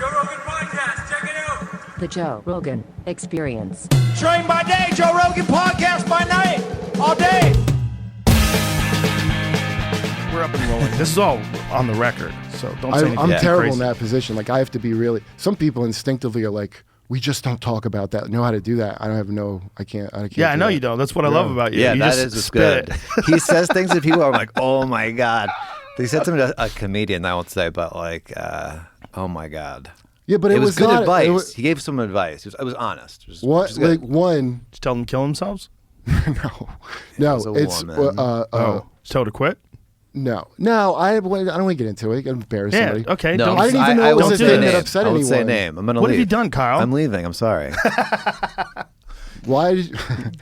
Joe Rogan Podcast. Check it out. The Joe Rogan Experience. Train by day, Joe Rogan Podcast by night, all day. We're up and rolling. This is all on the record, so don't say anything. I'm terrible crazy. in that position. Like, I have to be really. Some people instinctively are like, we just don't talk about that. Know how to do that. I can't. Yeah, I know you don't. That's what I love about you. Yeah, you that just is spit good. it. He says things that people are like, oh my God. They said something to a comedian, I won't say, but like, oh my God. Yeah, but it was good not, advice. He gave some advice. It was honest. What? Like, one. Just tell them to kill themselves? No. was a It's woman. Tell to quit? No. I don't want to get into it. I embarrass Yeah, somebody. okay. No, don't, I didn't even know it was won't a say thing name. that upset I won't say a anyone. name. I'm gonna What leave. have you done, Kyle? I'm leaving. I'm sorry. Why? Did you,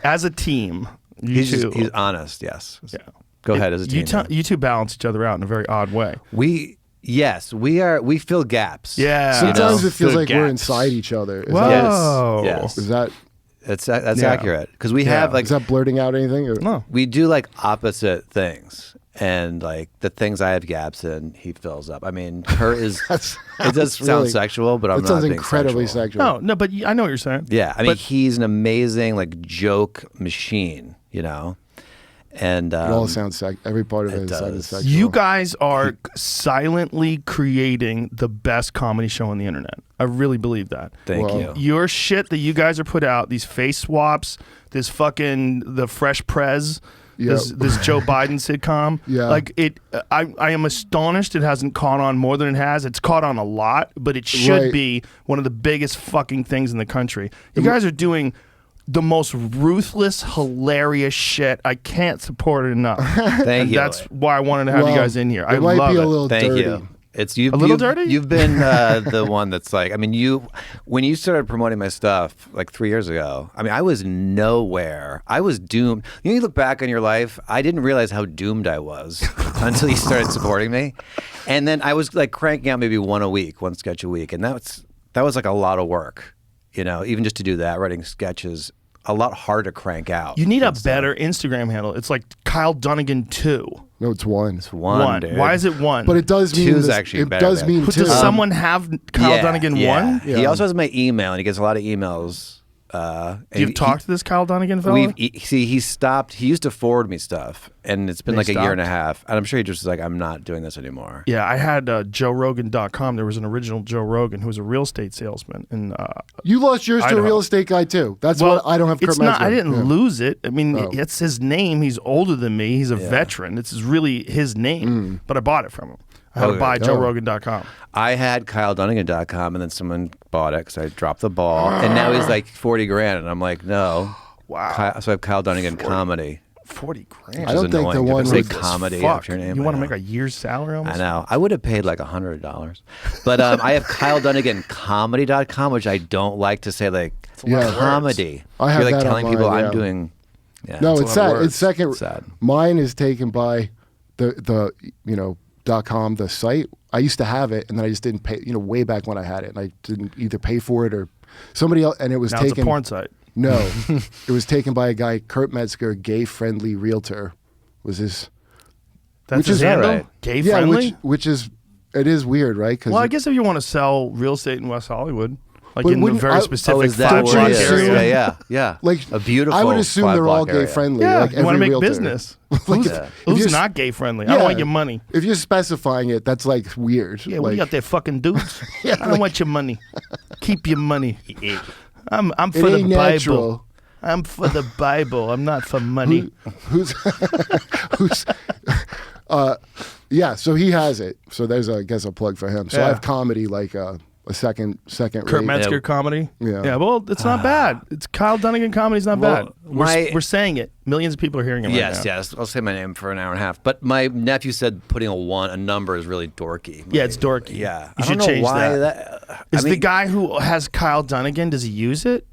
As a team, you two. He's honest. Yes. Yeah. Go ahead as a team. You two balance each other out in a very odd way. We fill gaps. Yeah. sometimes it feels Fill like we're gaps. inside each other. Is Whoa. Yes. that That's Yeah. accurate because we have like is that blurting out anything? Or? No. we do like opposite things, and like the things I have gaps in, he fills up. I mean, Kurt is. It does sound really- sexual, but I'm That not sounds being incredibly sexual. sexual. No, but I know what you're saying. Yeah, I mean, But- he's an amazing like joke machine, you know, and It all sounds every part of it sounds does. sexual. You guys are silently creating the best comedy show on the internet. I really believe that. Thank Well, you. Your shit that you guys are put out, these face swaps, this fucking the fresh Prez, Yeah. this Joe Biden sitcom. Yeah. Like it, I am astonished it hasn't caught on more than it has. It's caught on a lot, but it should Right. be one of the biggest fucking things in the country. You guys are doing the most ruthless, hilarious shit. I can't support it enough. Thank you. That's why I wanted to have you guys in here. I It might love be it. a little Thank dirty. you. It's you. A little dirty? You've been the one that's like. I mean, when you started promoting my stuff like 3 years ago. I mean, I was nowhere. I was doomed. You look back on your life. I didn't realize how doomed I was until you started supporting me, and then I was like cranking out maybe one sketch a week, and that was like a lot of work. You know, even just to do that, writing sketches, a lot harder to crank out. You need a better Instagram handle. It's like Kyle Dunnigan 2. No, it's one. It's one. Dude. Why is it 1? But it does mean Two's this, actually it better does than- mean But two. does someone have Kyle Dunnigan 1? He also has my email, and he gets a lot of emails. You've talked to this Kyle Dunnigan fellow? He stopped. He used to forward me stuff, and it's been And like he a year and a stopped? half. And I'm sure he just was like, I'm not doing this anymore. Yeah, I had JoeRogan.com. There was an original Joe Rogan who was a real estate salesman. And You lost yours to a Idaho. real estate guy too. That's what I don't have. It's Kurt not. I Metzger. didn't Yeah. lose it. I mean, Oh. it's his name. He's older than me. He's a veteran. This is really his name. But I bought it from him. I had to buy JoeRogan.com. I had KyleDunnigan.com, and then someone bought it because I dropped the ball, and now he's like 40 grand, and I'm like, no. Wow. So I have Kyle Dunnigan Comedy. 40 grand. I don't think the annoying. one Say was comedy Fuck. after your name. You want to I know. make a year's salary almost? I know. I would have paid like $100. But I have KyleDunniganComedy.com, which I don't like to say like Yeah. comedy. I have You're like that telling online, people yeah. I'm doing. Yeah, No, it's it's a lot of sad. words. It's second. Sad. Mine is taken by the .com, the site. I used to have it, and then I just didn't pay. Way back when I had it, and I didn't either pay for it or somebody else. And it was Now taken. it's a porn site. No, it was taken by a guy, Kurt Metzger, gay-friendly realtor. Was his? That's Which his is handle? right. Gay Yeah, friendly? which is it is weird, right? Cause Well, I guess if you want to sell real estate in West Hollywood, like But in a wouldn't- very I- specific Oh, is that Don't what you it is? assume- Yeah. like a beautiful. I would assume they're all 5 block area. gay-friendly. Yeah, like you want to every make realtor. business. Like, Who's, if who's you're- not gay friendly? I don't want your money. If you're specifying it, that's like weird. Yeah, what like, you got there, fucking dudes? I don't want your money. Keep your money. I'm for It the ain't Bible. natural. I'm for the Bible. I'm not for money. Who's yeah, so he has it. So there's I guess a plug for him. So I Yeah. have comedy like a second Kurt rate. Metzger Yeah. comedy. Yeah. Yeah. Well, it's not bad. It's Kyle Dunnigan comedy's not Well, bad. We're my- saying it. Millions of people are hearing it right now. Yes. I'll say my name for an hour and a half. But my nephew said putting a number is really dorky. Yeah, it's dorky. Yeah. You I should don't know change why that. I Is mean, the guy who has Kyle Dunnigan? Does he use it?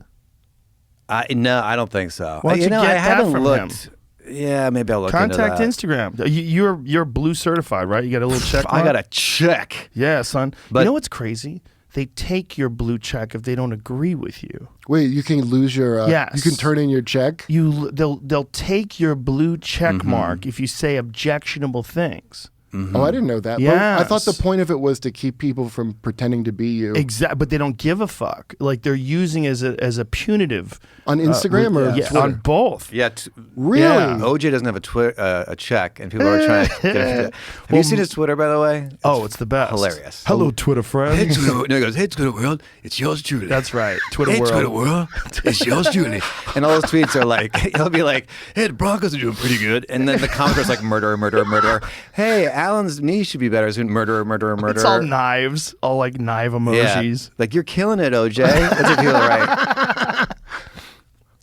No, I don't think so. Why don't you get I that haven't from looked. him? Yeah, maybe I'll look Contact into that. Instagram. You're blue certified, right? You got a little check. I mark? got a check. Yeah, son. But- you know what's crazy? They take your blue check if they don't agree with you. Wait, you can lose your Yes. you can turn in your check? They'll take your blue check mark if you say objectionable things. Oh, I didn't know that. But I thought the Yes. point of it was to keep people from pretending to be you. Exactly, but they don't give a fuck. Like they're using it as a punitive On Instagram or yeah, Twitter? on both. Yeah. Really? Yeah. OJ doesn't have a check, and people are trying to get him. Have you seen his Twitter, by the way? Oh, it's the best. Hilarious. Hello, Twitter friends. No, he goes, hey, Twitter world, it's yours truly. That's right. Twitter Hey, world. Twitter world, it's yours truly. And all those tweets are like, he'll be like, hey, the Broncos are doing pretty good. And then the comments are like, murderer, murderer, murderer. Hey, Alan's knee should be better soon. Murderer, murderer, murderer. It's all knives, all like knife emojis. Yeah. Like, you're killing it, OJ. That's what people are right.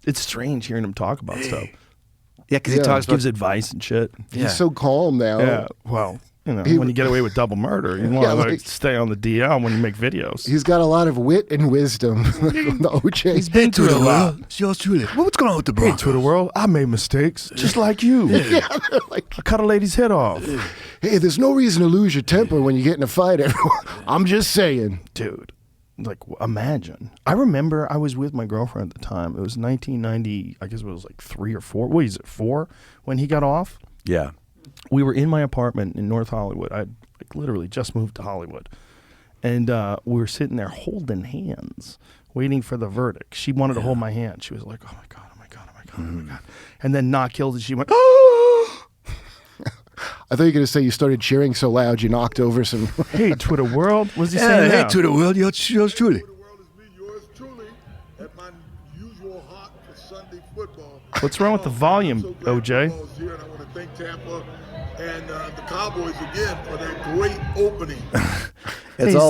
It's strange hearing him talk about stuff. Yeah, because he talks about Gives advice and shit. He's so calm now. Yeah. Well, you know, He- when you get away with double murder, you want Yeah, to like- stay on the DL when you make videos. He's got a lot of wit and wisdom. The OJ. He's been through a lot. it's yours truly. What's going on with the Hey, Broncos? Twitter world, I made mistakes, just like you. I cut a lady's head off. Hey, there's no reason to lose your temper when you get in a fight. Everyone. I'm just saying. Dude, like, imagine. I remember I was with my girlfriend at the time. It was 1990, I guess it was like 3 or 4. What is it, 4? When he got off? Yeah. We were in my apartment in North Hollywood. I'd like literally just moved to Hollywood. And we were sitting there holding hands, waiting for the verdict. She wanted to hold my hand. She was like, oh my God, oh my God, oh my God, oh my God. And then not killed, and she went, oh! I thought you were going to say you started cheering so loud you knocked over some. Hey, Twitter world. What's he saying now? world, yours truly. The world is me, yours truly, at my usual haunt for Sunday football. What's wrong with the volume, I'm so glad OJ? football's here, and I want to thank Tampa and the Cowboys again for their great opening.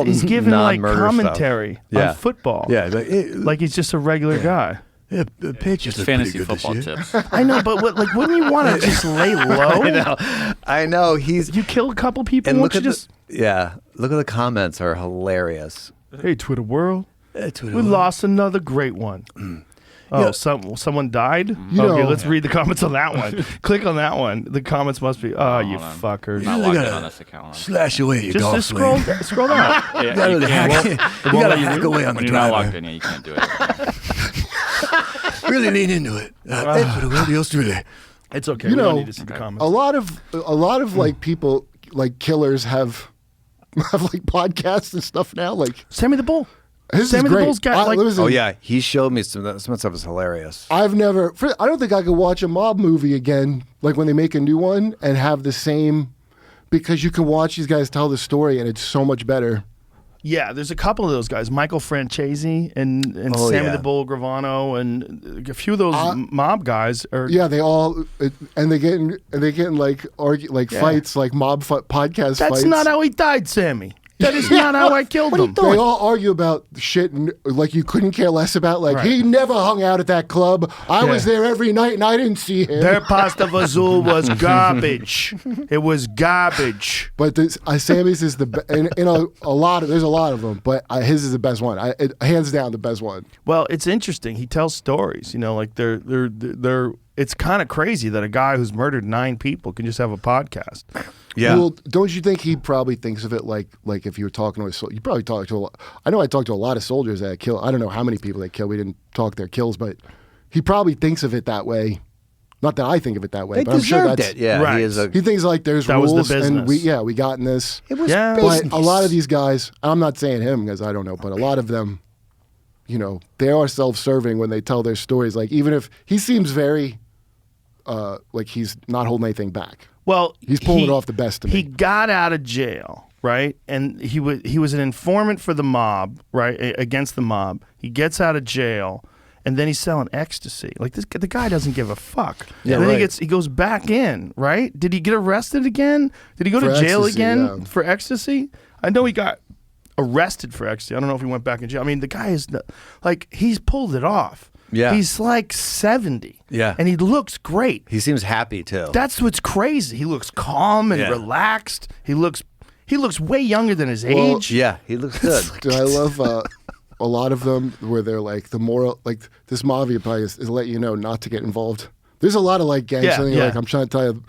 He's giving like non-murder commentary stuff. Yeah. on football. Yeah, Like he's just a regular guy. the Patriots Just fantasy football tips. I know, but wouldn't you want to just lay low? I know. He's You kill a couple people, and won't look you at just? look at the comments are hilarious. Hey, Twitter world, Hey, Twitter we world. lost another great one. Oh, someone died? Okay, know- let's read the comments on that one. Click on that one. The comments must be, oh, you hold on. fuckers. Not logged in on this account. Slash away your Just scroll down. Yeah, You gotta you hack, can't- you gotta hack away on when the you're not driver. logged in, yeah, you can't do it. Really lean into it. Hey, Twitter world, yours truly. It's okay. You we don't know, need to see the comments. a lot of like people like killers have like podcasts and stuff now. Like Sammy the Bull. his Sammy is the great. Bull's got like. listen, Oh yeah, he showed me some of that stuff is hilarious. I don't think I could watch a mob movie again. Like when they make a new one and have the same, because you can watch these guys tell the story and it's so much better. Yeah, there's a couple of those guys, Michael Francese and Oh, Sammy yeah. the Bull Gravano, and a few of those mob guys are. Yeah, they all and they get in like fights, like mob podcast That's fights. not how he died, Sammy. That is not how I killed him. They all argue about shit and like you couldn't care less about. Like Right. he never hung out at that club. I was there every night and I didn't see him. Their pasta vazul was garbage. It was garbage. But this, Sammy's is the there's a lot of them, but his is the best one. Hands down the best one. Well, it's interesting. He tells stories. You know, like they're. It's kind of crazy that a guy who's murdered 9 people can just have a podcast. Yeah. Well, don't you think he probably thinks of it like if you were talking to a soldier? You probably talk to a lot. I know I talked to a lot of soldiers that kill. I don't know how many people they kill. We didn't talk their kills, but he probably thinks of it that way. Not that I think of it that way, They but I'm sure deserved that's it. Yeah, Right. he is a. He thinks like there's That was rules the and business. we got in this. It was Yeah. business. But a lot of these guys, I'm not saying him because I don't know, but a lot of them, you know, they are self-serving when they tell their stories. Like even if he seems very, like he's not holding anything back. Well, He's pulling it off the best to me. He got out of jail, right? And he was an informant for the mob, right? Against the mob. He gets out of jail, and then he's selling ecstasy. Like the guy doesn't give a fuck. Yeah, and then right. he goes back in, right? Did he get arrested again? Did he go to For jail ecstasy, again yeah. for ecstasy? I know he got arrested for ecstasy. I don't know if he went back in jail. I mean, the guy is like he's pulled it off. Yeah. He's like 70. Yeah. And he looks great. He seems happy too. That's what's crazy. He looks calm and Yeah. relaxed. He looks way younger than his Well, age. Yeah, he looks good. Dude, I love a lot of them where they're like the moral, like this mafia probably is let you know not to get involved. There's a lot of like gang Yeah, something yeah. like I'm trying to tell you.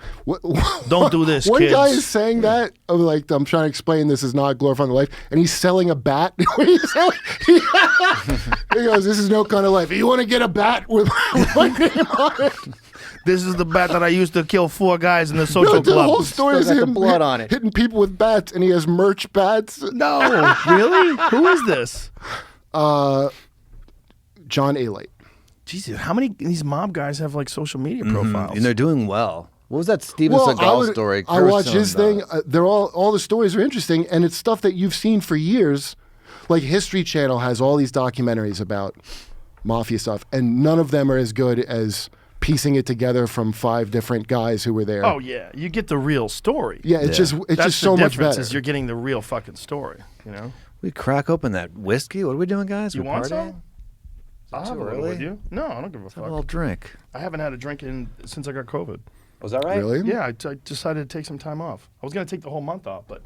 Don't do this, One kids. guy is saying that of like I'm trying to explain this is not glorifying life, and he's selling a bat. he goes, "This is no kind of life. You want to get a bat with my name on it?" This is the bat that I used to kill 4 guys in the social No, the club. whole story is got the him blood on it. hitting people with bats, and he has merch bats. No, really? Who is this? John A. Jesus, how many of these mob guys have like social media profiles? And they're doing well. What was that Steven Seagal story? I Kurt was watched his telling thing. about? They're all the stories are interesting, and it's stuff that you've seen for years. Like History Channel has all these documentaries about mafia stuff, and none of them are as good as piecing it together from 5 different guys who were there. Oh yeah, you get the real story. Yeah, it's Yeah. just That's so the much difference better. is you're getting the real fucking story. You know. We crack open that whiskey. What are we doing, guys? You We're want partying? some? I'll have too a little early? with you. No, I don't give a Have a fuck. little drink. I haven't had a drink since I got COVID. Was that right? Really? Yeah, I decided to take some time off. I was gonna take the whole month off, but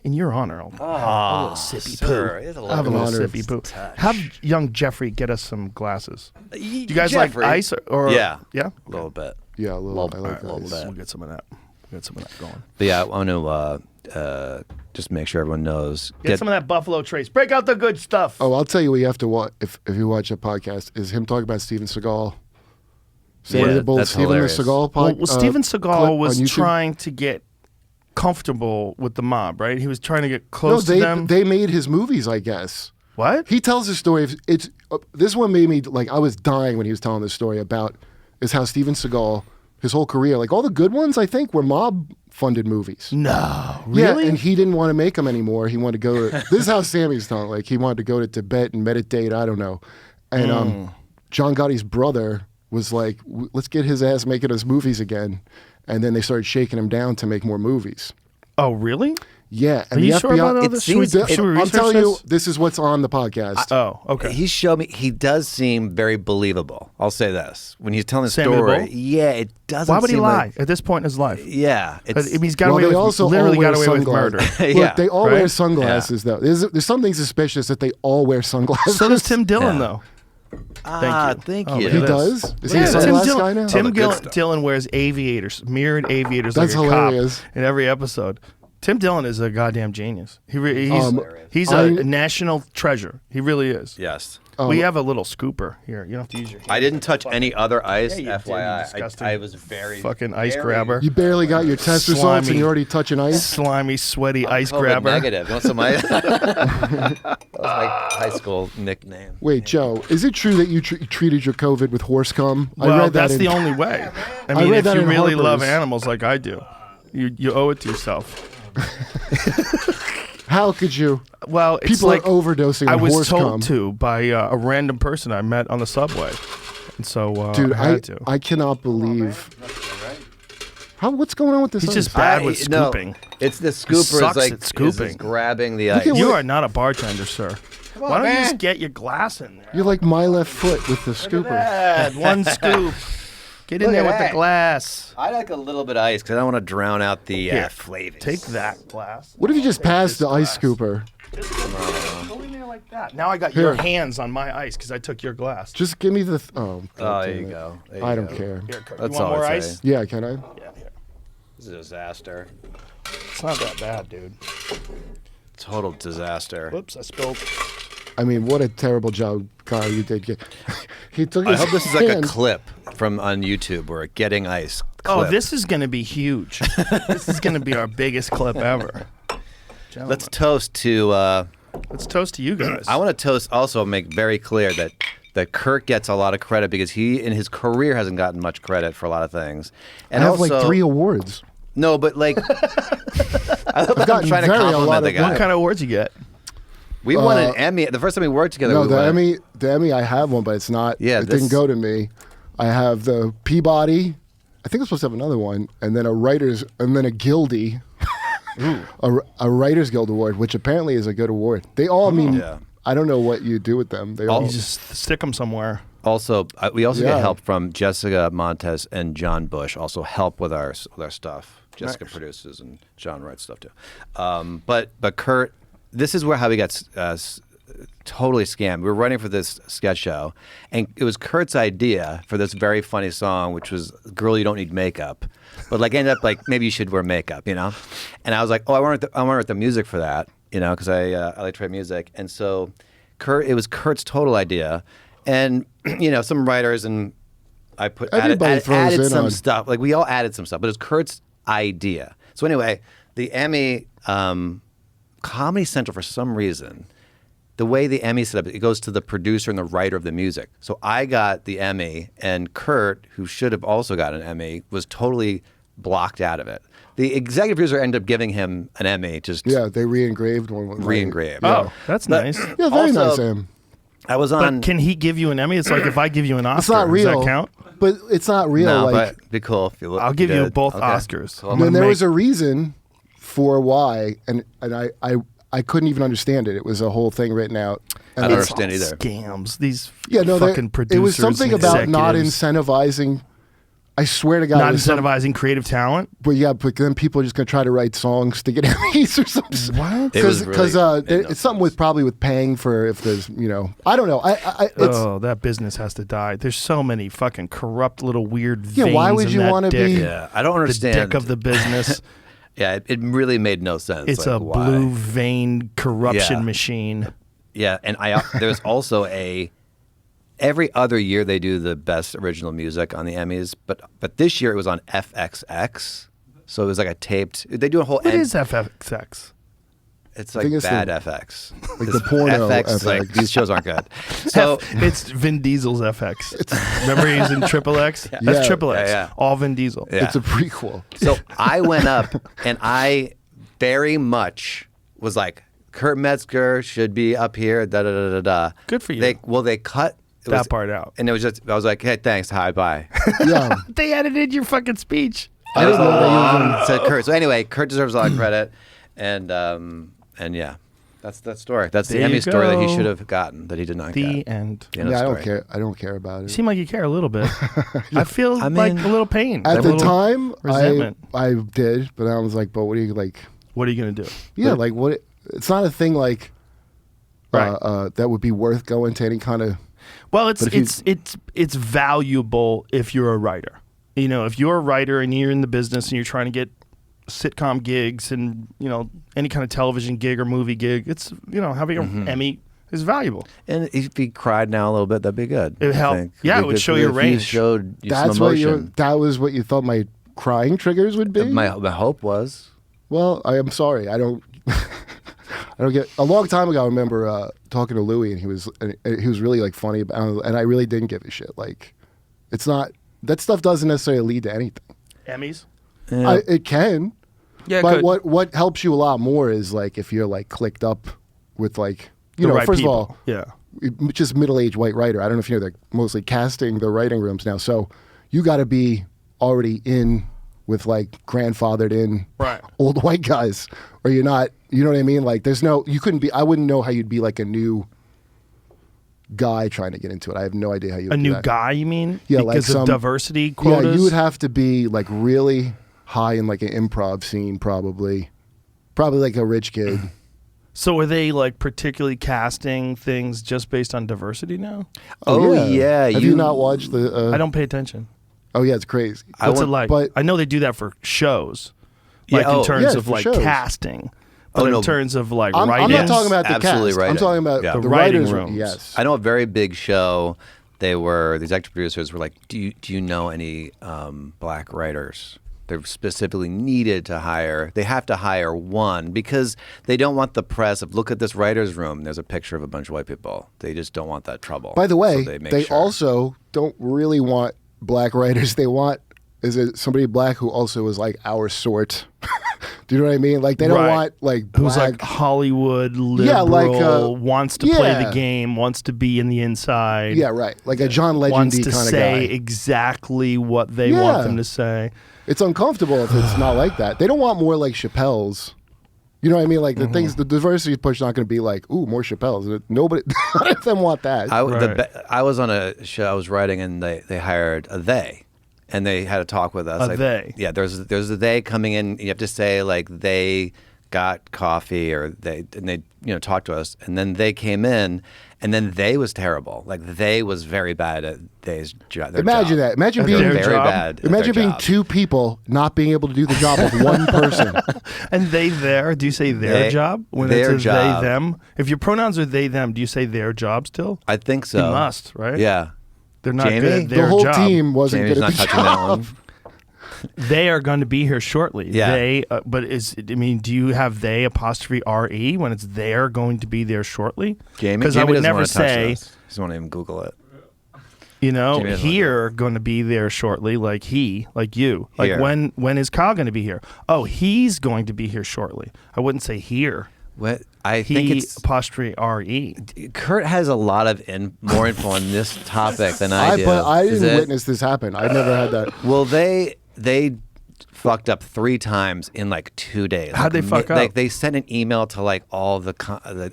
in your honor, I'll Ah, a little sippy sir, poo. it's a I'll have a little little honor. sippy poo. Touch. Have young Jeffrey get us some glasses. Do Do you guys like ice or Yeah. yeah? A little bit. Yeah, a little. Little- I like alright, little those. bit. We'll get some of that. We'll get some of that going. But yeah, I want to just make sure everyone knows. Get some of that Buffalo Trace. Break out the good stuff. Oh, I'll tell you what you have to watch if you watch a podcast is him talking about Steven Seagal. Yeah, the Bull, that's Steven hilarious. the Seagal Well, podcast. Steven Seagal was YouTube. trying to get comfortable with the mob, right? He was trying to get No, close to them. they made his movies, I guess. What? He tells his story. It's this one made me like I was dying when he was telling this story about is how Steven Seagal, his whole career, like all the good ones, I think, were mob funded movies. No, really? Yeah, and he didn't want to make them anymore. He wanted to go to this is how Sammy's telling. Like he wanted to go to Tibet and meditate. I don't know. And John Gotti's brother was like, let's get his ass making us movies again. And then they started shaking him down to make more movies. Oh, really? Yeah, and Are you the sure FBI about all it this? seems- should we I'm research telling you, this? this is what's on the podcast. Oh, okay. He showed me. He does seem very believable. I'll say this when he's telling the Sammy the story. Bull? Yeah, it doesn't. Why would he seem lie like- at this point in his life? Yeah, I it's, mean, he's got Well, away they with, also literally all got wear away with sunglasses. murder. Yeah, Look, they all right? wear sunglasses, though. There's something suspicious that they all wear sunglasses. So does Tim Dillon, Yeah. though. Thank Oh, you. look He at this. does? Is he Yeah, a Tim sunglass Dillon, guy now? Tim Oh, the good stuff. Dillon wears aviators, mirrored aviators That's like a hilarious. cop in every episode. Tim Dillon is a goddamn genius. He's I- a national treasure. He really is. Yes. We have a little scooper here. You don't have to use your hand. I didn't touch any other ice. Yeah, you did, you FYI, disgusting I was very fucking ice very grabber. You barely got your test results Slimy. and you're already touching ice. Slimy, sweaty ice COVID grabber. negative. You want some ice? That was my high school nickname. Wait, Joe, is it true that you treated your COVID with horse cum? I Well, read that that's in- the only way. I I mean, read if that you in really love Harper's. animals like I do, you owe it to yourself. How could you? Well, it's People like are overdosing on I was horse told cum. to by a random person I met on the subway, and so Dude, I had to. I cannot believe. What's going on with this? He's ice? just bad with scooping. No, it's the scooper sucks is like at scooping. is grabbing the Look ice. at You what- are not a bartender, sir. Why don't you just get your glass in there? You're like my left foot with the scooper. Dad, one scoop. Get in Look there at with the that. glass. I like a little bit of ice because I don't want to drown out the flavors. Take that glass. What if you just passed the ice scooper? Go in there like that. Now I got your Here. hands on my ice because I took your glass. Just give me the. Oh, God there damn you it. go. There I you don't go. care. Here, Kurt. That's you want all more I'd ice? say. Yeah, can I? Yeah, here. This is a disaster. It's not that bad, dude. Total disaster. Whoops, I spilled. I mean, what a terrible job, Kyle. You did get. He took I his hope this is like a hand- clip from on YouTube where getting ice. Oh, clip. this is going to be huge. This is going to be our biggest clip ever. Gentlemen, Let's toast to. let's toast to you guys. I want to toast. Also, make very clear that Kurt gets a lot of credit because he in his career hasn't gotten much credit for a lot of things. I And have also, like 3 awards. No, but like, I'm gotten trying to very a lot compliment the of- guy. What kind of awards you get? We won an Emmy the first time we worked together. No, we the won. Emmy, I have one, but it's not. Yeah, it this- didn't go to me. I have the Peabody. I think I'm supposed to have another one, and then a writers, and then a Gildie, a Writers Guild award, which apparently is a good award. They all mean. Yeah. I don't know what you do with them. They all. You just stick them somewhere. Also, we also Yeah. get help from Jessica Montes and John Bush. Also help with our stuff. Jessica produces and John writes stuff too. But Kurt, this is how we got totally scammed. We were running for this sketch show, and it was Kurt's idea for this very funny song, which was "Girl, You Don't Need Makeup," but like ended up like maybe you should wear makeup, you know. And I was like, oh, I want to write the music for that, you know, because I like to write music, and so it was Kurt's total idea. And, you know, some writers and Everybody throws added in some on- stuff. Like we all added some stuff, but it was Kurt's idea. So anyway, the Emmy, Comedy Central, for some reason, the way the Emmy set up, it goes to the producer and the writer of the music. So I got the Emmy, and Kurt, who should have also got an Emmy, was totally blocked out of it. The executive producer ended up giving him an Emmy, just Yeah, they re-engraved one. re-engraved. Oh, that's nice. Yeah, very Also, nice of him. I was on. But can he give you an Emmy? It's like if I give you an Oscar. It's not real. Does that count? But it's not real. no, like, but it'd be cool if you. I'll give you did. both Okay. Oscars. Cool. I'm gonna and there make- was a reason for why, and I couldn't even understand it. It was a whole thing written out. I And don't It's all understand either. Scams. These Yeah, no, fucking producers. it was something and about not executives. incentivizing. I swear to God, Not it was some- incentivizing creative talent. but yeah, but then people are just gonna try to write songs to get Emmys or something. What? It was Because really- made no it's something with probably with paying for if there's I don't know. It's Oh, that business has to die. There's so many fucking corrupt little weird Yeah, veins why would in you that wanna dick. be- Yeah, I don't The understand. dick of the business. Yeah, it really made no sense. It's like, a why? blue vein corruption Yeah. machine. Yeah, and there's also every other year they do the best original music on the Emmys, but this year it was on FXX, so it was like a taped. They do a whole. What is FXX? It's I like think it's bad the- FX. like the porno FX. Like FX. these shows aren't good. So It's Vin Diesel's FX. Remember he's in Triple X? Yeah. That's Triple X. Yeah, yeah. All Vin Diesel. Yeah. It's a prequel. So I went up and I very much was like, Kurt Metzger should be up here. Da da da da da. Good for you. They cut That part out. and it was just I was like, hey, thanks, hi, bye. Yeah, They edited your fucking speech. I didn't know that Said Kurt. So anyway, Kurt deserves a lot of credit, and yeah, that's that story. That's the There Emmy you story that he go. should have gotten that he did not The get. end. The end of yeah. I the don't story. care. I don't care about You it. seem like you care a little bit. I feel I like mean, a little pain. At a the little time, resentment. I did, but I was like, but what are you like? What are you gonna do? Yeah, like what? It's not a thing like Right. that would be worth going to any kind of. Well, it's But if it's valuable if you're a writer. You know, if you're a writer and you're in the business and you're trying to get sitcom gigs and any kind of television gig or movie gig, it's having an Emmy is valuable. And if he cried now a little bit, that'd be good. It would I help. think. Yeah, It'd it be would good show for your if you range. showed you That's some what emotion. that was what you thought my crying triggers would be. My hope was. Well, I am sorry. I don't. I don't get. A long time ago, I remember talking to Louis, and he was really like funny about, and I really didn't give a shit. Like, it's not that stuff doesn't necessarily lead to anything. Emmys. It can, Yeah, but good. what helps you a lot more is like if you're like clicked up with like The right first people. of all, Yeah. just middle-aged white writer. I don't know if you know they're mostly casting the writing rooms now, so you got to be already in with like grandfathered in Right. old white guys, or you're not. You know what I mean? Like, you couldn't be. I wouldn't know how you'd be like a new guy trying to get into it. I have no idea how you would A do new that. guy, you mean? Yeah, like because of some- diversity quotas. Yeah, you would have to be like really high in like an improv scene, probably like a rich kid. So are they like particularly casting things just based on diversity now? Oh, yeah, Have you not watched the? I don't pay attention. Oh yeah, it's crazy. What's it like? but- I know they do that for shows, Yeah, like in oh, terms yeah, of for like shows. casting. But Oh, in no. terms of like I'm writing, not talking about the Absolutely cast. right. I'm talking about Yeah. the The writing writers' rooms. Yes, I know a very big show. The executive producers were like, do you know any black writers? They're specifically needed to hire. They have to hire one because they don't want the press of, look at this writer's room. There's a picture of a bunch of white people. They just don't want that trouble. By the way, So make they sure. also don't really want black writers. They want somebody black who also is like our sort. Do you know what I mean? Like they don't Right. want like who's black. like Hollywood liberal, Yeah, like, wants to play yeah. the game, wants to be in the inside. yeah, right. Like a John wants Legendy to kind of say guy. exactly what they Yeah. want them to say. It's uncomfortable if it's not like that. They don't want more like Chappelle's. You know what I mean? Like the things, the diversity push not going to be like, ooh, more Chappelle's. Nobody, none of them want that. Right. I was on a show I was writing, and they hired a they, and they had a talk with us. A like, they? Yeah, there's a they coming in. You have to say like they got coffee or they talk to us, and then they came in, and then they was terrible. Like they was very bad at they's job. Imagine that. Imagine Their being very job? bad. at Imagine their being job. two people not being able to do the job of one person. And they, their, do you say their They- job? When their it's a job. they, them? If your pronouns are they, them, do you say their job still? I think so. You must, right? Yeah. They're not Jamie? good at their The whole job. team wasn't Jamie's good not at the touching that one. job. They are going to be here shortly. Yeah. They, but do you have they apostrophe RE when it's they're going to be there shortly? Jamie, Because I Jamie would doesn't never want to touch say, this. He doesn't want to even Google it. you know, Jamie doesn't here going to be there shortly, like he, like you. Like Here. when is Kyle going to be here? Oh, he's going to be here shortly. I wouldn't say here. What I think He it's apostrophe RE. Kurt has a lot of more info on this topic than I do. But I Is didn't it? witness this happen. I never had that. Well, they fucked up 3 times in like 2 days. How'd they fuck up? Like they sent an email to like all the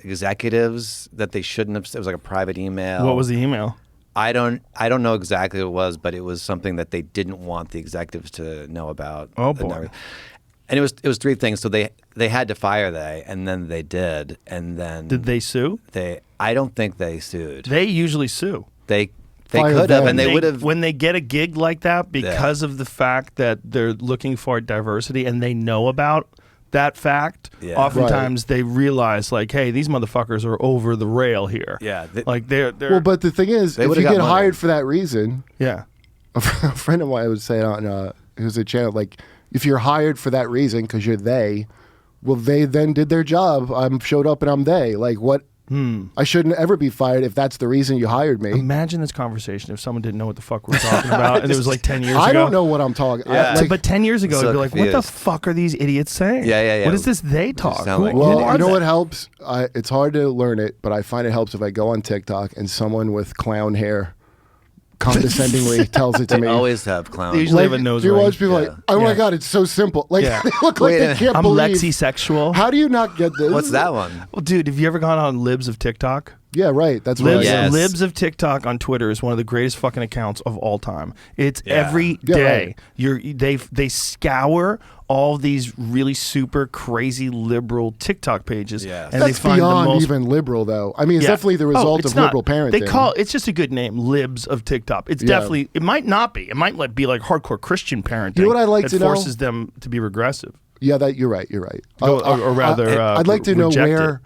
executives that they shouldn't have. It was like a private email. What was the email? I don't know exactly what it was, but it was something that they didn't want the executives to know about. Oh, boy. And it was 3 things. So they had to fire and then they did, and then Did they sue? I don't think they sued. They usually sue. They Fire could have, them. and they would have. When they get a gig like that because of the fact that they're looking for diversity and they know about that fact, Yeah. oftentimes they realize like, hey, these motherfuckers are over the rail here. Yeah, like they're Well, but the thing is, They if would've you got get money. hired for that reason, yeah. a friend of mine would say on it was a channel, like, if you're hired for that reason because you're they, well, they then did their job. I showed up and I'm they. Like, what? I shouldn't ever be fired if that's the reason you hired me. Imagine this conversation if someone didn't know what the fuck we're talking about, and it was like 10 years ago. I don't know what I'm talking. Yeah. like, But 10 years ago, So I'd be like, what the confused. fuck are these idiots saying? Yeah. What is this they talk? sound like- Who well, are you know they? what helps? It's hard to learn it, but I find it helps if I go on TikTok and someone with clown hair condescendingly tells it to They me. always have clowns. They usually have a nose you ring. watch people like, oh my Yeah. god, it's so simple. Like Yeah. they look like Wait a they minute. can't I'm believe. lexi-sexual. How do you not get this? What's that one? Well, dude, have you ever gone on Libs of TikTok? Yeah, right. That's what I Libs, Yes. Libs of TikTok on Twitter is one of the greatest fucking accounts of all time. It's Yeah. every Yeah, day. right. They scour all these really super crazy liberal TikTok pages, Yes. and That's they find beyond the most. even liberal, though. I mean, it's Yeah. definitely the Oh, result it's of not. liberal parenting. They call it's just a good name, Libs of TikTok. It's Yeah. definitely. It might not be. It might be like hardcore Christian parenting. You know what I'd like that to know? forces them to be regressive. Yeah, that you're right. You're right. Or rather, I'd like to know reject where. it.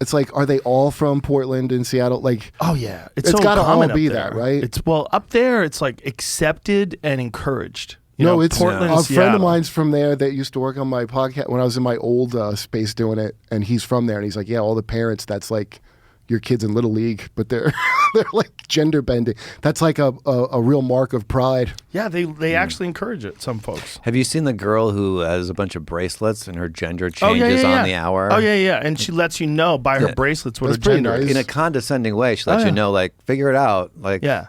It's like, are they all from Portland and Seattle? Like, Oh yeah, It's so gotta all common up be there. that, right? It's up there. It's like accepted and encouraged. You no, know, it's Portland, a and friend of Seattle. mine's from there that used to work on my podcast when I was in my old space doing it, and he's from there, and he's like, yeah, all the parents, that's like your kids in Little League, but they're they're like gender bending. That's like a real mark of pride. Yeah, they actually encourage it. Some folks. Have you seen the girl who has a bunch of bracelets and her gender Oh changes yeah, yeah, on yeah. the hour? Oh yeah, and she lets you know by her Yeah. bracelets what That's her pretty gender nice. is. In a condescending way, she lets Oh, you yeah. know, like, figure it out. Like, Yeah,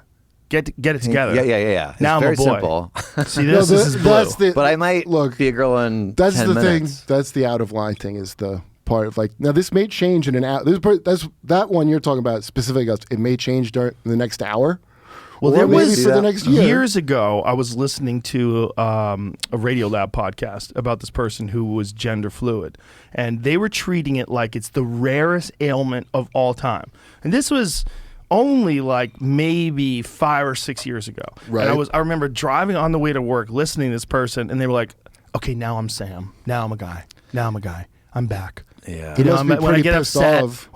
get it together. Yeah. It's Now I'm very a boy. simple. See this? This is blue. That's the But I might look. be a girl in That's 10 the minutes. thing. That's the out of line thing. Is the part of like now this may change in an hour. That's that one you're talking about specifically. It may change during the next hour. Well, or there maybe was for the next year. years ago. I was listening to a Radio Lab podcast about this person who was gender fluid, and they were treating it like it's the rarest ailment of all time. And this was only like maybe 5 or 6 years ago. Right. And I remember driving on the way to work, listening to this person, and they were like, "Okay, now I'm Sam. Now I'm a guy. Now I'm a guy. I'm back." Yeah. He You know, must be when I pretty get pissed upset, off.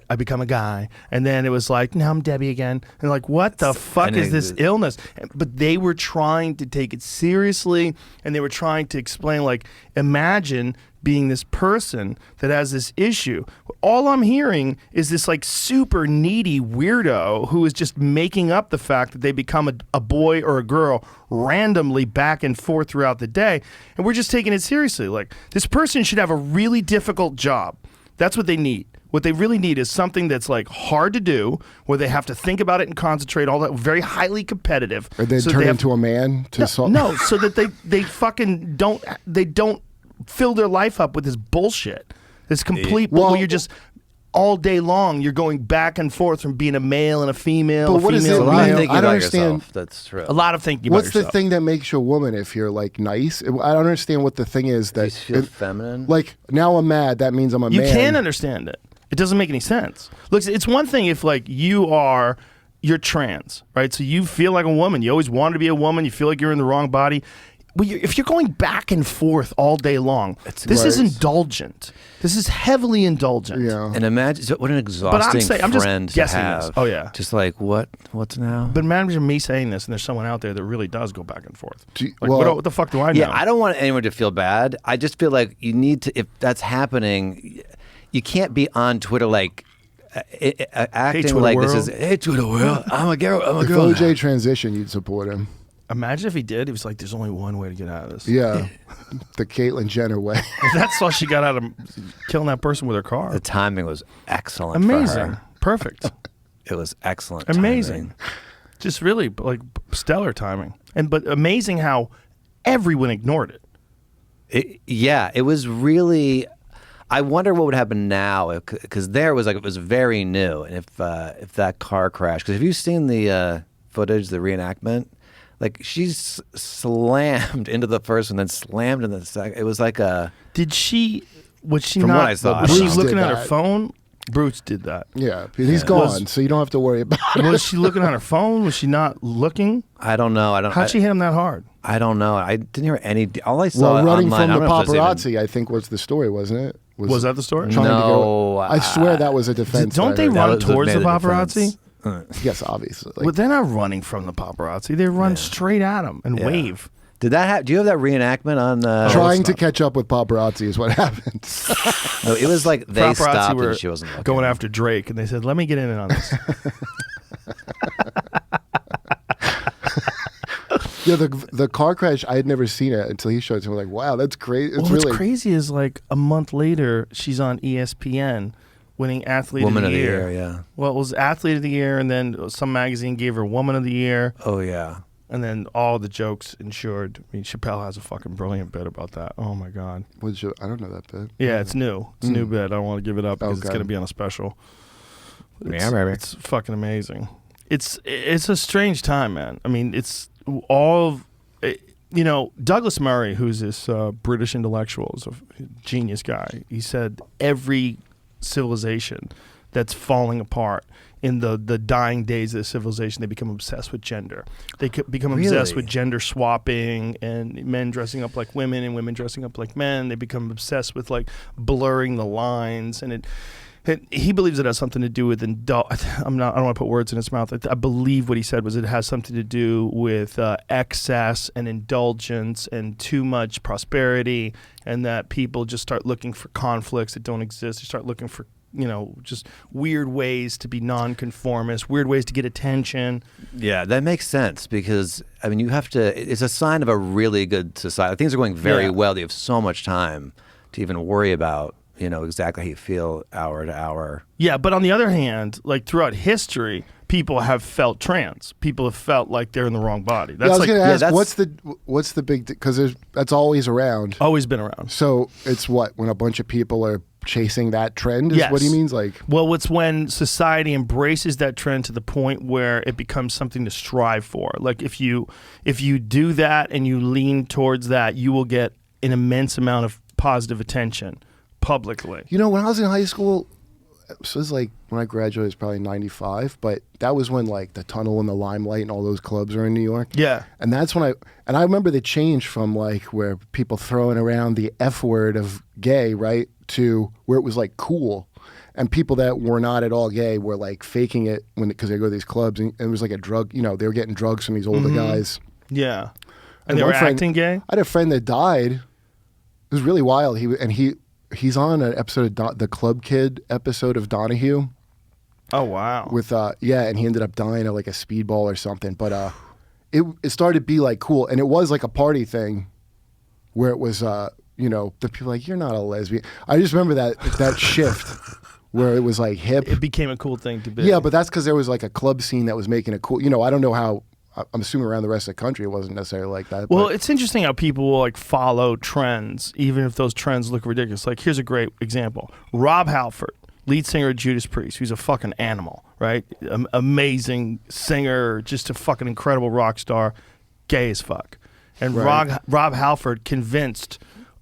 I become a guy, and then it was like, now I'm Debbie again, and like, what the fuck and is this it- illness? But they were trying to take it seriously, and they were trying to explain, like, imagine being this person that has this issue. All I'm hearing is this like super needy weirdo who is just making up the fact that they become a boy or a girl randomly back and forth throughout the day, and we're just taking it seriously. Like, this person should have a really difficult job. That's what they need. What they really need is something that's like hard to do, where they have to think about it and concentrate, all that, very highly competitive. Or they So turn have- into a man to solve. no, so that they fucking don't fill their life up with this bullshit. This complete Well- where you're just all day long you're going back and forth from being a male and a female. But what does female, it A lot mean? of thinking I don't about understand. yourself. That's true. a lot of thinking about What's the yourself. thing that makes you a woman if you're like nice? I don't understand what the thing is You that feel feminine. like now I'm mad. That means I'm a You man. can understand it. It doesn't make any sense. Look, it's one thing if like you're trans, right? So you feel like a woman. You always wanted to be a woman. You feel like you're in the wrong body. well, if you're going back and forth all day long, this is Right. indulgent. This is heavily indulgent. Yeah. And imagine what an exhausting I'm just friend to guessing have. this. Oh, yeah. Just like what's now? But imagine me saying this, and there's someone out there that really does go back and forth. Do you- Like, well- what the fuck do I know? Yeah, I don't want anyone to feel bad. I just feel like you need to. If that's happening, you can't be on Twitter like acting Twitter like world. this is hey Twitter world. I'm a girl. I'm a If girl. OJ transitioned, you'd support him. Imagine if he did. He was like, "There's only one way to get out of this." Yeah, the Caitlyn Jenner way. That's all she got out of killing that person with her car. The timing was excellent. Amazing, For her. perfect, It was excellent. amazing. timing. Just really like stellar timing, but amazing how everyone ignored it. It was really. I wonder what would happen now because there was like it was very new, and if that car crash. Because have you seen the footage, the reenactment? Like she's slammed into the first one, then slammed in the second. It was like a. Did she? Was she From not? what I saw, I was don't she know. looking Did at her that. phone? Bruce did that. Yeah, he's gone, so you don't have to worry about it. Was she looking at her phone? Was she not looking? I don't know. How'd she hit him that hard? I don't know. I didn't hear any. All I saw Well, running online, from I the don't know if there's paparazzi, I think was the story, wasn't it? Was that the story? trying to No, I swear that was a defense. Don't that they I heard. That run was towards the made a paparazzi? defense. Yes, obviously. Like, Well, they're not running from the paparazzi. They run straight at him and wave. Did that? Do you have that reenactment on? trying to catch up with paparazzi is what happened. No, it was like they Paparazzi stopped were and she wasn't looking. going after Drake, and they said, "Let me get in on this." Yeah, the car crash, I had never seen it until he showed it to me. Like, wow, that's great. It's Well, really what's crazy is like a month later, she's on ESPN, winning Athlete Woman of the Year. Yeah. Well, it was Athlete of the Year, and then some magazine gave her Woman of the Year, Oh yeah. and then all the jokes ensured. I mean, Chappelle has a fucking brilliant bit about that. Oh my god. I don't know that bit. Yeah, it's new. It's a new bit. I don't want to give it up because it's Okay. going to be on a special. Yeah, baby. It's fucking amazing. It's a strange time, man. I mean, it's all of, Douglas Murray, who's this British intellectual, is a genius guy. He said every civilization that's falling apart in the dying days of the civilization, they become obsessed with gender. They become obsessed Really? with gender swapping and men dressing up like women and women dressing up like men. They become obsessed with like blurring the lines, and he believes it has something to do with I don't want to put words in his mouth. I believe what he said was it has something to do with excess and indulgence and too much prosperity, and that people just start looking for conflicts that don't exist. They start looking for just weird ways to be nonconformist, weird ways to get attention. Yeah, that makes sense because I mean, you have to. It's a sign of a really good society. Things are going very Yeah. well. You have so much time to even worry about. Exactly how you feel hour to hour. Yeah, but on the other hand, like throughout history, people have felt trans. People have felt like they're in the wrong body. Yeah, I was That's going to ask, that's- what's the big, because that's always around. always been around. So it's when a bunch of people are chasing that trend is Yes. what he means? Like, Well, it's when society embraces that trend to the point where it becomes something to strive for. Like if you do that and you lean towards that, you will get an immense amount of positive attention publicly. when I was in high school, so it was like when I graduated, it was probably 95, but that was when like the Tunnel and the Limelight and all those clubs are in New York. Yeah. And that's when I remember the change from like where people throwing around the F word of gay, right, to where it was like cool. And people that were not at all gay were like faking it because they go to these clubs, and it was like a drug, they were getting drugs from these older guys. Yeah. And they one were friend- acting gay? I had a friend that died. It was really wild. He's on an episode of the Club Kid episode of Donahue Oh, wow. with and he ended up dying of like a speedball or something. But it started to be like cool, and it was like a party thing where it was the people like, you're not a lesbian. I just remember that shift where it was like hip. It became a cool thing to be. Yeah, but that's because there was like a club scene that was making it cool. I don't know how. I'm assuming around the rest of the country it wasn't necessarily like that. Well, but it's interesting how people will like follow trends, even if those trends look ridiculous. Like, here's a great example: Rob Halford, lead singer of Judas Priest, who's a fucking animal, right? Amazing singer, just a fucking incredible rock star, gay as fuck. And Right. Rob Halford convinced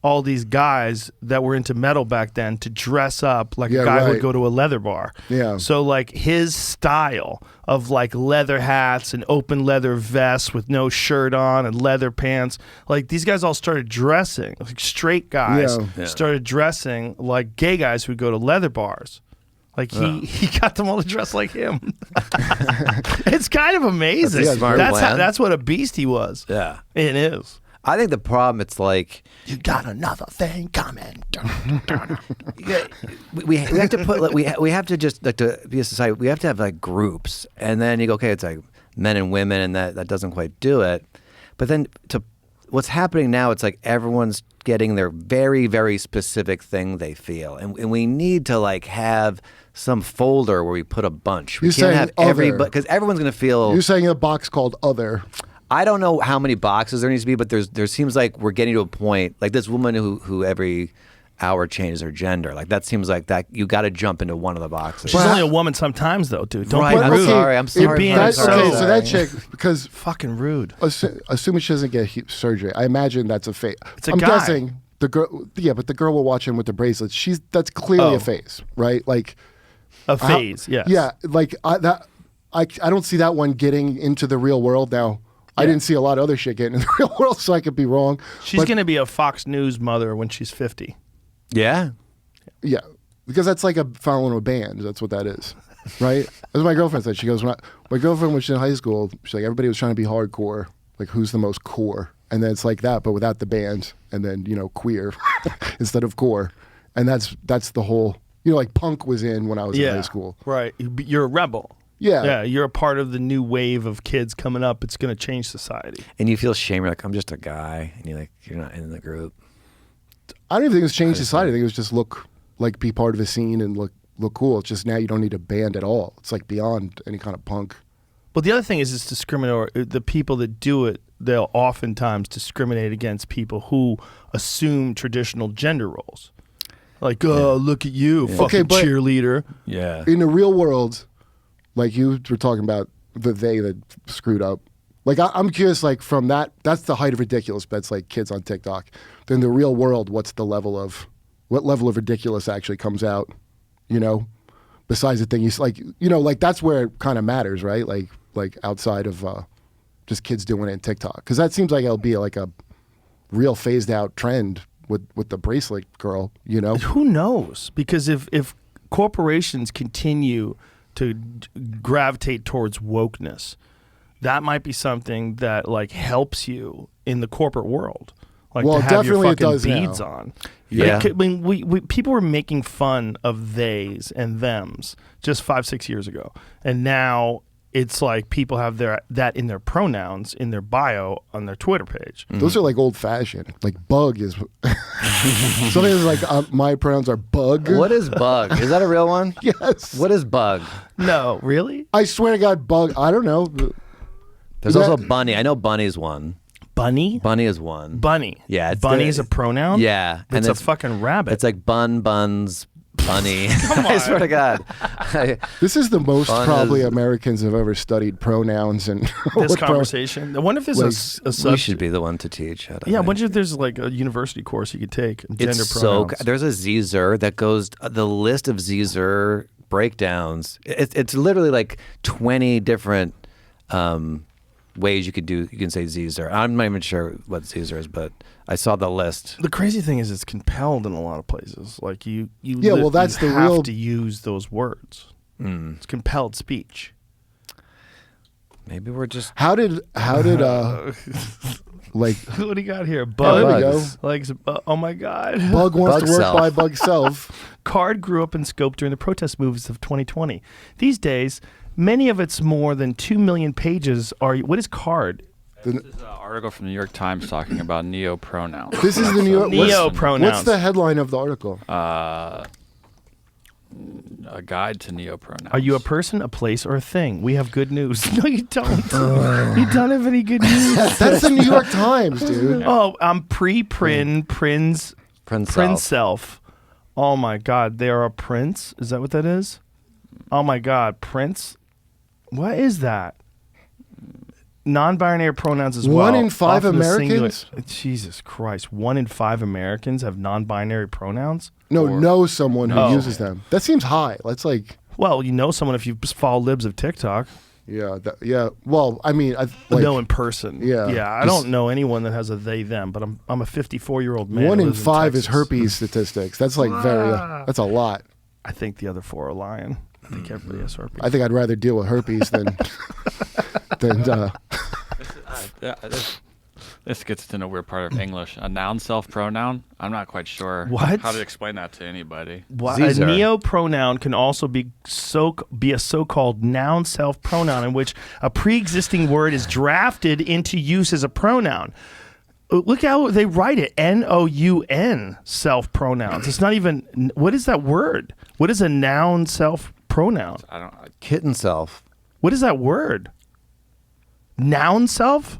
all these guys that were into metal back then to dress up like Yeah, a guy who would right. go to a leather bar. Yeah. So like his style of like leather hats and open leather vests with no shirt on and leather pants, like these guys all started dressing, like straight guys Yeah. started dressing like gay guys who would go to leather bars. Like he got them all to dress like him. It's kind of amazing. That's a smart plan. That's what a beast he was. Yeah. It is. I think the problem, it's like, You got another thing coming. we have to put, like, we have to just, like, to be a society, we have to have like groups, and then you go, okay, it's like men and women, and that doesn't quite do it. But then what's happening now, it's like everyone's getting their very, very specific thing they feel, and we need to like have some folder where we put a bunch. We You're can't saying have other. everybody, because everyone's going to feel. You're saying a box called other. I don't know how many boxes there needs to be, but there seems like we're getting to a point, like this woman who every hour changes her gender. Like that seems like that you got to jump into one of the boxes. She's only a woman sometimes, though, dude. Don't Right, be I'm rude. sorry. I'm sorry. You're being That, so okay, so that chick, because fucking rude. assuming she doesn't get surgery, I imagine that's a face. It's a I'm guy. guessing the girl. Yeah, but the girl we're watching with the bracelets, that's clearly Oh. a face, right? Like A phase, yes. Yeah, like I don't see that one getting into the real world now. I didn't see a lot of other shit getting in the real world, so I could be wrong. She's But- going to be a Fox News mother when she's 50. Yeah. Yeah, because that's like a following a band. That's what that is, right? As my girlfriend said, she goes, my girlfriend was in high school. She's like, everybody was trying to be hardcore. Like, who's the most core? And then it's like that, but without the band, and then queer instead of core, and that's the whole. Like punk was in when I was in high school. Right. You're a rebel. Yeah. Yeah, you're a part of the new wave of kids coming up. It's going to change society. And you feel shame. You're like, I'm just a guy, and you're not in the group. I don't even think it was change society. I think it was just be part of a scene and look cool. It's just now you don't need a band at all. It's like beyond any kind of punk. Well, the other thing is it's discriminatory. The people that do it, they'll oftentimes discriminate against people who assume traditional gender roles. Like, oh, look at you, fucking Okay, but- cheerleader. Yeah. In the real world, like you were talking about they that screwed up. Like I'm curious, like from that's the height of ridiculous. That's like kids on TikTok. Then the real world, what level of ridiculous actually comes out? Besides the thing you like, like that's where it kind of matters, right? Like outside of just kids doing it in TikTok, because that seems like it'll be like a real phased out trend with the bracelet girl. Who knows? Because if corporations continue to gravitate towards wokeness, that might be something that like helps you in the corporate world. Like Well, to have your definitely it fucking does now. beads on. Yeah. Like, I mean, we people were making fun of theys and thems just 5-6 years ago, and now it's like people have that in their pronouns in their bio on their Twitter page. Those are like old fashioned. Like bug is something is like my pronouns are bug. What is bug? Is that a real one? Yes. What is bug? No, really? I swear to God, bug. I don't know. There's Is that- also bunny. I know bunny's one. Bunny? Bunny is one. Bunny. Yeah, it's Bunny the- is a pronoun? Yeah, It's a fucking rabbit. It's like buns, bunny. I swear to God. This is the most Fun probably is- Americans have ever studied pronouns and this what conversation. I wonder if there's a we subject. should be the one to teach. Yeah, I wonder if there's like a university course you could take. Gender It's pronouns. there's a Zer that goes the list of Zer breakdowns. It's literally like 20 different ways you can say Zer. I'm not even sure what Zer is, but I saw the list. The crazy thing is, it's compelled in a lot of places. Like you Yeah, well, that's you the have real- to use those words. It's compelled speech. Maybe we're just how did like What do you got here? there we go. Like, oh my God. bug wants Bug to work self. by bug self. Card grew up in scope during the protest movements of 2020. These days, many of its more than 2 million pages are. What is Card? This is an article from the New York Times talking about neo-pronouns. This is the New York. Neo-pronouns. What's the headline of the article? A guide to neo-pronouns. Are you a person, a place, or a thing? We have good news. No, you don't. You don't have any good news. That's the New York Times, dude. Oh, I'm Prince Self. Self. Oh my God, they are a prince? Is that what that is? Oh my God, Prince? What is that? non-binary pronouns as well. 1 in 5 often the singular- Americans? Jesus Christ. 1 in 5 Americans have non-binary pronouns? No, Or- know someone who Oh. uses them. That seems high. That's like, Well, you know someone if you just follow libs of TikTok. yeah. Well, I mean, No, in person. Yeah. Yeah, I don't know anyone that has a they, them, but I'm a 54-year-old man. 1 who in lives 5 is Texas. herpes statistics. That's like that's a lot. I think the other 4 are lying. I think everybody has herpes. I think I'd rather deal with herpes than This gets to a weird part of English. A noun self-pronoun? I'm not quite sure What? how to explain that to anybody. A Caesar. neopronoun can also be a so-called noun self-pronoun in which a pre-existing word is drafted into use as a pronoun. Look how they write it. N-O-U-N, self-pronouns. It's not even... What is that word? What is a noun self-pronoun? I don't. Kitten self. What is that word? Noun self?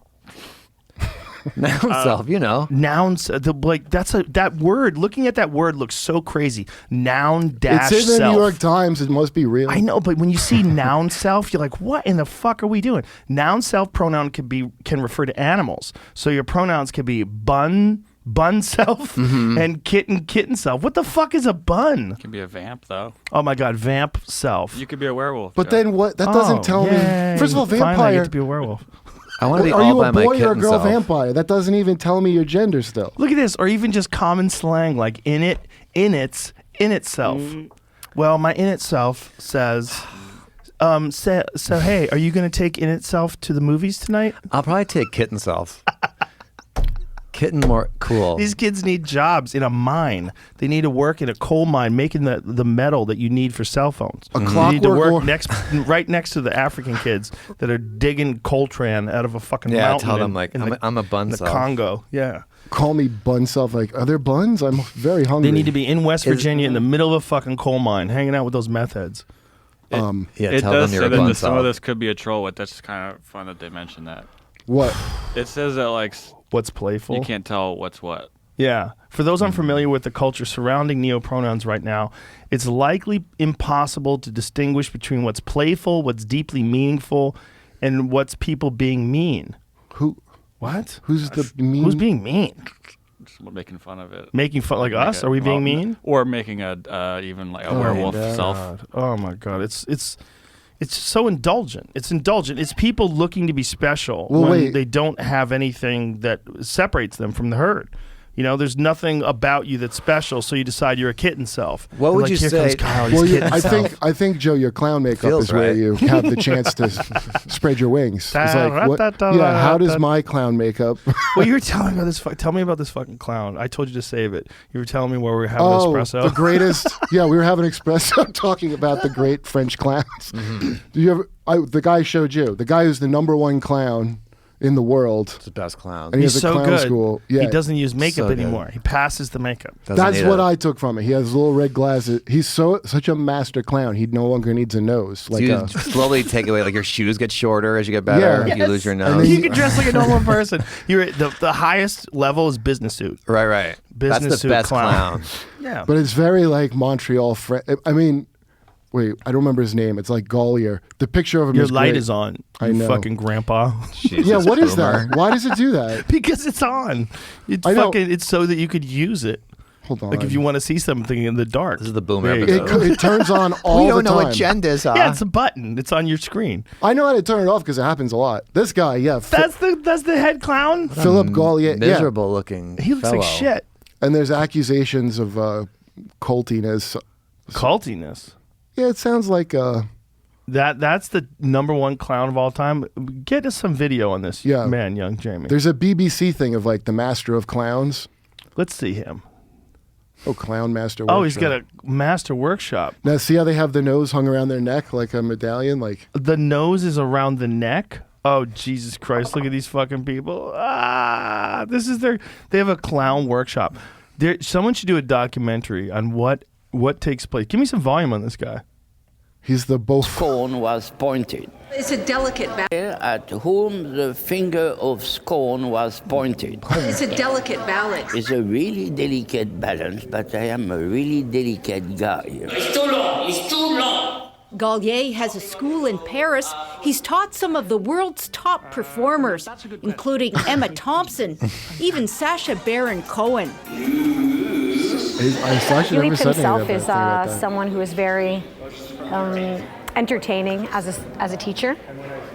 Noun self, you know. Nouns, that word. Looking at that word looks so crazy. Noun dash it's in the self. New York Times. It must be real. I know, but when you see noun self, you're like, what in the fuck are we doing? Noun self pronoun can refer to animals. So your pronouns could be bun self, and kitten self. What the fuck is a bun? It can be a vamp, though. Oh my god, vamp self. You could be a werewolf. But Joe. then what? That doesn't tell me. First of all, Finally, I vampire. get to be a werewolf. I want to be Are all you by a my boy or a kitten girl self. vampire? That doesn't even tell me your gender still. Look at this, or even just common slang like in itself. Well, my in itself says, so hey, are you gonna take in itself to the movies tonight? I'll probably take kitten self. Kitten more cool. These kids need jobs in a mine. They need to work in a coal mine making the metal that you need for cell phones. A You need to clockwork work right next to the African kids that are digging coltran out of a fucking Yeah, mountain. tell them in- like in I'm a bun the self. Congo. Yeah. Call me bun self. Like, are there buns? I'm very hungry. They need to be in West Virginia in the middle of a fucking coal mine, hanging out with those meth heads. Yeah, It tell does them you're say a that bun some of self. this could be a troll, but that's kind of fun that they mentioned that. What? It says that like What's playful? you can't tell what's what. Yeah. For those unfamiliar with the culture surrounding neopronouns right now, it's likely impossible to distinguish between what's playful, what's deeply meaningful, and what's people being mean. Who? What? Who's the mean? Who's being mean? Just making fun of it. Making fun like us? Are we being mean? Or making a even like a werewolf self. God. Oh my god. It's so indulgent. It's indulgent. It's people looking to be special Well, when wait. they don't have anything that separates them from the herd. You know, there's nothing about you that's special, so you decide you're a kitten self. What And would like, you here say- Comes Kyle, he's Well, kitten self. I think Joe, your clown makeup Feels is where right. you have the chance to spread your wings. It's like, what? Yeah. How does my clown makeup? Well, you were telling me about this. Tell me about this fucking clown. I told you to save it. You were telling me where we were having espresso. the greatest. Yeah, we were having espresso talking about the great French clowns. Do you ever? The guy showed you the guy who's the #1 clown in the world. It's the best clown. And he He's has a so clown good. school. Yeah, He doesn't use makeup So good. anymore. He passes the makeup. Doesn't That's need what a- I took from it. He has little red glasses. He's such a master clown. He no longer needs a nose. Do Like you slowly take away, like your shoes get shorter as you get better. Yeah. You lose your And nose. then You can dress like a normal person. You're the highest level is business suit. Right. Business That's the suit best clown. clown. Yeah. but it's very like Montreal. I mean, wait, I don't remember his name. It's like Gaulier. The picture of him Your is light great. is on. I You know. fucking grandpa. Jesus, Yeah, what is boomer. that? Why does it do that? Because it's on. I know. It's so that you could use it. Hold on. Like if you want to see something in the dark. This is the boomer There you episode. go. it turns on all the time. genders are. Yeah, it's a button. It's on your screen. I know how to turn it off because it happens a lot. This guy, yeah, That's the head clown. Philip Gaulier. Yeah. Miserable looking. He looks fellow. like shit. And there's accusations of cultiness. Cultiness. Yeah, it sounds like That's the #1 clown of all time. Get us some video on this Yeah. man, young Jamie. there's a BBC thing of like the master of clowns. Let's see him. Oh, clown master. Oh, he's got workshop. a master workshop. Now see how they have the nose hung around their neck like a medallion? Like The nose is around the neck. Oh, Jesus Christ. Look at these fucking people. They have a clown workshop. Someone should do a documentary on what takes place. Give me some volume on this guy. he's the both. Scorn was pointed. It's a delicate balance. At whom the finger of scorn was pointed. It's a delicate balance. It's a really delicate balance, but I am a really delicate guy. It's too long. It's too long. Gallier has a school in Paris. He's taught some of the world's top performers, including Emma Thompson, even Sacha Baron Cohen. Philippe himself is someone who is very entertaining as a teacher.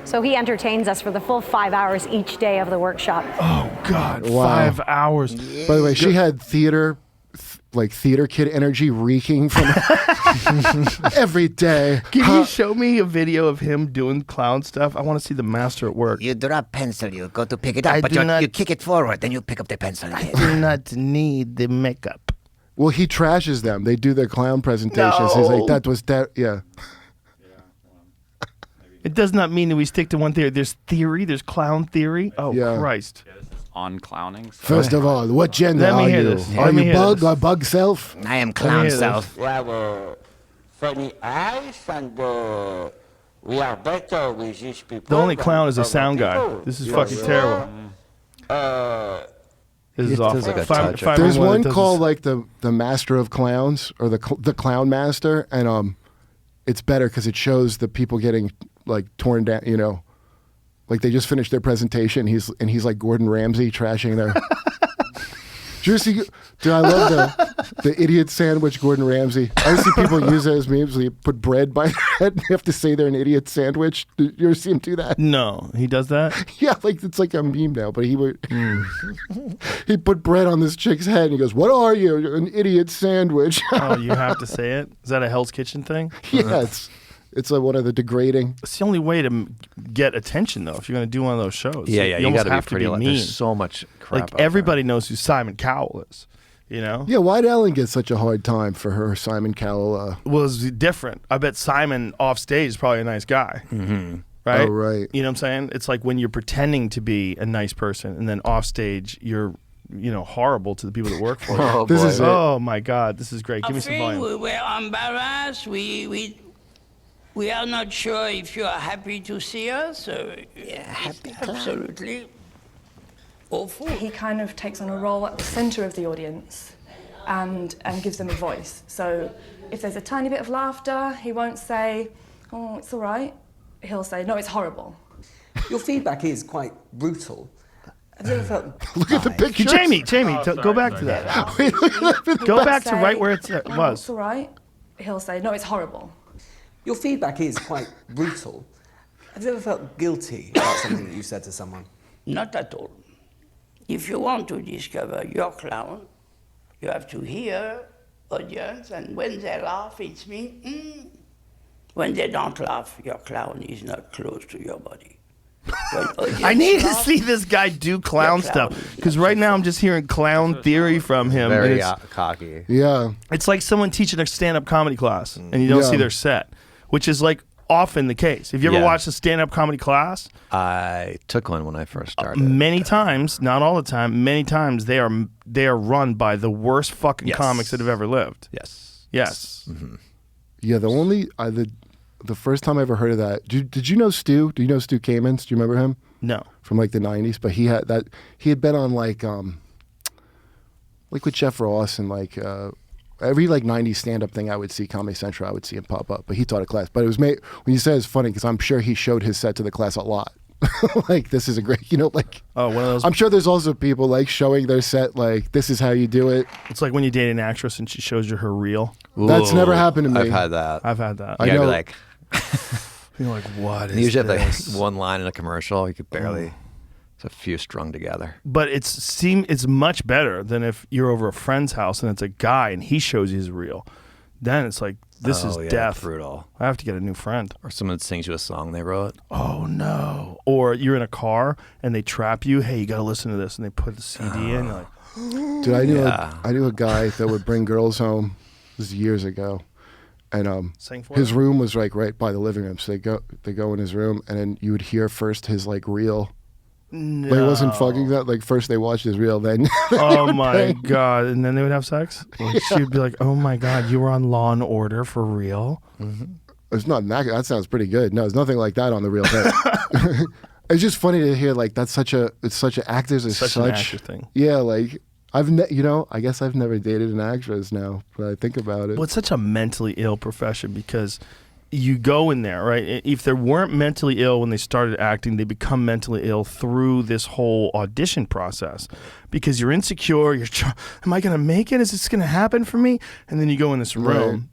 So he entertains us for the full 5 hours each day of the workshop. Oh, God, Wow. 5 hours. By the way, she had theater kid energy reeking from every day. Can you show me a video of him doing clown stuff? I want to see the master at work. You drop pencil, you go to pick it up, I but do not- you kick it forward, then you pick up the pencil again. I do not need the makeup. Well, he trashes them. They do their clown presentations. He's like, that was that. Yeah. It does not mean that we stick to one theory. There's theory. There's clown theory. Oh, Yeah. Christ. On clowning. First of all, what gender Let me are hear you? this. Are Let me you hear bug this. or bug self? I am clown hear this. self. We have funny eyes, and we are better with these people. The only than clown is a other sound guy. people. This is Yes. fucking terrible. This is It awful. does like a Find- touch. find me There's that one does called this. like the Master of Clowns or the Clown Master, and it's better because it shows the people getting like torn down. You know, like they just finished their presentation. He's like Gordon Ramsay trashing their. Do you see? Dude, I love the idiot sandwich, Gordon Ramsay. I see people use it as memes. They put bread by their head. And they have to say they're an idiot sandwich. Do you ever see him do that? No, he does that? Yeah, like it's like a meme now. But he would. He put bread on this chick's head and he goes, "What are you? You're an idiot sandwich." Oh, you have to say it? Is that a Hell's Kitchen thing? Yeah, it's like one of the degrading. It's the only way to get attention, though, if you're going to do one of those shows. Yeah, You you almost got to be have pretty. mean. There's so much crap. Like, out everybody knows who Simon Cowell is, you know? Yeah, why'd Ellen get such a hard time for her Simon Cowell? Well, it's different. I bet Simon off stage is probably a nice guy. Mm-hmm. Right? Oh, right. You know what I'm saying? It's like when you're pretending to be a nice person and then off stage you're, horrible to the people that work for you. Oh, This boy. is it. Oh, my God. This is great. Give me some volume. We were embarrassed. We are not sure if you are happy to see us. Yeah, happy. Absolutely awful. He kind of takes on a role at the centre of the audience and gives them a voice. So if there's a tiny bit of laughter, he won't say, "Oh, it's all right." He'll say, "No, it's horrible." Your feedback is quite brutal. Have you ever felt... Look at the picture. Jamie, go back to that. Go back to right where it "Oh, was. it's all right." He'll say, "No, it's horrible." Your feedback is quite brutal. Have you ever felt guilty about something that you said to someone? Not at all. If you want to discover your clown, you have to hear audience, and when they laugh, it's me. When they don't laugh, your clown is not close to your body. I need to see this guy do clown stuff because right now I'm just hearing clown theory from him. and Very it's, cocky. Yeah. it's like someone teaching a stand-up comedy class and you don't Yeah. see their set, which is like often the case. Have you ever Yeah. watched a stand-up comedy class? I took one when I first started. Many times, not all the time, many times they are run by the worst fucking Yes. comics that have ever lived. Yes. Yes. Mm-hmm. Yeah, the first time I ever heard of that. Did you know Stu? Do you know Stu Kamens? Do you remember him? No. From like the 90s, but he had been on like with Jeff Ross and like every like 90s stand-up thing I would see, Comedy Central, I would see him pop up. But he taught a class. But it was when you said it's funny because I'm sure he showed his set to the class a lot. Like, this is a great, like. Oh, one of those. I'm sure there's also people like showing their set like, this is how you do it. It's like when you date an actress and she shows you her reel. That's never happened to me. I've had that. I've had that. You gotta be like, you're like, what is you usually have this? like one line in a commercial. You could barely. It's a few strung together. But it's much better than if you're over a friend's house and it's a guy and he shows you his reel. Then it's like, this is death. Brutal. I have to get a new friend. Or someone sings you a song they wrote. Oh no. Or you're in a car and they trap you. Hey, you got to listen to this, and they put the CD in. You're like, dude, I knew a guy that would bring girls home. This was years ago, and Sing for his it? room was right by the living room. So they go in his room, and then you would hear first his like reel. No. Like, it wasn't fucking that. Like, first they watched his reel, then. Oh my God. And then they would have sex? Like, she'd be like, oh my God, you were on Law and Order for real? Mm-hmm. It's not that sounds pretty good. No, there's nothing like that on the reel. It's just funny to hear like it's such a actors is Such an actor thing. Yeah, like I guess I've never dated an actress now, but I think about it. Well, it's such a mentally ill profession because you go in there, right? If they weren't mentally ill when they started acting, they become mentally ill through this whole audition process because you're insecure. Am I going to make it? Is this going to happen for me? And then you go in this room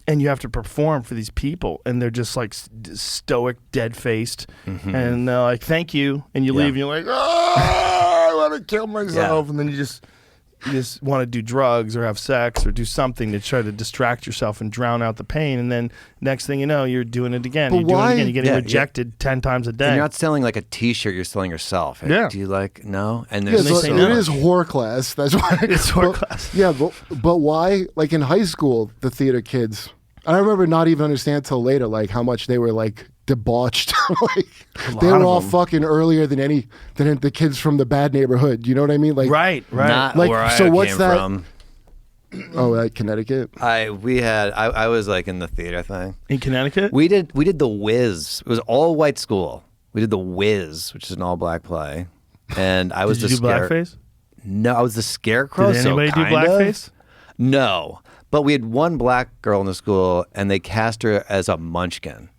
and you have to perform for these people, and they're just like stoic, dead-faced, and they're like, thank you. And you leave and you're like, I want to kill myself. And then you just want to do drugs or have sex or do something to try to distract yourself and drown out the pain. And then next thing you know, you're doing it again. You're doing it again. You're getting rejected 10 times a day. And you're not selling like a T-shirt. You're selling yourself. Yeah. Do you like, no? And Yeah, there's so it is whore class. That's why it's whore class. Yeah, but why? Like in high school, the theater kids, I remember not even understand till later, like how much they were like debauched. Like they were all fucking earlier than the kids from the bad neighborhood. You know what I mean? Like right. Not like where so. I What's came that? from. Oh, like Connecticut. I was like in the theater thing in Connecticut. We did the Wiz. It was all white school. We did the Wiz, which is an all black play, and I was Did you do blackface? No, I was the Scarecrow. Did anybody do kind of. blackface? No, but we had one black girl in the school, and they cast her as a munchkin.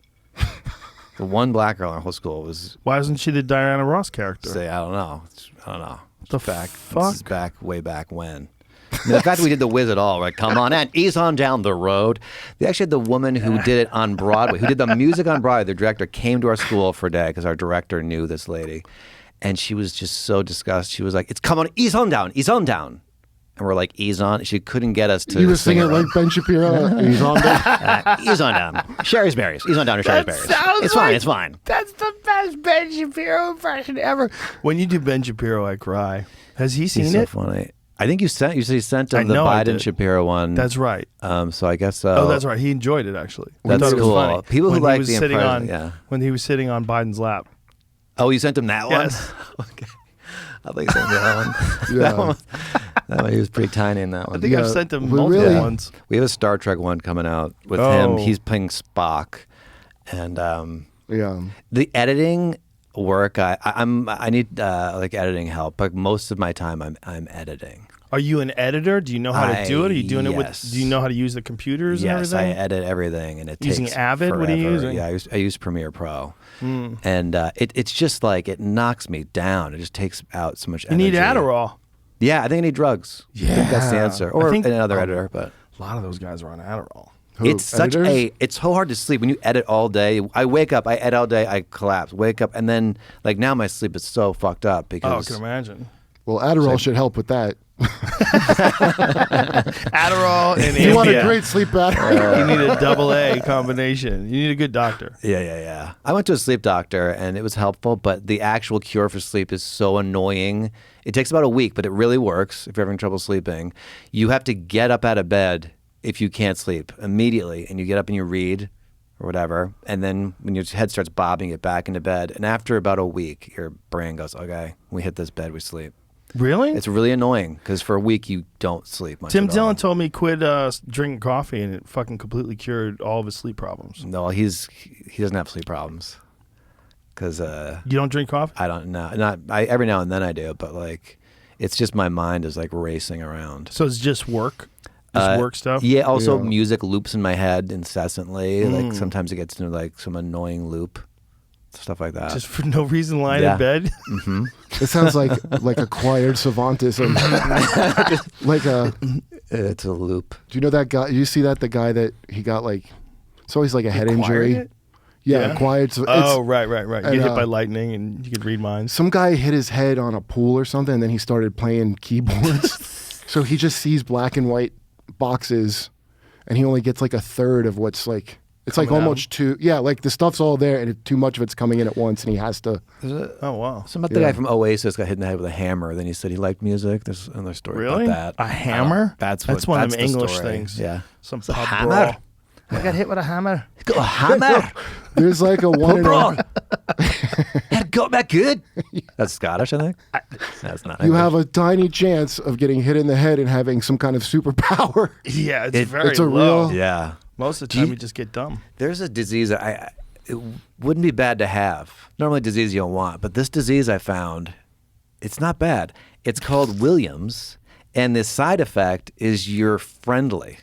The one black girl in our whole school was. Why wasn't she the Diana Ross character? Say, I don't know. The back, fuck? This is back way back when. I mean, the fact that we did the Wiz at all, right? Come on and ease on down the road. They actually had the woman who did it on Broadway, who did the music on Broadway. The director came to our school for a day because our director knew this lady, and she was just so disgusted. She was like, "It's come on, ease on down, ease on down." And we're like, ease on. She couldn't get us to. You were singing like Ben Shapiro. Ease on down. Ease on down. Sherry's berries. Ease on down to Sherry's berries. It's fine. It's fine. That's the best Ben Shapiro impression ever. When you do Ben Shapiro, I cry. Has he seen He's it? so funny. I think you said he sent him the know I Biden did. Shapiro one. That's right. So I guess so. Oh, that's right. He enjoyed it actually. He That's thought it was cool. funny. People who When he like was the sitting impression, on, yeah. when he was sitting on Biden's lap. Oh, you sent him that one? Yes. Okay. I think you sent me that one. Yeah. That one, he was pretty tiny in that one. I think I've sent him we multiple really- ones. We have a Star Trek one coming out with Oh. him. He's playing Spock, and the editing work. I need like editing help. Like most of my time, I'm editing. Are you an editor? Do you know how to do it? Are you doing it yes. with? Do you know how to use the computers Yes, and I everything? edit everything, and it Using takes Avid? What are you forever. using? Yeah, I use Premiere Pro, and it's just like it knocks me down. It just takes out so much You energy. need Adderall. Yeah, I think I need drugs. I think that's the answer, I or think- another editor. But A lot of those guys are on Adderall. it's so hard to sleep when you edit all day. I wake up, I edit all day, I collapse. Wake up, and then like now my sleep is so fucked up Oh, I because can imagine. Well, Adderall should help with that. Adderall and You want a Ambien. great sleep pattern. You need a double A combination. You need a good doctor. Yeah. I went to a sleep doctor and it was helpful, but the actual cure for sleep is so annoying. It takes about a week, but it really works if you're having trouble sleeping. You have to get up out of bed if you can't sleep immediately, and you get up and you read or whatever, and then when your head starts bobbing, you get back into bed. And after about a week, your brain goes, okay, we hit this bed, we sleep. Really? It's really annoying because for a week you don't sleep much Tim at all. Dillon told me quit drinking coffee, and it fucking completely cured all of his sleep problems. No, he doesn't have sleep problems because You don't drink coffee? I don't know. Every now and then I do, but like it's just my mind is like racing around. So it's just work? Just work stuff? Yeah. Also, music loops in my head incessantly. Like sometimes it gets into like some annoying loop, stuff like that. Just for no reason, lying in bed? Mm-hmm. It sounds like acquired savantism. Like a. It's a loop. Do you know that guy? You see that the guy that he got like? It's always like a head injury. It? Yeah, acquired. So right. You get hit by lightning, and you could read minds. Some guy hit his head on a pool or something, and then he started playing keyboards. So he just sees black and white boxes, and he only gets like a third of what's like. It's like almost too. Yeah, like the stuff's all there, and too much of it's coming in at once, and he has to. Oh wow! Some about the guy from Oasis got hit in the head with a hammer. Then he said he liked music. There's another story Really? about that. A hammer? That's one of the them English story. things. Yeah. Some It's a pub hammer. brawl. I got hit with a hammer. Got a hammer. There's like a one. It got back good. That's Scottish, I think. That's not. You English. have a tiny chance of getting hit in the head and having some kind of superpower. Yeah, it's very it's a low. real. Yeah. Most of the time, you just get dumb. There's a disease that it wouldn't be bad to have. Normally, a disease you don't want, but this disease I found, it's not bad. It's called Williams, and the side effect is you're friendly.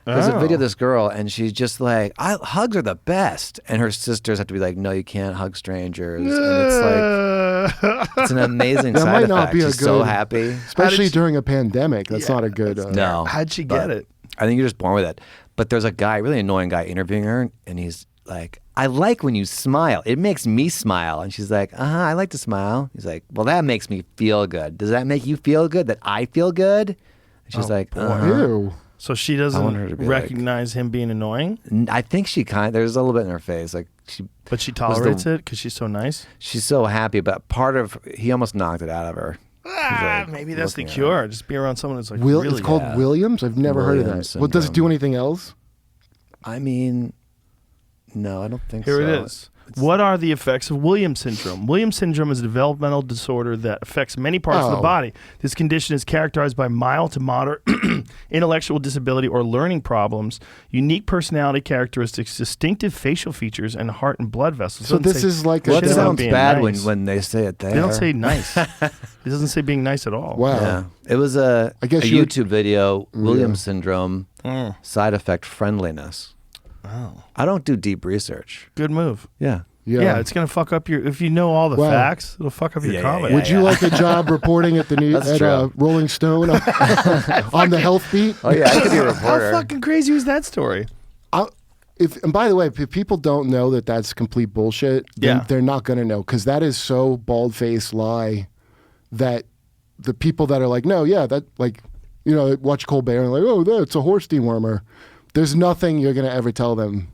There's a Oh. video of this girl, and she's just like, hugs are the best. And her sisters have to be like, no, you can't hug strangers. And it's like, it's an amazing That side might effect. not be a She's good, so happy. especially during a pandemic. That's not a good. No. How'd she but get it? I think you're just born with it. But there's a guy, really annoying guy, interviewing her, and he's like, I like when you smile. It makes me smile. And she's like, I like to smile. He's like, well, that makes me feel good. Does that make you feel good that I feel good? And she's like, Ew. So she I want her doesn't to be recognize him being annoying? I think she there's a little bit in her face. Like But she was tolerates it because she's so nice? She's so happy, but he almost knocked it out of her. Maybe that's the cure. Just be around someone that's like Will, really it's called Williams? I've never heard of Williams that. Well, does it do anything else? I mean, no, I don't think Here so. it is. What are the effects of Williams syndrome? Williams syndrome is a developmental disorder that affects many parts of the body. This condition is characterized by mild to moderate intellectual disability or learning problems, unique personality characteristics, distinctive facial features, and heart and blood vessels. So this is like Well, a it shit sounds about bad nice. when they say it there. They don't say nice. It doesn't say being nice at all. Wow. Yeah. It was a guess you would- YouTube video, Williams syndrome, side effect friendliness. Oh. I don't do deep research. Good move. Yeah. Yeah, it's gonna fuck up your. If you know all the Wow. facts, it'll fuck up your comedy. Would you like a job reporting at the That's true. Rolling Stone on the health beat? Oh yeah, I could be a How reporter. fucking crazy was that story? And by the way, if people don't know that that's complete bullshit, then Yeah. they're not going to know, because that is so bald-faced lie that the people that are like, no, yeah, that, like, you know, watch Colbert and like, oh, that's a horse dewormer. There's nothing you're going to ever tell them.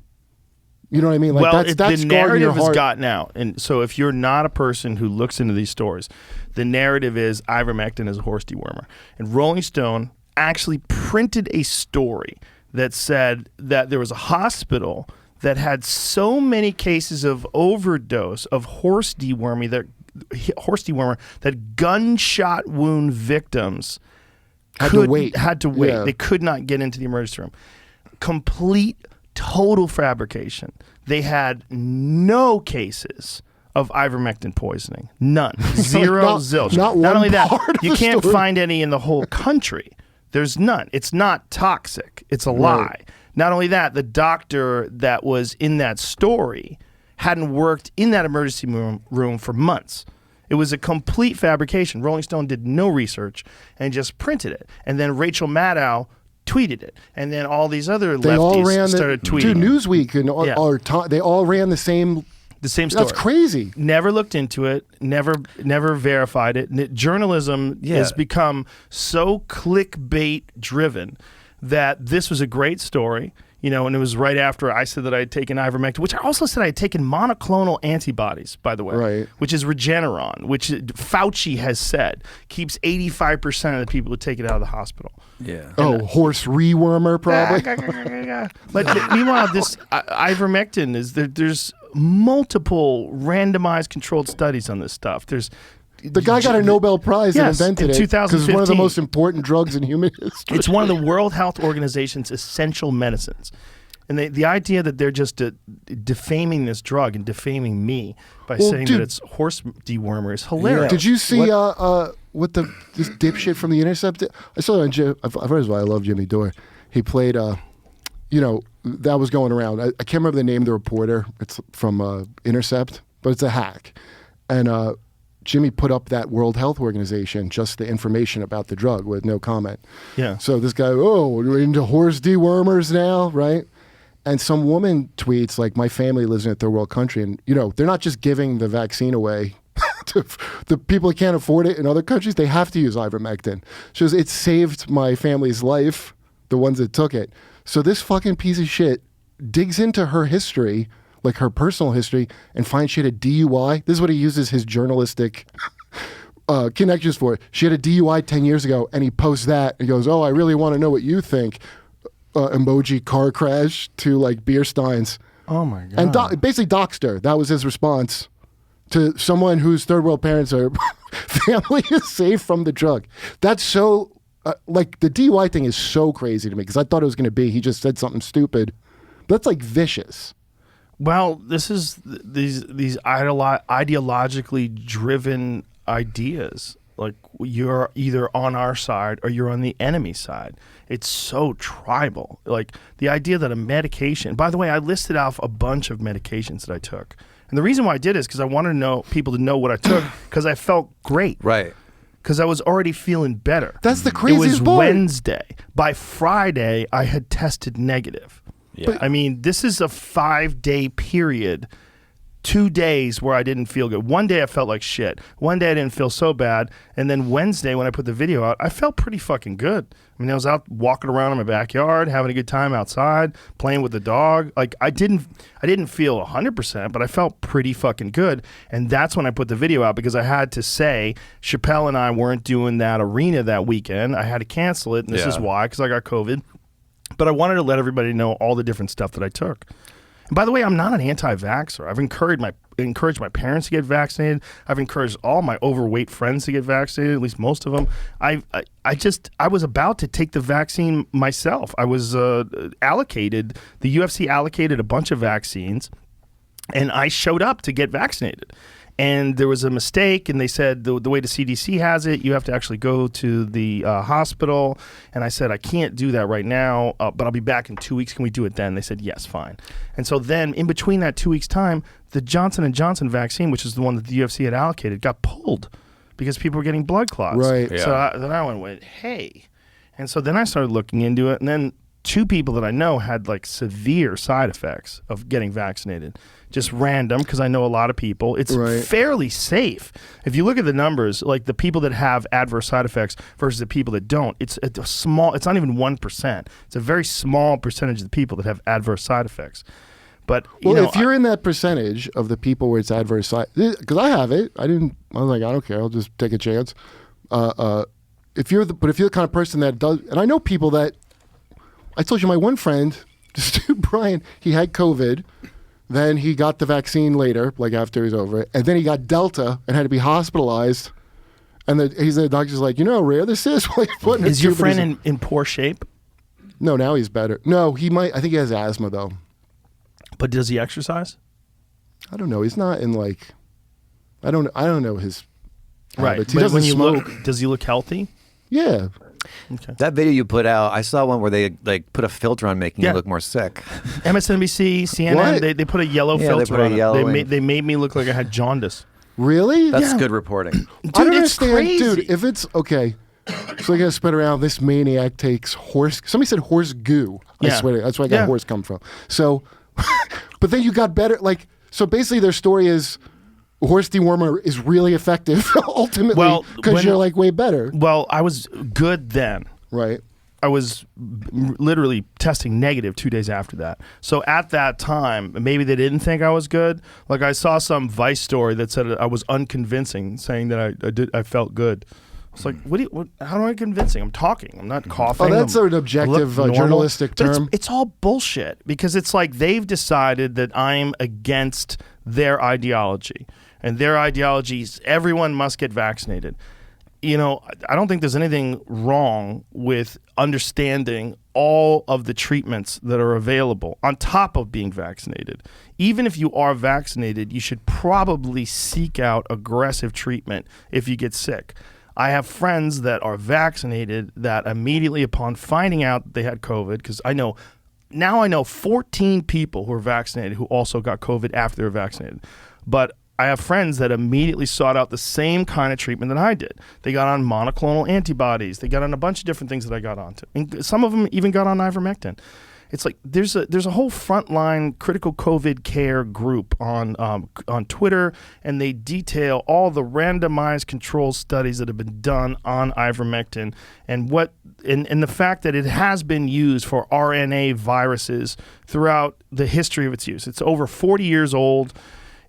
You know what I mean? Like, Well, that's the scarred in your narrative has heart. gotten out, and so if you're not a person who looks into these stories, the narrative is ivermectin is a horse dewormer. And Rolling Stone actually printed a story that said that there was a hospital that had so many cases of overdose of horse dewormer that gunshot wound victims Had to wait. Yeah. They could not get into the emergency room. Complete, total fabrication. They had no cases of ivermectin poisoning. None. Zero, Not- zilch. not one only that, part of you the can't story. find any in the whole country. There's none. It's not toxic. It's a lie. Not only that, the doctor that was in that story hadn't worked in that emergency room for months. It was a complete fabrication. Rolling Stone did no research and just printed it. And then Rachel Maddow tweeted it. And then all these other They all lefties ran started tweeting. Dude, Newsweek and Yeah. they all ran the same same story. That's crazy. Never looked into it. Never verified it. Journalism has become so clickbait driven that this was a great story. You know, and it was right after I said that I had taken ivermectin, which I also said I had taken monoclonal antibodies, by the way, Right. which is Regeneron, which Fauci has said keeps 85% of the people who take it out of the hospital. Yeah. Oh, horse rewormer, probably. But meanwhile, this ivermectin is there's multiple randomized controlled studies on this stuff. There's The guy got a Nobel Prize and Yes, invented in it because it's one of the 2015. most important drugs in human history. It's one of the World Health Organization's essential medicines. And the idea that they're just defaming this drug and defaming me by Well, saying dude, that it's horse dewormer is hilarious. Did you see what this dipshit from The Intercept did? I saw it on Jim. First of all, I love Jimmy Dore. He played, you know, that was going around. I can't remember the name of the reporter. It's from Intercept, but it's a hack. And Jimmy put up that World Health Organization, just the information about the drug with no comment. Yeah. So this guy, we're into horse dewormers now, right? And some woman tweets, like, my family lives in a third world country. And, you know, they're not just giving the vaccine away to the people who can't afford it in other countries. They have to use ivermectin. She goes, it saved my family's life, the ones that took it. So this fucking piece of shit digs into her history, like her personal history, and finds she had a DUI. This is what he uses his journalistic connections for. She had a DUI 10 years ago, and he posts that. And he goes, I really want to know what you think. Emoji car crash to like beer steins. Oh my God. And basically doxed her. That was his response to someone whose third world parents are family is safe from the drug. That's so like the DUI thing is so crazy to me because I thought it was going to be he just said something stupid. That's like vicious. Well, this is these ideologically driven ideas like you're either on our side or you're on the enemy side. It's so tribal. Like the idea that a medication, by the way, I listed off a bunch of medications that I took. And the reason why I did is because I wanted people to know what I took because I felt great. Right. Because I was already feeling better. That's the craziest It was Wednesday. By Friday, I had tested negative. Yeah. I mean, this is a 5-day period. 2 days where I didn't feel good. One day I felt like shit. One day I didn't feel so bad. And then Wednesday when I put the video out, I felt pretty fucking good. I mean, I was out walking around in my backyard, having a good time outside, playing with the dog. Like I didn't feel 100%, but I felt pretty fucking good. And that's when I put the video out because I had to say Chappelle and I weren't doing that arena that weekend. I had to cancel it. And this is why, because I got COVID. But I wanted to let everybody know all the different stuff that I took. And by the way, I'm not an anti-vaxxer. I've encouraged my parents to get vaccinated. I've encouraged all my overweight friends to get vaccinated, at least most of them. I was about to take the vaccine myself. I was allocated, the UFC allocated a bunch of vaccines, and I showed up to get vaccinated. And there was a mistake, and they said the way the CDC has it, you have to actually go to the hospital. And I said, I can't do that right now, but I'll be back in 2 weeks. Can we do it then? They said, yes, fine. And so then in between that 2 weeks' time, the Johnson & Johnson vaccine, which is the one that the UFC had allocated, got pulled because people were getting blood clots. Right. Yeah. So then I went, hey. And so then I started looking into it, and then 2 people that I know had like severe side effects of getting vaccinated. Just random, because I know a lot of people. It's fairly safe. If you look at the numbers, like the people that have adverse side effects versus the people that don't, it's small. It's not even 1%. It's a very small percentage of the people that have adverse side effects. But if you're in that percentage of the people where it's adverse side, because I have it, I was like, I don't care. I'll just take a chance. If you're the kind of person that does, and I know people that, I told you my one friend, this dude Brian, he had COVID. Then he got the vaccine later, like after he was over it. And then he got Delta and had to be hospitalized. And the doctor's like, you know how rare this is? Is your friend in poor shape? No, now he's better. No, he might. I think he has asthma, though. But does he exercise? I don't know. He's not in like, I don't know his habits. He But doesn't when you smoke. does he look healthy? Yeah. Okay. That video you put out, I saw one where they like put a filter on making you look more sick. MSNBC, CNN, they put a yellow filter on it. They made me look like I had jaundice. Really? That's good reporting. Dude, I don't it's understand, crazy. dude. If it's okay, so I gotta spread around. This maniac takes horse. Somebody said horse goo. I swear, that's where I got horse come from. So, but then you got better. Like, so basically, their story is horse dewormer is really effective ultimately because you're like way better. Well, I was good then. Right. I was literally testing negative 2 days after that. So at that time, maybe they didn't think I was good. Like I saw some Vice story that said I was unconvincing, saying that I felt good. It's like, how am I convincing? I'm talking. I'm not coughing. Oh, that's an objective journalistic term. It's all bullshit because it's like they've decided that I'm against their ideology. And their ideology is everyone must get vaccinated. You know, I don't think there's anything wrong with understanding all of the treatments that are available on top of being vaccinated. Even if you are vaccinated, you should probably seek out aggressive treatment if you get sick. I have friends that are vaccinated that immediately upon finding out they had COVID, because I know 14 people who are vaccinated who also got COVID after they were vaccinated. But I have friends that immediately sought out the same kind of treatment that I did. They got on monoclonal antibodies. They got on a bunch of different things that I got onto. And some of them even got on ivermectin. It's like there's a whole frontline critical COVID care group on Twitter, and they detail all the randomized control studies that have been done on ivermectin and the fact that it has been used for RNA viruses throughout the history of its use. It's over 40 years old.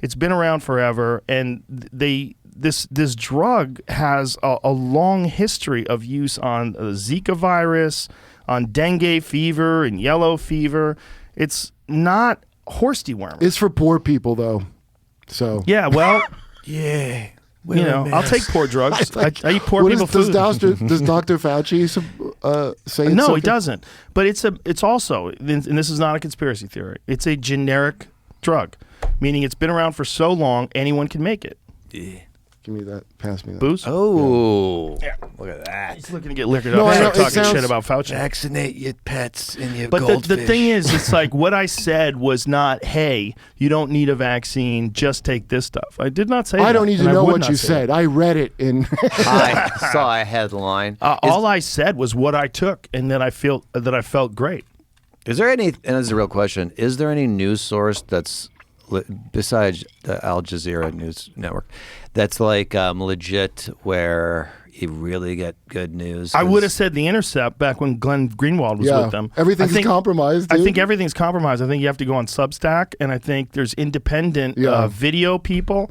It's been around forever, and this drug has a long history of use on Zika virus, on dengue fever and yellow fever. It's not horse dewormer. It's for poor people, though. So yeah, well, yeah. You know, I'll take poor drugs. I eat poor people food. Does Dr. Fauci say no, something? he doesn't. But it's also, and this is not a conspiracy theory, it's a generic drug, meaning it's been around for so long, anyone can make it. Yeah. Give me that. Pass me that. Booze? Oh, look at that. He's looking to get liquored No, up. I know, Start it talking sounds- shit about Fauci. Vaccinate your pets and your But goldfish. the thing is, it's like what I said was not, hey, you don't need a vaccine, just take this stuff. I did not say that. I don't need to and I know would what not you say said. that. I read it in. I saw a headline. All I said was what I took, and that I felt great. Is there any, and this is a real question, is there any news source that's, besides the Al Jazeera news network, that's like legit where you really get good news? I would have said The Intercept back when Glenn Greenwald was with them. Everything's compromised. I dude. think everything's compromised. I think you have to go on Substack, and I think there's independent video people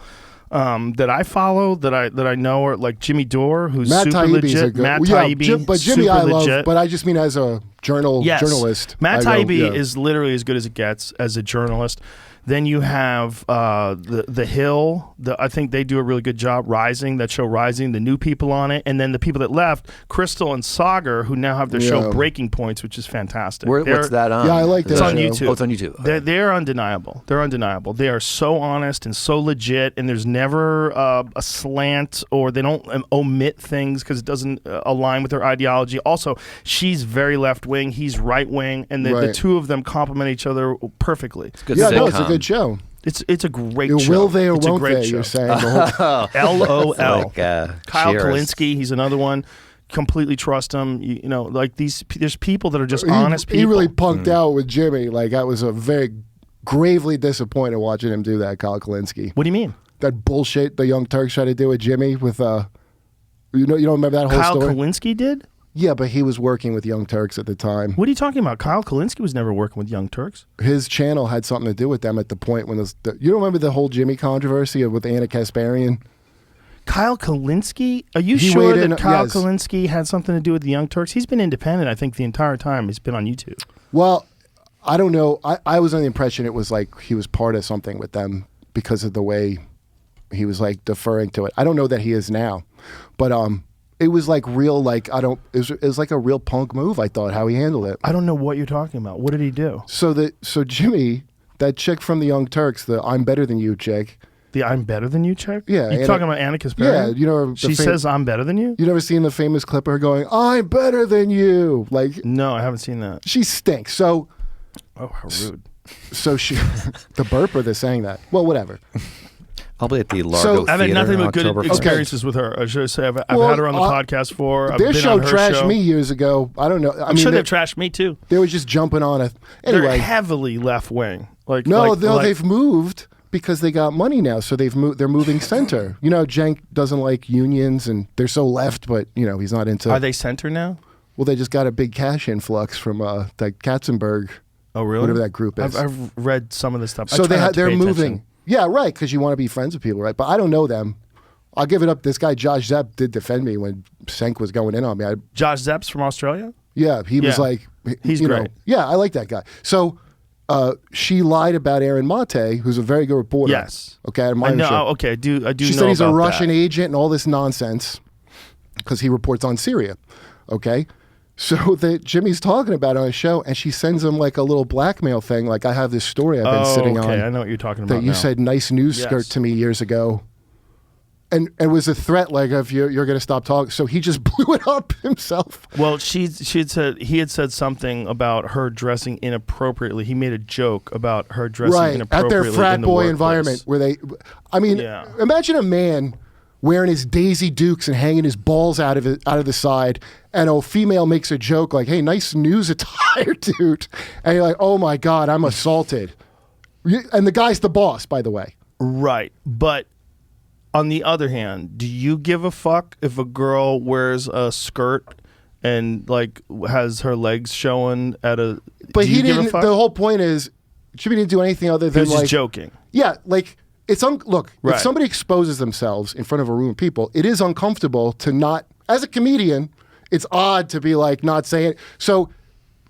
that I follow that I know are like Jimmy Dore, who's Matt super Taibbi's legit. a good. Matt yeah, Taibbi, but Jimmy super I love. legit. But I just mean as a journalist. Matt I Taibbi go, is literally as good as it gets as a journalist. Then you have the Hill. I think they do a really good job. Rising, that show Rising, the new people on it, and then the people that left, Crystal and Sagar, who now have their show Breaking Points, which is fantastic. What's that on? Yeah, I like that. It's on show. YouTube. Oh, it's on YouTube. They're undeniable. They're undeniable. They are so honest and so legit, and there's never a slant, or they don't omit things because it doesn't align with their ideology. Also, she's very left wing, he's right wing, and the Right. two of them complement each other perfectly. It's a good Yeah, no, sitcom. it's a good show. It's a great You show. will they or it's won't a great they? show. You're saying the whole. LOL. Like, Kyle Cheers. Kalinske, he's another one. Completely trust him. You know, like there's people that are just honest people. He really punked out with Jimmy. Like I was a very gravely disappointed watching him do that. Kyle Kalinske. What do you mean? That bullshit the Young Turks tried to do with Jimmy with you don't remember that whole Kyle story? Kalinske did? Yeah, but he was working with Young Turks at the time. What are you talking about? Kyle Kalinske was never working with Young Turks. His channel had something to do with them at the point when you don't remember the whole Jimmy controversy with Anna Kasparian? Kyle Kalinske? Are you He sure weighed that in- Kyle yes. Kalinske had something to do with the Young Turks? He's been independent, I think, the entire time he's been on YouTube. Well, I don't know. I was under the impression it was like he was part of something with them because of the way he was like deferring to it. I don't know that he is now, but it was like real, like it was like a real punk move. I thought how he handled it. I don't know what you're talking about. What did he do? So Jimmy, that chick from the Young Turks, the I'm better than you chick. The I'm better than you chick? Yeah, You Anna- talking about Anna Kasparian? Yeah, you know she says I'm better than you? You never seen the famous clip of her going, "I'm better than you"? Like No, I haven't seen that. she stinks. So Oh, how rude. so she the burp or the saying that. Well, whatever. I'll be at the Largo So- Theater I've had nothing on but good October 1st. experiences with her. I should say I've Well, had her on the podcast for. I've Their been show on her trashed show. me years ago. I don't know. I'm sure they've trashed me too. They were just jumping on it. They're Anyway, heavily left wing. no, they've moved because they got money now. So they've moved. They're moving center. You know, Cenk doesn't like unions, and they're so left. But you know, he's not into. Are they center now? Well, they just got a big cash influx from that Katzenberg. Oh, really? Whatever that group is. I've read some of this stuff. So I try not to they're pay moving. attention. Yeah, right. Because you want to be friends with people, right? But I don't know them. I'll give it up. This guy Josh Zepp did defend me when Cenk was going in on me. Josh Zepp's from Australia. Yeah, he was like, he's you great. know, yeah, I like that guy. So she lied about Aaron Mate, who's a very good reporter. Yes. Okay, I I admire know. him. Okay, I do. She know said he's a about Russian that. agent and all this nonsense because he reports on Syria. Okay. So that Jimmy's talking about it on his show, and she sends him like a little blackmail thing. Like, I have this story I've been sitting on. Okay, I know what you're talking about. That you now. said nice news skirt Yes. to me years ago. And it was a threat, like, if you're going to stop talking. So he just blew it up himself. Well, he had said something about her dressing inappropriately. He made a joke about her dressing Right, at inappropriately their frat in the boy workplace. environment where they, I mean, imagine a man wearing his Daisy Dukes and hanging his balls out of the side, and a female makes a joke like, "Hey, nice news attire, dude," and you're like, "Oh my God, I'm assaulted," and the guy's the boss, by the way. Right, but on the other hand, do you give a fuck if a girl wears a skirt and like has her legs showing at a? But do he you give a didn't. fuck? The whole point is, Jimmy didn't do anything other He than was just like joking. Yeah, like it's look. Right. If somebody exposes themselves in front of a room of people, it is uncomfortable to not. As a comedian, it's odd to be like not saying it. So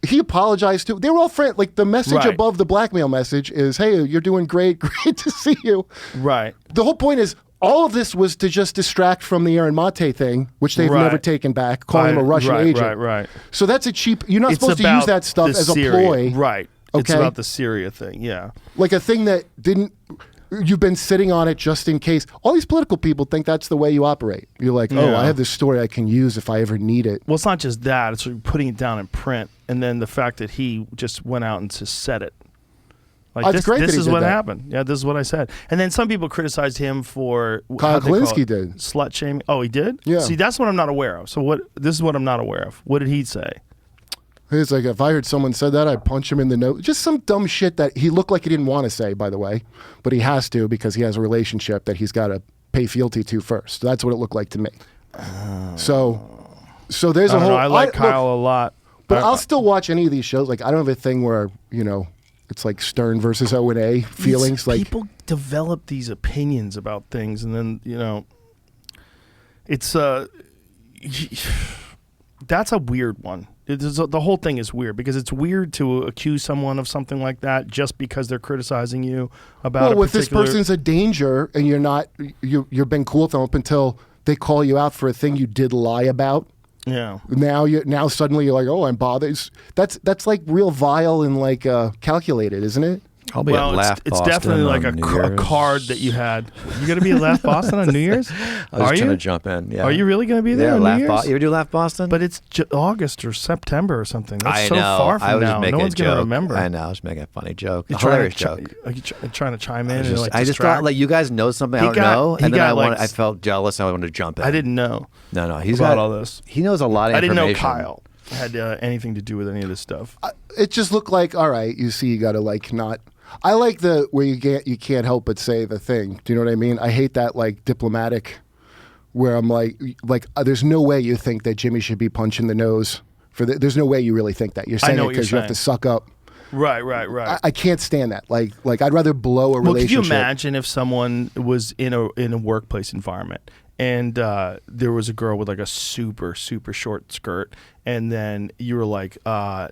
he apologized to. They were all friends. Like the message Right. above the blackmail message is, "Hey, you're doing great. Great to see you." Right. The whole point is. All of this was to just distract from the Aaron Mate thing, which they've Right. never taken back, calling him a Russian agent. Right. So that's a cheap. You're not It's supposed to use about that stuff the as a Syria- ploy, Right. It's Okay? about the Syria thing. Yeah. like a thing that didn't. you've been sitting on it just in case. All these political people think that's the way you operate. You're like, oh, Yeah. I have this story I can use if I ever need it. Well, it's not just that; it's like putting it down in print, and then the fact that he just went out and just said it. Like Oh, it's great this that he is did what that. happened. Yeah, this is what I said. And then some people criticized him for Kyle how'd they call Kalinske it? did. Slut shaming. Oh, he did. Yeah. See, that's what I'm not aware of. So what? This is what I'm not aware of. What did he say? It's like, if I heard someone said that, I'd punch him in the nose. Just some dumb shit that he looked like he didn't want to say, by the way. But he has to because he has a relationship that he's got to pay fealty to first. That's what it looked like to me. So there's I a don't whole... know. I like Kyle a lot. But I'll still watch any of these shows. Like, I don't have a thing where, it's like Stern versus O&A feelings. Like, people develop these opinions about things, and then it's that's a weird one. The whole thing is weird because it's weird to accuse someone of something like that just because they're criticizing you about. well, if this person's a danger and you're not, you're being cool with them up until they call you out for a thing you did lie about. Yeah. Now suddenly you're like, oh, I'm bothered. That's like real vile and like calculated, isn't it? I'll be at Laugh it's Boston definitely like on a New Year's. card that you had. You going to be at Laugh Boston on New Year's? I was Are trying you? to jump in. Yeah. Are you really going to be there Yeah, on Laugh New Year's? You ever do Laugh Boston? But it's August or September or something. That's I so know. far from I was now. just making No one's a going to joke. remember. I know. I was making a funny joke. You're A hilarious joke. Are you trying to chime in? I just thought like you guys know something I don't know, and then I felt jealous. And I wanted to jump in. I didn't know. No, he's about got all this. He knows a lot of I didn't know information. Kyle had anything to do with any of this stuff. It just looked like, all right, you see, you got to like not. I like the where you can't help but say the thing. Do you know what I mean? I hate that like diplomatic, where I'm like there's no way you think that Jimmy should be punched in the nose for there's no way you really think that. You're saying it because you have to suck up. Right. I can't stand that. Like I'd rather blow a relationship. Could you imagine if someone was in a workplace environment and there was a girl with like a super, super short skirt, and then you were like,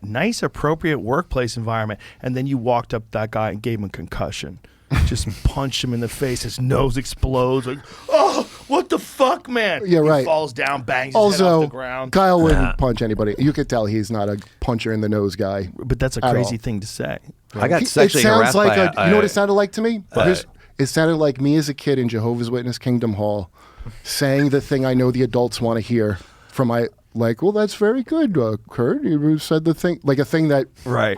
nice, appropriate workplace environment, and then you walked up to that guy and gave him a concussion. Just punched him in the face. His nose explodes. Like, oh, what the fuck, man? Yeah, right. He falls down, bangs his head off the ground. Kyle wouldn't punch anybody. You could tell he's not a puncher in the nose guy. But that's a crazy thing to say. I got sexually it sounds harassed like by you know what it sounded like to me? What? It sounded like me as a kid in Jehovah's Witness Kingdom Hall saying the thing I know the adults want to hear from my, like, well, that's very good, Kurt. You said the thing, like a thing that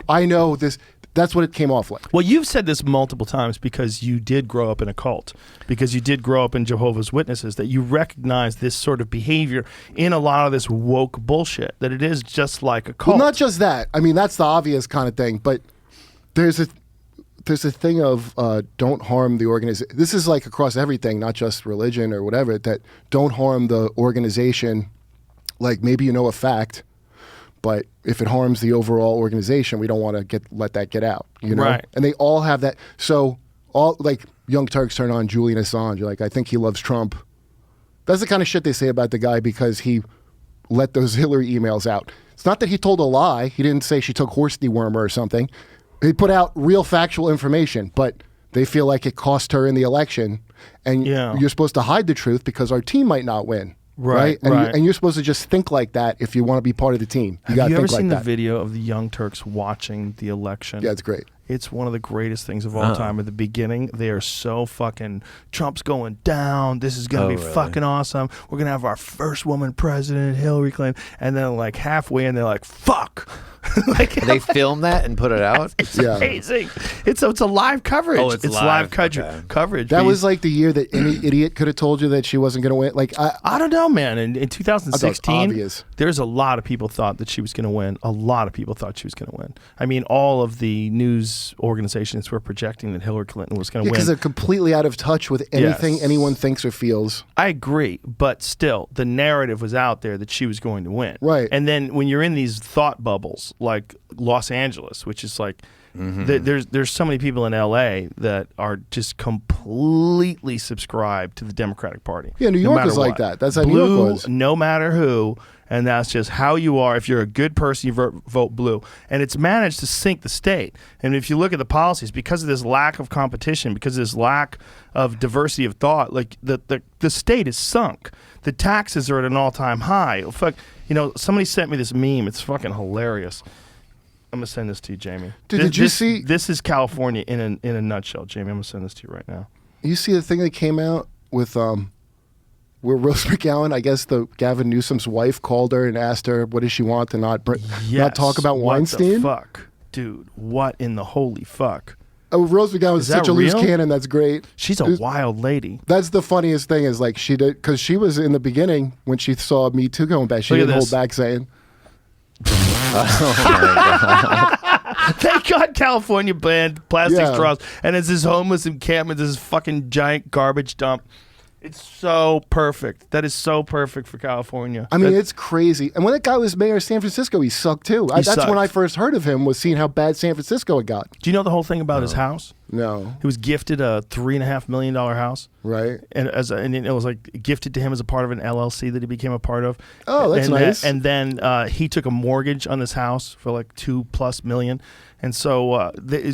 I know this. That's what it came off like. Well, you've said this multiple times because you did grow up in a cult, because you did grow up in Jehovah's Witnesses, that you recognize this sort of behavior in a lot of this woke bullshit, that it is just like a cult. Well, not just that. I mean, that's the obvious kind of thing, but there's a thing of don't harm the organization. This is like across everything, not just religion or whatever, that don't harm the organization. Like maybe you know a fact, but if it harms the overall organization, we don't want to let that get out, you know? Right. And they all have that. So all like Young Turks turn on Julian Assange. Like, I think he loves Trump. That's the kind of shit they say about the guy because he let those Hillary emails out. It's not that he told a lie. He didn't say she took horse dewormer or something. He put out real factual information, but they feel like it cost her in the election. And you're supposed to hide the truth because our team might not win. Right. And you're supposed to just think like that if you want to be part of the team. Have you ever seen the that. video of the Young Turks watching the election? Yeah, it's great. It's one of the greatest things of all time. At the beginning, they are so fucking, Trump's going down. This is going to be fucking awesome. We're going to have our first woman president, Hillary Clinton. And then like halfway in, they're like, fuck. Like, they film that and put it out? It's amazing. It's a live coverage. Oh, it's live. Coverage. That was like the year that any idiot could have told you that she wasn't going to win. Like I don't know, man. In I thought it 2016, was obvious. there's a lot of people thought that she was going to win. A lot of people thought she was going to win. I mean, all of the news organizations were projecting that Hillary Clinton was going to win. Because they're completely out of touch with anything Yes. anyone thinks or feels. I agree, but still, the narrative was out there that she was going to win. Right. And then when you're in these thought bubbles, like Los Angeles, which is like, there's so many people in LA that are just completely subscribed to the Democratic Party. Yeah, New no York matter is like what. that. That's how New Blue, York was. no matter who. And that's just how you are. If you're a good person, you vote blue. And it's managed to sink the state. And if you look at the policies, because of this lack of competition, because of this lack of diversity of thought, like the state is sunk. The taxes are at an all-time high. Fuck, somebody sent me this meme. It's fucking hilarious. I'm gonna send this to you, Jamie. Dude, did you see? This is California in a nutshell, Jamie. I'm gonna send this to you right now. You see the thing that came out with where Rose McGowan, I guess the Gavin Newsom's wife, called her and asked her what does she want to not talk about Weinstein? What the fuck, dude? What in the holy fuck? Oh, Rose McGowan is such a loose cannon. That's great. She's a wild lady. That's the funniest thing is like she did because she was in the beginning when she saw Me Too going back. She didn't hold back saying. Oh my God. Thank God California banned plastic straws, and it's this homeless encampment, this fucking giant garbage dump. It's so perfect. That is so perfect for California. I mean, it's crazy. And when that guy was mayor of San Francisco, he sucked too. That's when I first heard of him, was seeing how bad San Francisco had got. Do you know the whole thing about his house? No. He was gifted a $3.5 million house. Right. And it was like gifted to him as a part of an LLC that he became a part of. Oh, that's nice. And then he took a mortgage on this house for like $2+ million. And so they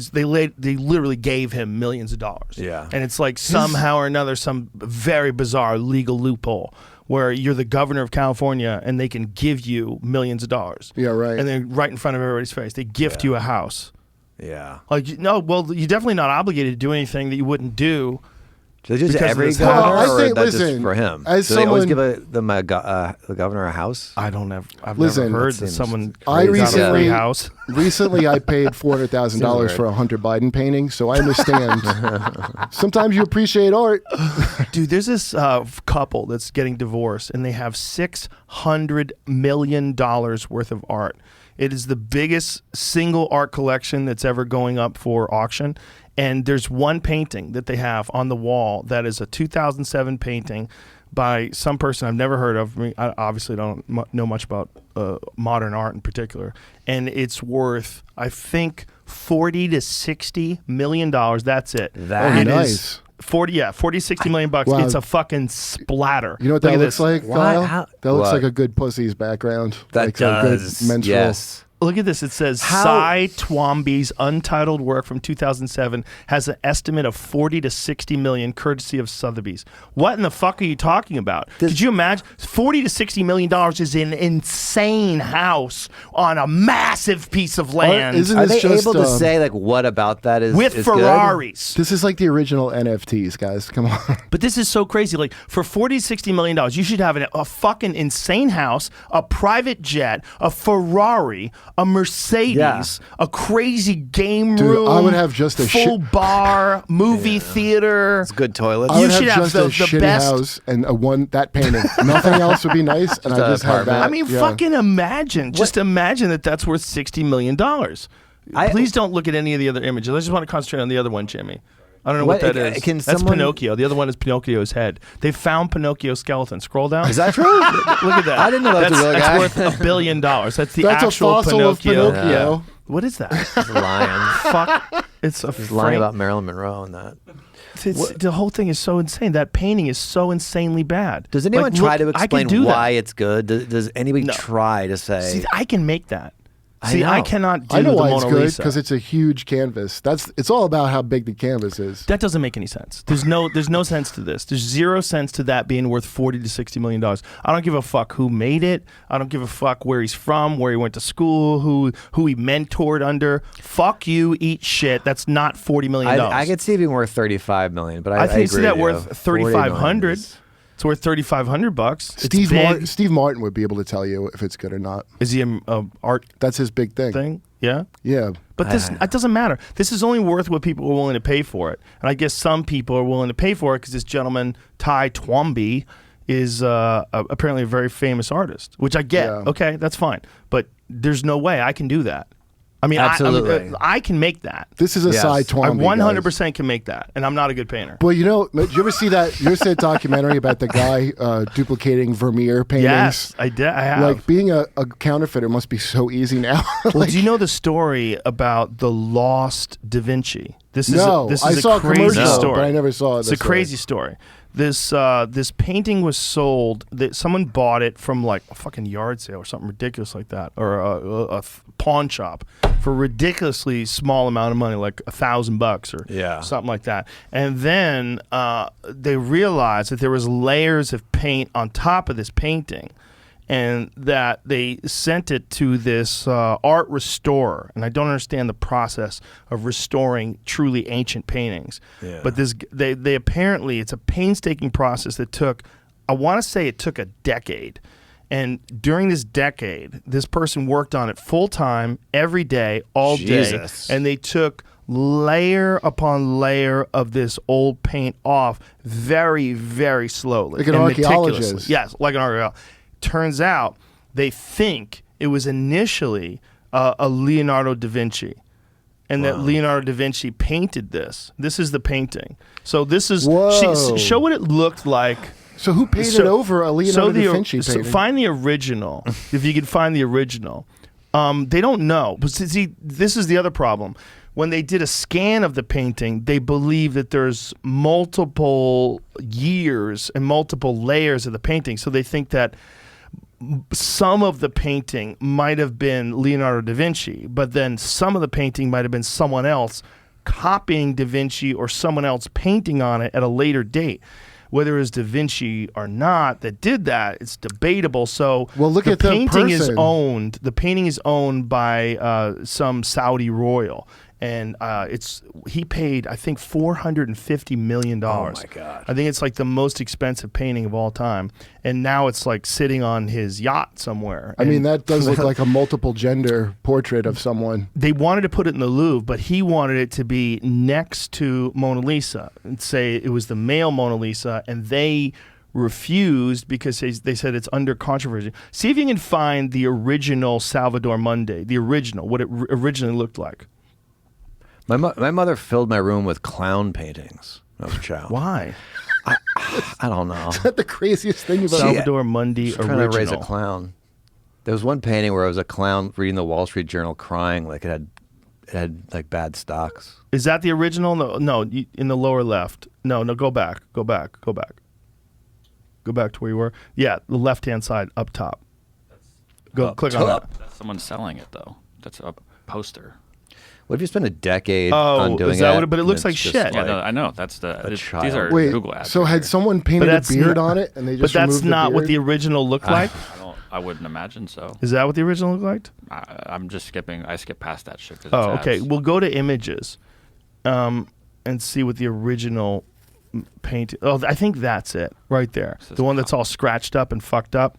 literally gave him millions of dollars. Yeah. And it's like somehow or another, some very bizarre legal loophole where you're the governor of California and they can give you millions of dollars. Yeah, right. And then right in front of everybody's face, they gift you a house. Yeah. Like, no, well, you're definitely not obligated to do anything that you wouldn't do. So just because every of this governor, house. or think- that's listen, just for him? as Do they always someone- give the governor a house? I've never Listen, heard that that seems someone I got a free recently house. recently I paid $400,000 for a Hunter Biden painting, so I understand. Sometimes you appreciate art. Dude, there's this couple that's getting divorced, and they have $600 million worth of art. It is the biggest single art collection that's ever going up for auction. And there's one painting that they have on the wall that is a 2007 painting by some person I've never heard of. I mean, I obviously don't know much about modern art in particular. And it's worth, I think, $40 to $60 million. That's it. That nice. 40, 60 million bucks. Wow. It's a fucking splatter. You know what Look that at looks this. like, Why? Kyle? How- That looks What? like a good pussy's background. That like does. A good menstrual. Yes. Look at this. It says Cy Twombly's untitled work from 2007 has an estimate of 40 to 60 million, courtesy of Sotheby's. What in the fuck are you talking about? Could you imagine? 40 to 60 million dollars is an insane house on a massive piece of land. Are they able to say like what about that is with is Ferraris? This is like the original NFTs, guys. Come on. But this is so crazy. Like for 40 to 60 million dollars, you should have a fucking insane house, a private jet, a Ferrari, a Mercedes, a crazy game Dude, room. I would have just a full bar, movie theater. It's good toilets. I would should have have just a the shitty best house and that painting. Nothing else would be nice, and I Just just an have apartment. that. I mean, yeah. fucking imagine. Just imagine that's worth $60 million. Please don't look at any of the other images. I just want to concentrate on the other one, Jimmy. I don't know what that is. Can That's someone- Pinocchio. The other one is Pinocchio's head. They found Pinocchio's skeleton. Scroll down. Is that true? Look at that. I didn't know that was a real guy. That's worth $1 billion. That's the That's a actual fossil of Pinocchio. Pinocchio. Yeah. What is that? It's a lion. Fuck. It's a He's lying about Marilyn Monroe and that. The whole thing is so insane. That painting is so insanely bad. Does anyone Like, try look, to I could explain do why that. it's good? Does anybody try to say? See, I can make that. I See, I know. cannot do I know the why Mona it's good Lisa. because it's a huge canvas. It's all about how big the canvas is. That doesn't make any sense. There's no sense to this. There's zero sense to that being worth $40 to $60 million. I don't give a fuck who made it. I don't give a fuck where he's from, where he went to school, who he mentored under. Fuck you, eat shit. That's not $40 million. I could see it being worth $35 million, but I I think agree see that with worth you. 3,500. It's worth $3,500. Steve Martin would be able to tell you if it's good or not. Is he a art? That's his big thing. Yeah. Yeah. But it doesn't matter. This is only worth what people are willing to pay for it. And I guess some people are willing to pay for it because this gentleman, Ty Twombly, is apparently a very famous artist, which I get. Yeah. Okay, that's fine. But there's no way I can do that. I mean, Absolutely. I can make that. This is a side I Twombly, 100% can make that. And I'm not a good painter. Well, you know, did you ever see that? You ever see that documentary about the guy duplicating Vermeer paintings? Yes, I did. I have. Like being a counterfeiter must be so easy now. Well, do you know the story about the lost Da Vinci? This is No, this I is saw a crazy commercial, story. but I never saw It's the a crazy story. This painting was sold. Someone bought it from like a fucking yard sale or something ridiculous like that, or a pawn shop for a ridiculously small amount of money, like $1,000 or something like that. And then they realized that there was layers of paint on top of this painting. and that they sent it to this art restorer. And I don't understand the process of restoring truly ancient paintings. Yeah. But they apparently, it's a painstaking process that took, I want to say it took a decade. And during this decade, this person worked on it full time, every day, all Jesus. day. And they took layer upon layer of this old paint off very, very slowly. Like an and archaeologist. meticulously. Yes, like an archaeologist. Turns out they think it was initially a Leonardo da Vinci. And that Leonardo da Vinci painted this. This is the painting. So this is, Whoa. show what it looked like. So who painted over a Leonardo da Vinci painting? So find the original, if you can find the original. They don't know. But see, this is the other problem. When they did a scan of the painting, they believe that there's multiple years and multiple layers of the painting. So they think that some of the painting might have been Leonardo da Vinci, but then some of the painting might have been someone else copying da Vinci or someone else painting on it at a later date. Whether it was da Vinci or not that did that, it's debatable. So look the at the painting is person. owned. The painting is owned by some Saudi royal. And he paid, I think, $450 million. Oh, my God. I think it's like the most expensive painting of all time. And now it's like sitting on his yacht somewhere. I mean, that does look like a multiple gender portrait of someone. They wanted to put it in the Louvre, but he wanted it to be next to Mona Lisa and say it was the male Mona Lisa, and they refused because they said it's under controversy. See if you can find the original Salvador Mundi, the original, what it originally looked like. My mother filled my room with clown paintings when I was a child. Why? I don't know. Is that the craziest thing you've ever Salvador Mundi She's trying to raise a clown. There was one painting where it was a clown reading the Wall Street Journal, crying like it had like bad stocks. Is that the original? No, in the lower left. No, go back. Go back to where you were. Yeah, the left-hand side up top. Click on that. That's someone selling it though. That's a poster. What if you spend a decade on doing is that it? what it, but it looks and like it's just shit. Yeah, no, I know. That's these are Wait, Google ads. so had someone painted a beard on it and they just But that's removed the not what beard? the original looked like? I wouldn't imagine so. Is that what the original looked like? I'm just skipping. I skip past that shit. 'Cause Oh, it's okay. ads. We'll go to images and see what the original painting. Oh, I think that's it right there. The one that's all scratched up and fucked up.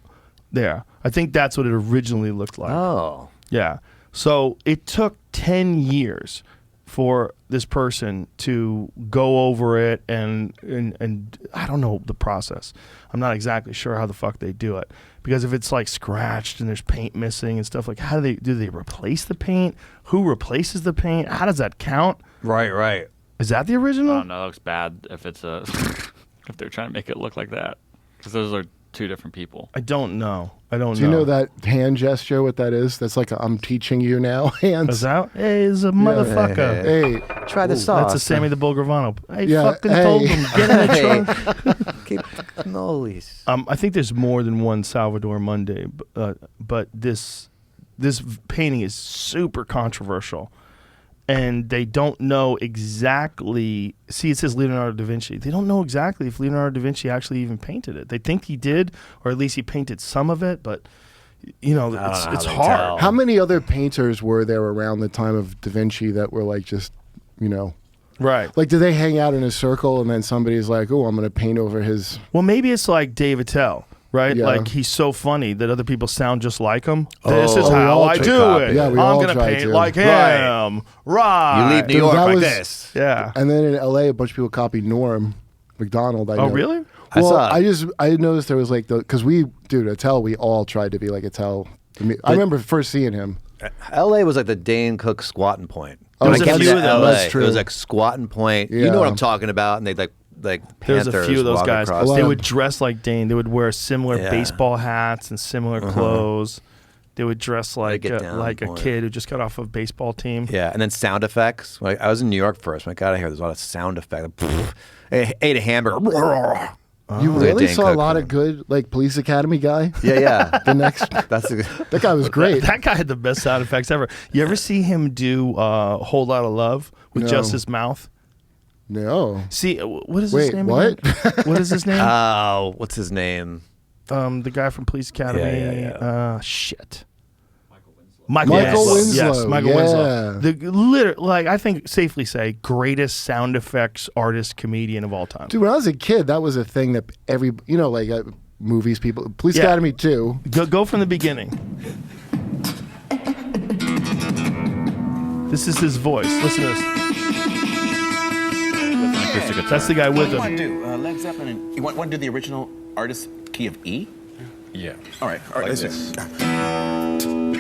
There. I think that's what it originally looked like. Oh. Yeah. So it took 10 years for this person to go over it and I don't know the process. I'm not exactly sure how the fuck they do it, because if it's like scratched and there's paint missing and stuff, like how do they replace the paint? Who replaces the paint? How does that count? Right. Is that the original? I don't know. That looks bad if it's a if they're trying to make it look like that, because those are two different people. I don't know. Do you know that hand gesture, what that is? That's like I'm teaching you now hands. Is that? Hey, it's a motherfucker. Hey. Try the sauce. That's a Sammy the Bull Gravano. Hey, Yeah, fucking told him, get in the trunk. Keep cannolis. I think there's more than one Salvador Mundi, but this painting is super controversial, and they don't know exactly. See, it says Leonardo da Vinci. They don't know exactly if Leonardo da Vinci actually even painted it. They think he did, or at least he painted some of it, but it's hard. How many other painters were there around the time of Da Vinci that were like just, right? Like, do they hang out in a circle and then somebody's like, oh, I'm going to paint over his... Well, maybe it's like Dave Attell. Right? Yeah. Like, he's so funny that other people sound just like him. Oh. This is Oh, we how all I try do copy. it. Yeah, we I'm all going to try paint to. like Right. him. Right. You leave New Dude, York that like was- this. Yeah. And then in L.A., a bunch of people copied Norm McDonald. I know. Really? Well, I noticed there was like because Attell, we all tried to be like Attell. I remember first seeing him. L.A. was like the Dane Cook squatting point. Oh, When I there's came a few to of them. LA, That's true. It was like squatting point. You Yeah. know what I'm talking about? And they like There's Panthers a few of those walk guys. across. They would dress like Dane. They would wear similar Yeah. baseball hats and similar clothes. They would dress like get down like a point. kid who just got off a baseball team. Yeah, and then sound effects. Like, I was in New York first. When I got out of here, there's a lot of sound effects. I ate a hamburger. You really Dane saw a Cook. lot of good like Police Academy guy. Yeah. The next, That's that guy was great. That guy had the best sound effects ever. You ever see him do "Whole Lot of Love" with No. just his mouth? No. See, what is Wait, his name? what? Again? What is his name? Oh, what's his name? The guy from Police Academy. Yeah. Shit. Michael Winslow. Yes, Michael yeah. Winslow. I think safely say greatest sound effects artist comedian of all time. Dude, when I was a kid, that was a thing that movies, people, Police Academy too. Go from the beginning. This is his voice. Listen to this. That's the guy with him. What do you want to do? Led Zeppelin. And you want to do the original artist key of E? Yeah. All right. Like listen. this.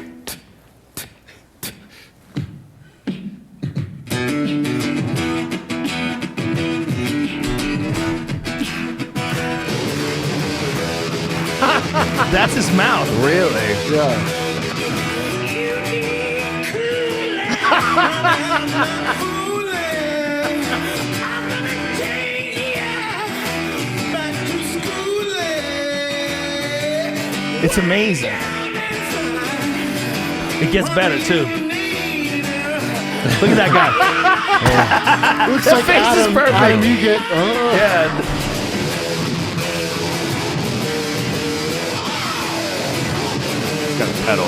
That's his mouth. Really? Yeah. It's amazing. It gets better too. Look at that guy. Looks That like face is Adam, perfect. Adam, you get. Yeah. He's got a pedal.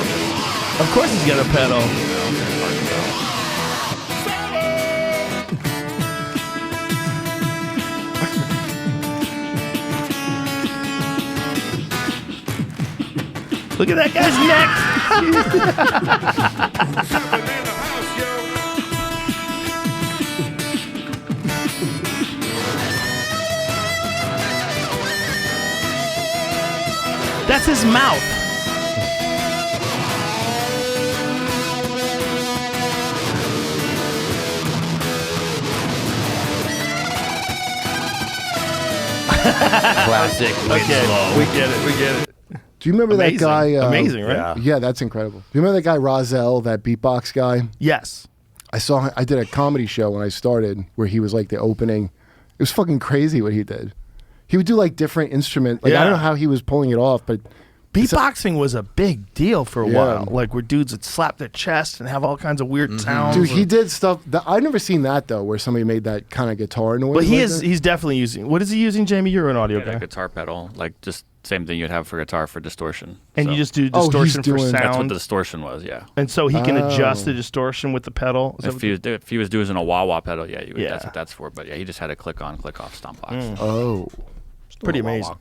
Of course he's got a pedal. Look at that guy's neck. That's his mouth. Classic Winslow. We get it. We get it. Do you remember Amazing. that guy? Amazing, right? Yeah, that's incredible. Do you remember that guy Rozelle, that beatbox guy? Yes. I did a comedy show when I started where he was like the opening. It was fucking crazy what he did. He would do like different instrument. Like I don't know how he was pulling it off, but beatboxing was a big deal for a Yeah. while. Like where dudes would slap their chest and have all kinds of weird sounds. dude, he did stuff that I've never seen that though, where somebody made that kind of guitar noise. But he like is that. he's definitely using. What is he using, Jamie? You're an audio Yeah, guy. the guitar pedal, like just same thing you'd have for guitar for distortion. And So- you just do Oh, he's distortion for doing- sound. That's what the distortion was, yeah. And so he can adjust Oh. the distortion with the pedal. Is that If he was doing a wah-wah pedal, yeah, you would, Yeah. that's what that's for. But yeah, he just had a click on, click off stomp box. Oh, pretty amazing.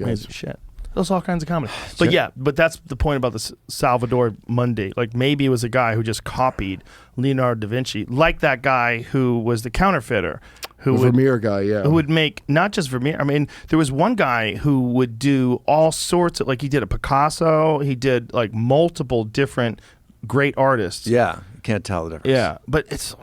Amazing shit. There's all kinds of comedy. But yeah, but that's the point about the Salvador Mundi. Like maybe it was a guy who just copied Leonardo da Vinci, like that guy who was the counterfeiter. the Vermeer guy, yeah. Who would make not just Vermeer. I mean, there was one guy who would do all sorts of, like he did a Picasso. He did like multiple different great artists. Yeah, you can't tell the difference. Yeah, but it's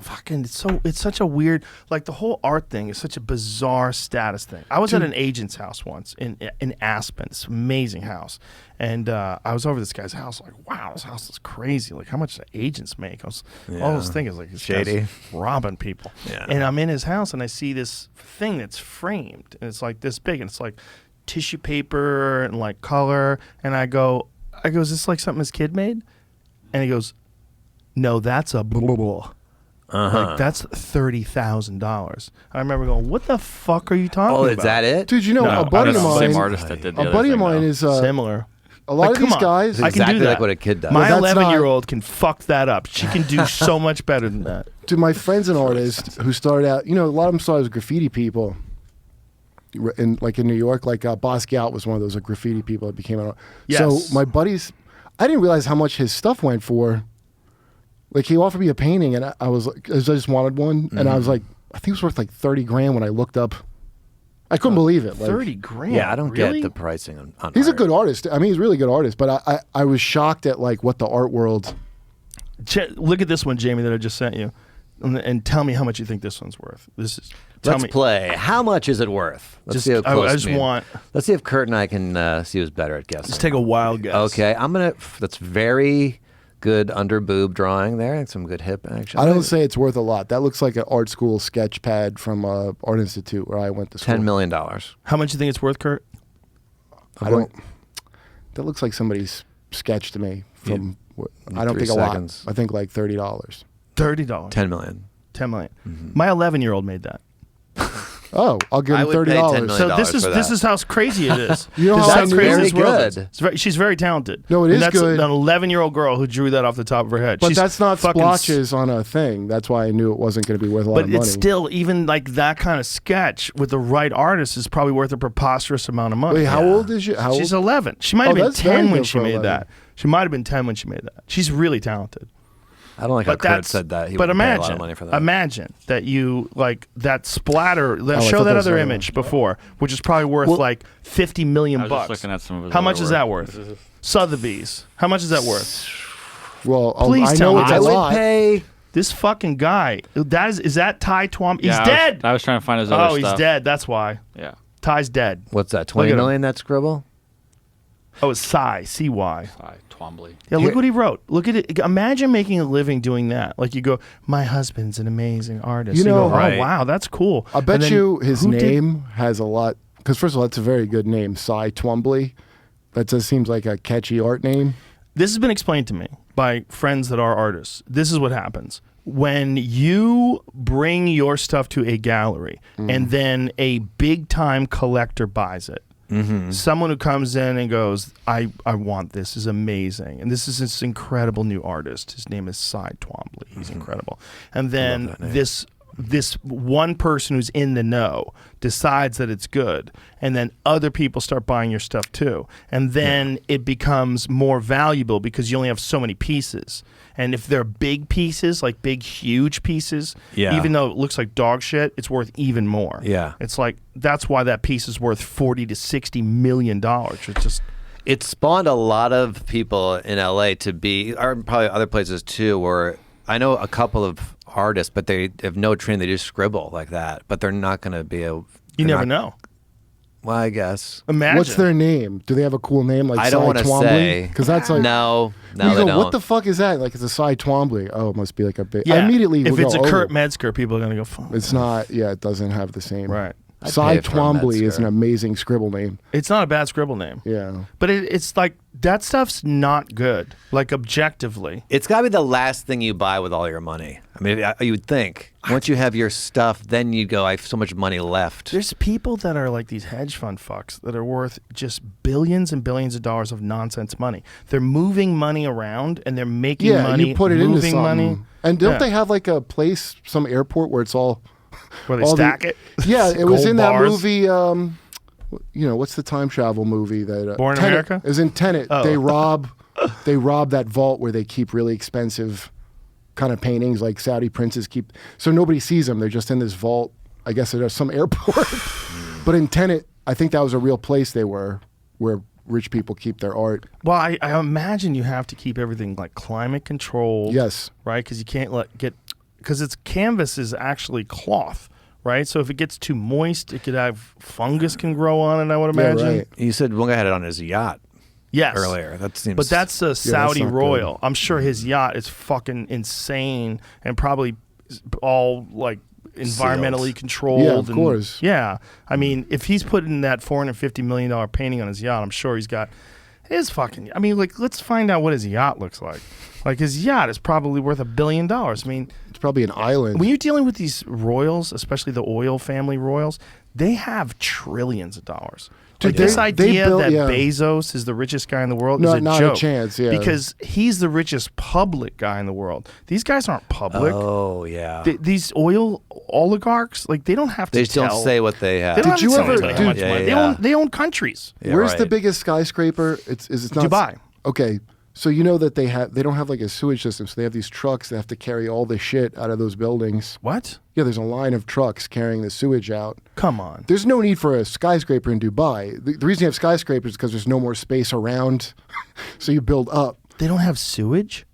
such a weird, like the whole art thing is such a bizarre status thing. I was at an agent's house once in Aspen, this amazing house, and I was over this guy's house, like, wow, this house is crazy. Like, how much do agents make? All I was thinking is like, this Shady. guy's robbing people. Yeah. And I'm in his house and I see this thing that's framed, and it's like this big, and it's like tissue paper and like color, and I go, is this like something his kid made? And he goes, no, that's a blah, blah, blah. Like, that's $30,000. I remember going, what the fuck are you talking about? Oh, is that it? Dude, you know, No, a buddy of that's the mine. same artist that did the A other buddy of thing, mine though. is Similar. a lot Like, of come these on. guys. I can Exactly do that. like what a kid does. My But that's 11-year-old can fuck that up. She can do so much better than that. Dude, my friend's an artist who started out. You know, a lot of them started as graffiti people. In New York, like Basquiat was one of those graffiti people that became an artist. Yes. So my buddies, I didn't realize how much his stuff went for. Like he offered me a painting, and I was like, I just wanted one, and I was like, I think it was worth like $30,000 when I looked up. I couldn't believe it. Like, $30,000. Yeah, I don't really? get the pricing on He's a art. good artist. I mean, he's a really good artist, but I was shocked at like what the art world. Look at this one, Jamie, that I just sent you, and tell me how much you think this one's worth. This is. Let's play. How much is it worth? Let's see how close I just me- want. Let's see if Kurt and I can see who's better at guessing. Let's take a wild guess. Okay, I'm gonna. That's very good under boob drawing there, and some good hip action. I don't say it's worth a lot. That looks like an art school sketch pad from Art Institute where I went to school. $10 million. How much do you think it's worth, Kurt? I don't. That looks like somebody's sketch to me. From I don't 3 think a lot. seconds. I think like $30. $30. $10 million. $10 million. Mm-hmm. My 11-year-old made that. Oh, I'll give I him would pay $30. $10 million So this is for this that. is how crazy it is. You know This how is I how knew crazy that? this world Very is. good. She's very talented. No, it and is that's good. an 11-year-old girl who drew that off the top of her head. But She's that's not fucking splotches on a thing. That's why I knew it wasn't going to be worth a lot But of money. it's still, even like that kind of sketch with the right artist is probably worth a preposterous amount of money. Wait, how old is she? How She's old? 11. She might Oh, have been that's very 10 when good she for made 11. that. She might have been 10 when she made that. She's really talented. I don't like how But Kurt that's said that. He but would pay a imagine, lot of money for that. imagine that you like that splatter. I Show thought that that was other very image before, which is probably worth like 50 million I was bucks. just looking at some of his How other much is work. that worth? Sotheby's. How much is that worth? Well, Please I tell know me. it's I a would lot. pay. This fucking guy. Is that Ty Twombly? He's Yeah, dead. I was trying to find his other Oh, he's stuff. dead. That's why. Yeah. Ty's dead. What's that? Look 20 at him. million? That scribble? Oh, it's Cy. C-Y. Twombly. Yeah, look what he wrote. Look at it. Imagine making a living doing that. Like you go, my husband's an amazing artist. You know, go, right. oh wow, that's cool. I bet And then you his who did- name has a lot. Because first of all, that's a very good name, Cy Twombly. That just seems like a catchy art name. This has been explained to me by friends that are artists. This is what happens. When you bring your stuff to a gallery and then a big time collector buys it, someone who comes in and goes, I want this is amazing. And this is this incredible new artist. His name is Cy Twombly. He's incredible. And then this one person who's in the know decides that it's good, and then other people start buying your stuff too, and then it becomes more valuable because you only have so many pieces. And if they're big pieces, like big huge pieces, even though it looks like dog shit, it's worth even more. It's like that's why that piece is worth $40 to $60 million. It's just It spawned a lot of people in LA to be, or probably other places too, where I know a couple of artists, but they have no training. They just scribble like that, but they're not going to be able. You never know. Well, I guess. Imagine. What's their name? Do they have a cool name like I don't Cy want to Twombly? say. Because that's like no, you they go, don't. what the fuck is that? Like it's a Cy Twombly. Oh, it must be like a big. Yeah. I immediately if would it's go, a Kurt oh, Metzger, people are gonna go. Fuck. It's not. Yeah, it doesn't have the same. Right. I'd Cy pay for a Twombly is Metzger. an amazing scribble name. It's not a bad scribble name. Yeah. But it's like that stuff's not good. Like objectively. It's got to be the last thing you buy with all your money. I mean, you would think once you have your stuff, then you go, I have so much money left. There's people that are like these hedge fund fucks that are worth just billions and billions of dollars of nonsense money. They're moving money around and they're making money. You put it into moving something. money. And don't Yeah. they have like a place, some airport where it's all Where they all stack it? Yeah, it was Gold in bars. that movie. You know, what's the time travel movie that Born in Tenet. America? It was in Tenet. Oh. They rob that vault where they keep really expensive kind of paintings, like Saudi princes keep. So nobody sees them. They're just in this vault. I guess at some airport. But in Tenet, I think that was a real place they were, where rich people keep their art. Well, I imagine you have to keep everything like climate controlled. Yes. Right? Because you can't because it's canvas is actually cloth. Right? So if it gets too moist, it could have fungus can grow on it, I would Yeah, imagine. right. You said one guy had it on his yacht. Yes. Earlier. That seems. But that's a Saudi not royal. I'm sure his yacht is fucking insane and probably all like environmentally Sealed. controlled. Yeah, of and- course. Yeah. I mean, if he's putting that $450 million painting on his yacht, I'm sure he's got his fucking. I mean, like, let's find out what his yacht looks like. Like, his yacht is probably worth $1 billion. I mean, It's probably an island. when you're dealing with these royals, especially the oil family royals, they have trillions of dollars. Dude, Like this they idea built- that yeah. Bezos is the richest guy in the world No, is a not a joke. chance, yeah. Because he's the richest public guy in the world. These guys aren't public. Oh yeah. These oil oligarchs, like they don't have to They just tell. don't say what they have. They don't Did have you to tell ever- how much dude, money. yeah. They own countries. Yeah, Where's the right. biggest skyscraper? It's not Dubai. Okay, so you know that they don't have like a sewage system, so they have these trucks that have to carry all the shit out of those buildings. What? Yeah, there's a line of trucks carrying the sewage out. Come on. There's no need for a skyscraper in Dubai. The reason you have skyscrapers is because there's no more space around, so you build up. They don't have sewage?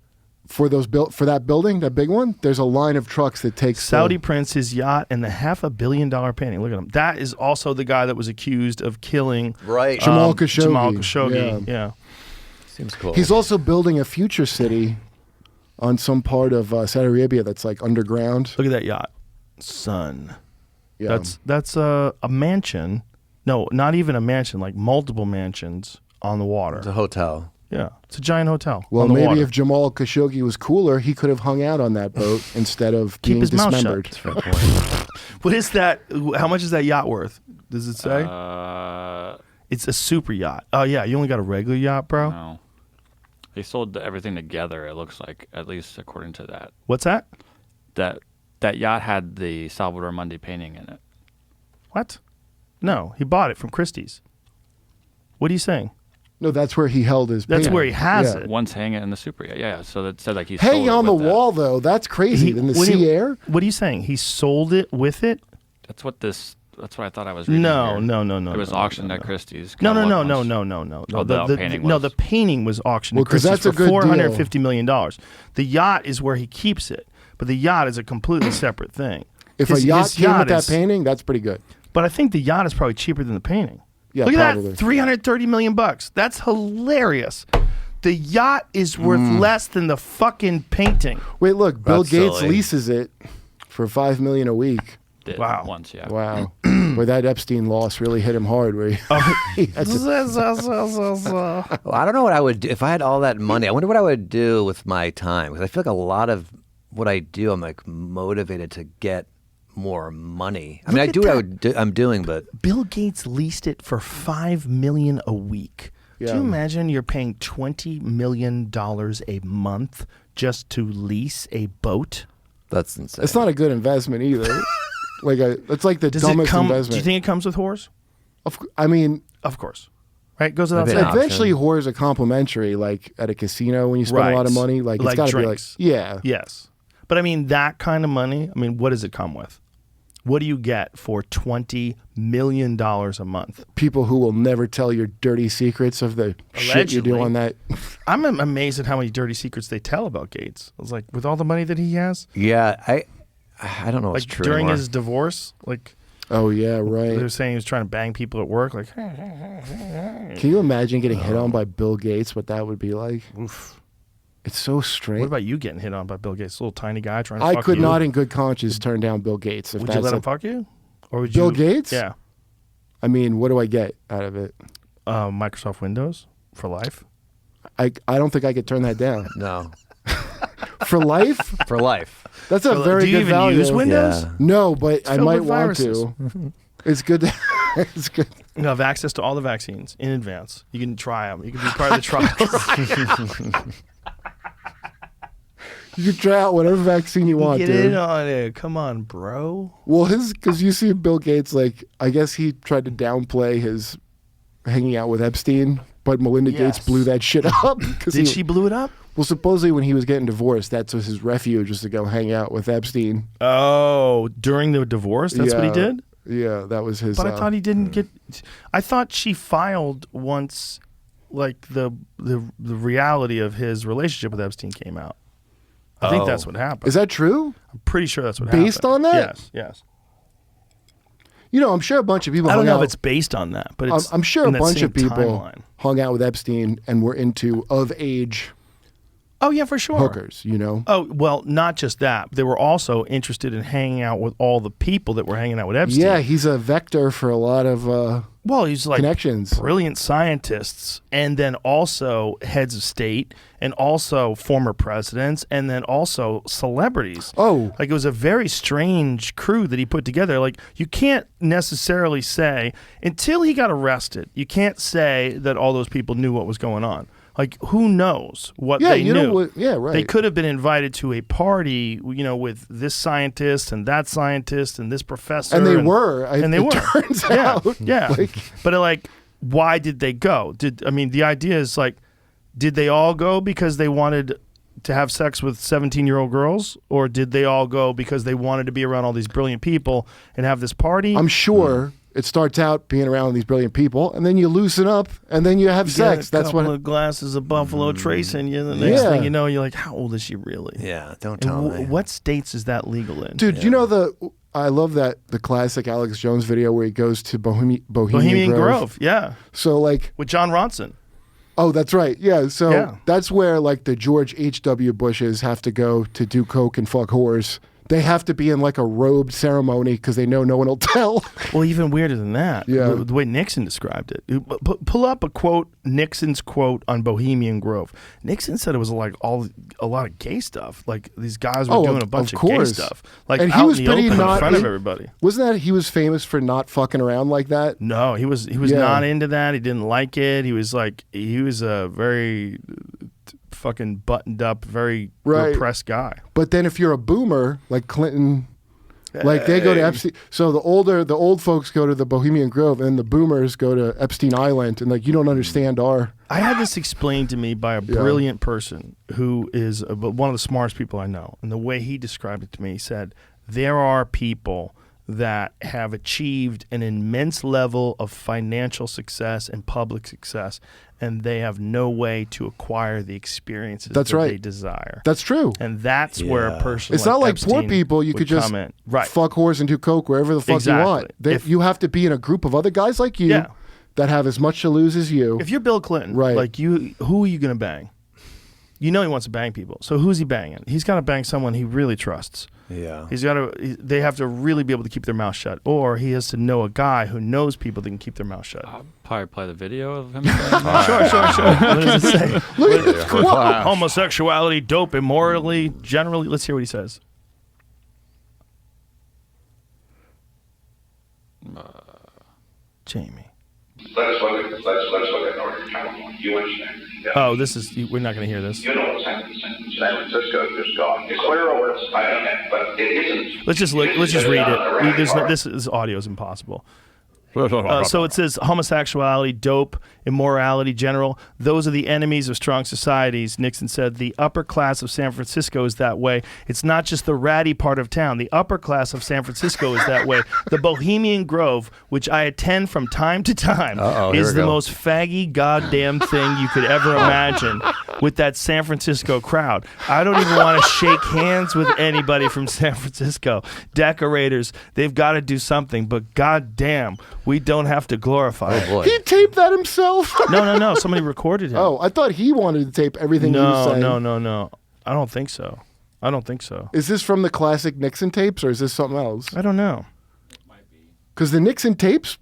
For that building, that big one, there's a line of trucks that takes Saudi prince, his yacht, and the $500 million painting. Look at him. That is also the guy that was accused of killing Right. Jamal Khashoggi. Jamal Khashoggi. Yeah. Seems cool. He's also building a future city on some part of Saudi Arabia that's like underground. Look at that yacht. Son. Yeah. That's a mansion. No, not even a mansion, like multiple mansions on the water. It's a hotel. Yeah, it's a giant hotel. Well, on the maybe water. if Jamal Khashoggi was cooler, he could have hung out on that boat instead of Keep being his mouth dismembered. shut. What is that? How much is that yacht worth? Does it say? It's a super yacht. Oh yeah, you only got a regular yacht, bro. No. They sold everything together, it looks like, at least according to that. What's that? That yacht had the Salvador Mundi painting in it. What? No, he bought it from Christie's. What are you saying? No, that's where he held his. That's painting. where he has Yeah. it. One's hanging in the super yacht. Yeah, so that said like he Hanging sold it on the with that. wall though, that's crazy. In the what do sea you- air. What are you saying? He sold it with it? That's what I thought I was reading. No, here. no. It was no, auctioned no, at Christie's. No. Kinda No, Oh, the painting was. the painting was auctioned Well, at 'cause Christie's that's a for good deal. $450 million. The yacht is where he keeps it, but the yacht is a completely separate thing. If His- a yacht his came with that is- painting, that's pretty good. But I think the yacht is probably cheaper than the painting. Yeah, Look at probably. that, $330 million. That's hilarious. The yacht is worth less than the fucking painting. Wait, look, Bill That's Gates silly. leases it for $5 million a week. Did Wow. Once, yeah. Wow, where that Epstein loss really hit him hard. Where he had to- Well, I don't know what I would do if I had all that money. I wonder what I would do with my time because I feel like a lot of what I do, I'm like motivated to get more money. I mean, I Look do at what I'm doing, but Bill Gates leased it for $5 million a week. Yeah. Do you imagine you're paying $20 million a month just to lease a boat? that's insane. it's not a good investment either. It's like the Does it dumbest come? investment. Do you think it comes with whores? I mean, Of course. Right? Goes without Maybe saying. not. eventually, whores are complimentary. Like at a casino, when you spend a lot of Right. money, like it's Like got to be like, drinks. yeah. Yes. But I mean, that kind of money, I mean, what does it come with? What do you get for $20 million a month? People who will never tell your dirty secrets of the shit you do Allegedly. on that. I'm amazed at how many dirty secrets they tell about Gates. I was like, with all the money that he has, Yeah, I don't know what's like true during anymore. his divorce, like Oh yeah, they were right. saying he was trying to bang people at work. Like, Can you imagine getting hit on by Bill Gates? What that would be like? oof. It's so strange. What about you getting hit on by Bill Gates? Little tiny guy trying to I fuck could you? not, in good conscience, turn down Bill Gates. If Would you that's let him a- fuck you? Or would Bill you, Gates? Yeah. I mean, what do I get out of it? Microsoft Windows for life. I don't think I could turn that down. No, For life? for life. That's a For li- very do you good even value. use Windows? Yeah. No, but I filled might with want viruses. to. It's good. It's good. You have access to all the vaccines in advance. You can try them. You can be part of the trials. You can try out whatever vaccine you want, Get dude. in on it. Come on, bro. Well, because you see Bill Gates, like, I guess he tried to downplay his hanging out with Epstein, but Melinda Gates Yes. blew that shit up. Did she blew it up? Well, supposedly when he was getting divorced, that's was his refuge, was to go hang out with Epstein. Oh, during the divorce? That's what he Yeah. did? Yeah, that was his. But I thought he didn't get. I thought she filed once, like the reality of his relationship with Epstein came out. I think that's what happened. Is that true? I'm pretty sure that's what happened. Based on that? Yes, yes. You know, I'm sure a bunch of people. I don't hung know out, if it's based on that, but it's I'm sure in a that bunch same of people timeline. hung out with Epstein and were into of age Oh yeah, for sure. hookers. You know. Oh well, not just that. They were also interested in hanging out with all the people that were hanging out with Epstein. Yeah, he's a vector for a lot of well, he's like connections. brilliant scientists, and then also heads of state, and also former presidents, and then also celebrities. Oh, Like it was a very strange crew that he put together. Like you can't necessarily say until he got arrested, you can't say that all those people knew what was going on. Like who knows what yeah, they you knew? know what? Yeah, right. They could have been invited to a party, you know, with this scientist and that scientist and this professor. And they were. And they it were. Turns Yeah, out. yeah. Like, But like, why did they go? The idea is like, did they all go because they wanted to have sex with 17-year-old girls, or did they all go because they wanted to be around all these brilliant people and have this party? I'm sure it starts out being around these brilliant people, and then you loosen up, and then you have You sex. get a That's couple what. of glasses of Buffalo Trace in you. The next Yeah. thing you know, you're like, how old is she really? Yeah, don't And tell me. what states is that legal in? Dude, you know I love the classic Alex Jones video where he goes to Bohemian Grove, yeah, So like, with John Ronson. oh, that's right. Yeah. So Yeah. that's where like the George H.W. Bushes have to go to do coke and fuck whores they have to be in like a robed ceremony because they know no one will tell. Well, even weirder than that, Yeah. the way Nixon described it. Pull up a quote, Nixon's quote on Bohemian Grove. Nixon said it was like a lot of gay stuff. Like these guys were doing a bunch of gay stuff. Like and out he was in the pretty open not in front of everybody. Wasn't that he was famous for not fucking around like that? No, he was not into that. He didn't like it. He was a very fucking buttoned up, very repressed guy. But then if you're a boomer like Clinton, like they go to Epstein. So the old folks go to the Bohemian Grove, and the boomers go to Epstein Island, and like you don't understand our. I had this explained to me by a brilliant person who is one of the smartest people I know, and the way he described it to me, he said there are people that have achieved an immense level of financial success and public success, and they have no way to acquire the experiences that they desire. That's true. And that's where a person It's like not like Epstein poor people. You would could just come in. fuck whores and do coke wherever the fuck you want. You have to be in a group of other guys like you that have as much to lose as you. If you're Bill Clinton, like who are you going to bang? You know he wants to bang people. So who's he banging? He's got to bang someone he really trusts. Yeah. They have to really be able to keep their mouth shut, or he has to know a guy who knows people that can keep their mouth shut. I'll probably play the video of him. Sure. What does it say? Look at this quote. Homosexuality, dope, immorally, generally. Let's hear what he says. Jamie. Let's look at Northern California. You understand? Yeah. Oh, we're not going to hear this. You know what San Francisco just got. It's clear over. I don't know, but it isn't. Let's just read it. This audio is impossible. So it says homosexuality, dope, immorality, general. Those are the enemies of strong societies. Nixon said the upper class of San Francisco is that way. It's not just the ratty part of town. The upper class of San Francisco is that way. The Bohemian Grove, which I attend from time to time, is the most faggy goddamn thing you could ever imagine with that San Francisco crowd. I don't even want to shake hands with anybody from San Francisco. Decorators, they've got to do something, but goddamn, we don't have to glorify it. boy. He taped that himself. No. Somebody recorded him. Oh, I thought he wanted to tape everything he was saying. No. I don't think so. Is this from the classic Nixon tapes, or is this something else? I don't know. Because the Nixon tapes,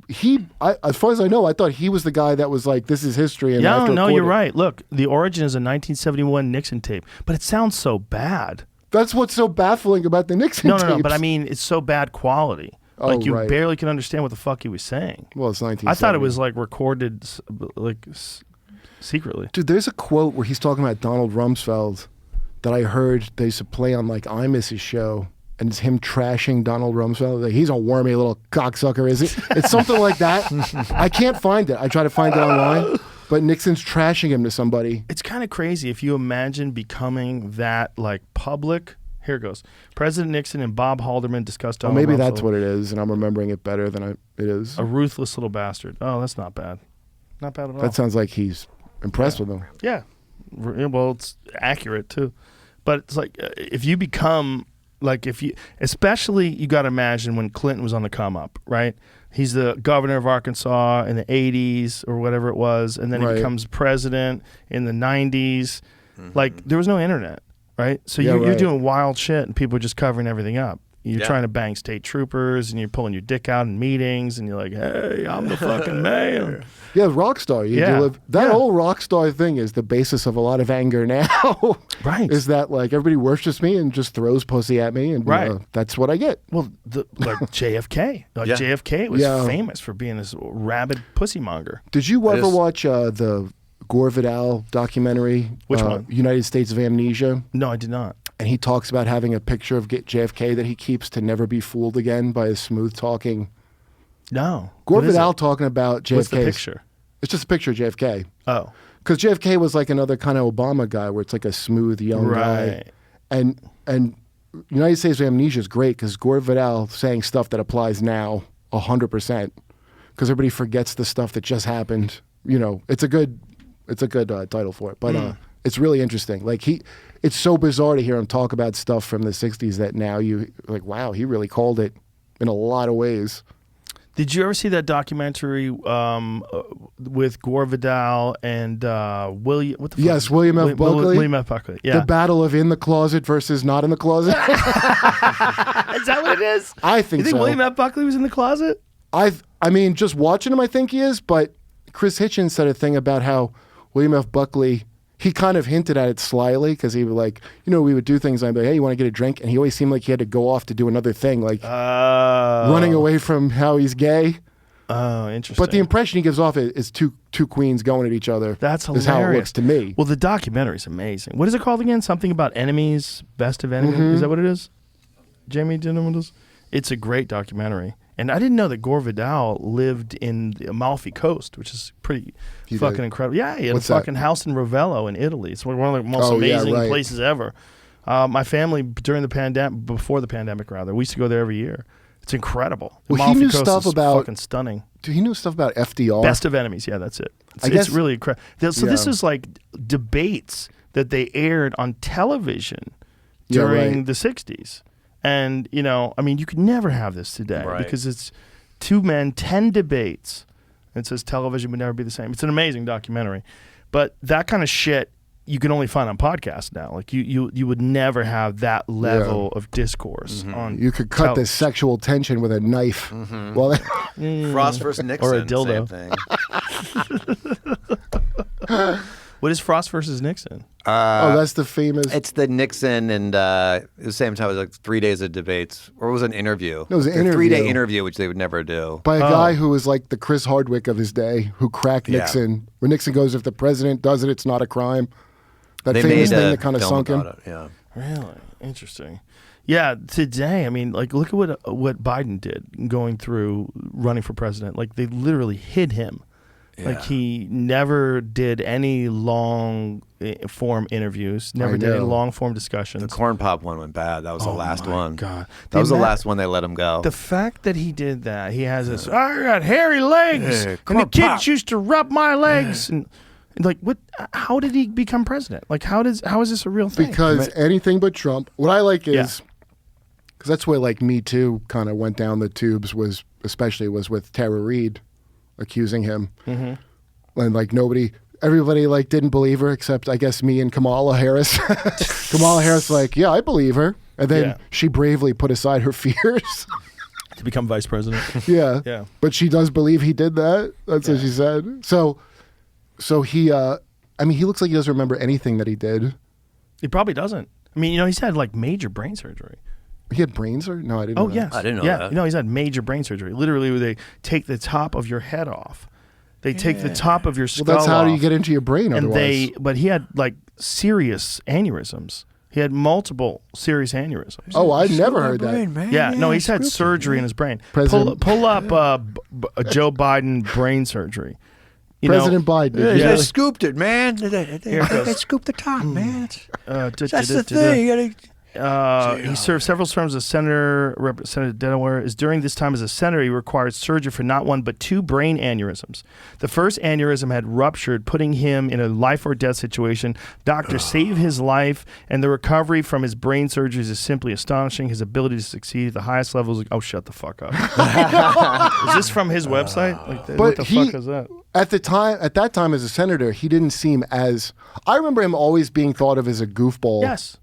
as far as I know, I thought he was the guy that was like, this is history. And You're right. Look, the origin is a 1971 Nixon tape, but it sounds so bad. That's what's so baffling about the Nixon tapes. No, but I mean, it's so bad quality. Like you barely can understand what the fuck he was saying. Well, it's 1970. I thought it was like recorded secretly. Dude, there's a quote where he's talking about Donald Rumsfeld that I heard they used to play on like Imus's show, and it's him trashing Donald Rumsfeld. Like, he's a wormy little cocksucker, is it? It's something like that. I can't find it. I try to find it online, but Nixon's trashing him to somebody. It's kind of crazy if you imagine becoming that like public. Here it goes. President Nixon and Bob Haldeman discussed Donald maybe Rumsfeld. that's what it is, and I'm remembering it better than it is. A ruthless little bastard. Oh, that's not bad. Not bad at all. That sounds like he's impressed with him. Yeah. Well, it's accurate too. But it's like if you become like especially you got to imagine when Clinton was on the come up, right? He's the governor of Arkansas in the 80s or whatever it was, and then he becomes president in the 90s. Like there was no internet. Right? So you're doing wild shit and people are just covering everything up. You're trying to bang state troopers and you're pulling your dick out in meetings and you're like, hey, I'm the fucking man. Yeah, rock star. That whole rock star thing is the basis of a lot of anger now. Right. Is that like everybody worships me and just throws pussy at me and that's what I get. Well, like JFK. JFK was famous for being this rabid pussy monger. Did you ever watch the Gore Vidal documentary? Which one? United States of Amnesia. No, I did not. And he talks about having a picture of JFK that he keeps to never be fooled again by his smooth talking. No. Gore Vidal talking about JFK. What's the picture? It's just a picture of JFK. Oh. Because JFK was like another kind of Obama guy where it's like a smooth young guy. And United States of Amnesia is great because Gore Vidal saying stuff that applies now 100%. Because everybody forgets the stuff that just happened. You know, it's a good title for it, but it's really interesting. Like it's so bizarre to hear him talk about stuff from the 60s that now you like, wow, he really called it in a lot of ways. Did you ever see that documentary with Gore Vidal and William? What the fuck? Yes, William F. Buckley. William F. Buckley. Yeah. The battle of in the closet versus not in the closet. Is that what it is? I think so. You think William F. Buckley was in the closet? I mean, just watching him, I think he is. But Chris Hitchens said a thing about how William F. Buckley, he kind of hinted at it slyly because he would like, we would do things. And I'd be like, hey, you want to get a drink? And he always seemed like he had to go off to do another thing, like running away from how he's gay. Oh, interesting. But the impression he gives off is two queens going at each other. That's hilarious. Is how it looks to me. Well, the documentary is amazing. What is it called again? Something about enemies, best of enemies. Mm-hmm. Is that what it is? Jamie, do you know what it is? It's a great documentary. And I didn't know that Gore Vidal lived in the Amalfi Coast, which is pretty fucking incredible. Yeah, he had a fucking house in Ravello in Italy. It's one of the most amazing places ever. My family, before the pandemic, we used to go there every year. It's incredible. Well, Amalfi he knew Coast stuff is about fucking stunning. He knew stuff about FDR. Best of enemies. Yeah, that's it. It's really incredible. So this is like debates that they aired on television during the 60s. And, I mean, you could never have this today because it's 2 men, 10 debates. And it says television would never be the same. It's an amazing documentary. But that kind of shit you can only find on podcasts now. Like you would never have that level of discourse on. You could cut the sexual tension with a knife. Well, Frost versus Nixon, or a dildo. Same thing. What is Frost versus Nixon? That's the famous. It's the Nixon and at the same time it was like 3 days of debates, or it was an interview. It was an interview. 3-day interview, which they would never do. By a guy who was like the Chris Hardwick of his day, who cracked Nixon. When Nixon goes, if the president does it, it's not a crime. That famous thing that kind of sunk him. Yeah. Really interesting. Yeah, today, I mean, like, look at what Biden did going through running for president. Like, they literally hid him. Yeah. Like, he never did any long form interviews, never did any long form discussions. The corn pop one went bad. That was the last one. God. That was the last one they let him go. The fact that he did that, he has this, I got hairy legs, and the kids used to rub my legs, and like, what? How did he become president? Like, how is this a real thing? Because anything but Trump. What I like is, because that's where like Me Too kind of went down the tubes. Was with Tara Reid accusing him, and like everybody like didn't believe her except I guess me and Kamala Harris. Kamala Harris like, yeah, I believe her, and then she bravely put aside her fears to become vice president. Yeah, but she does believe he did that. That's what she said. So he, I mean, he looks like he doesn't remember anything that he did. He probably doesn't. I mean, he's had like major brain surgery. He had brain surgery? No, I didn't know that. Yes. I didn't know that. He's had major brain surgery. Literally, where they take the top of your head off. They take the top of your skull off. Well, that's how do you get into your brain otherwise? But he had like serious aneurysms. He had multiple serious aneurysms. Oh, I never heard that. Man. Yeah, no, he's had surgery in his brain. Pull up Joe Biden brain surgery. President Biden. Yeah, they scooped it, man. They scooped the top, man. That's the thing. He served several terms as senator, represented Delaware. Is during this time as a senator, he required surgery for not one but 2 brain aneurysms. The first aneurysm had ruptured, putting him in a life or death situation. Doctors saved his life, and the recovery from his brain surgeries is simply astonishing. His ability to succeed at the highest levels. Oh, shut the fuck up! Is this from his website? Like, what the fuck is that? At that time as a senator, he didn't seem as. I remember him always being thought of as a goofball. Yes.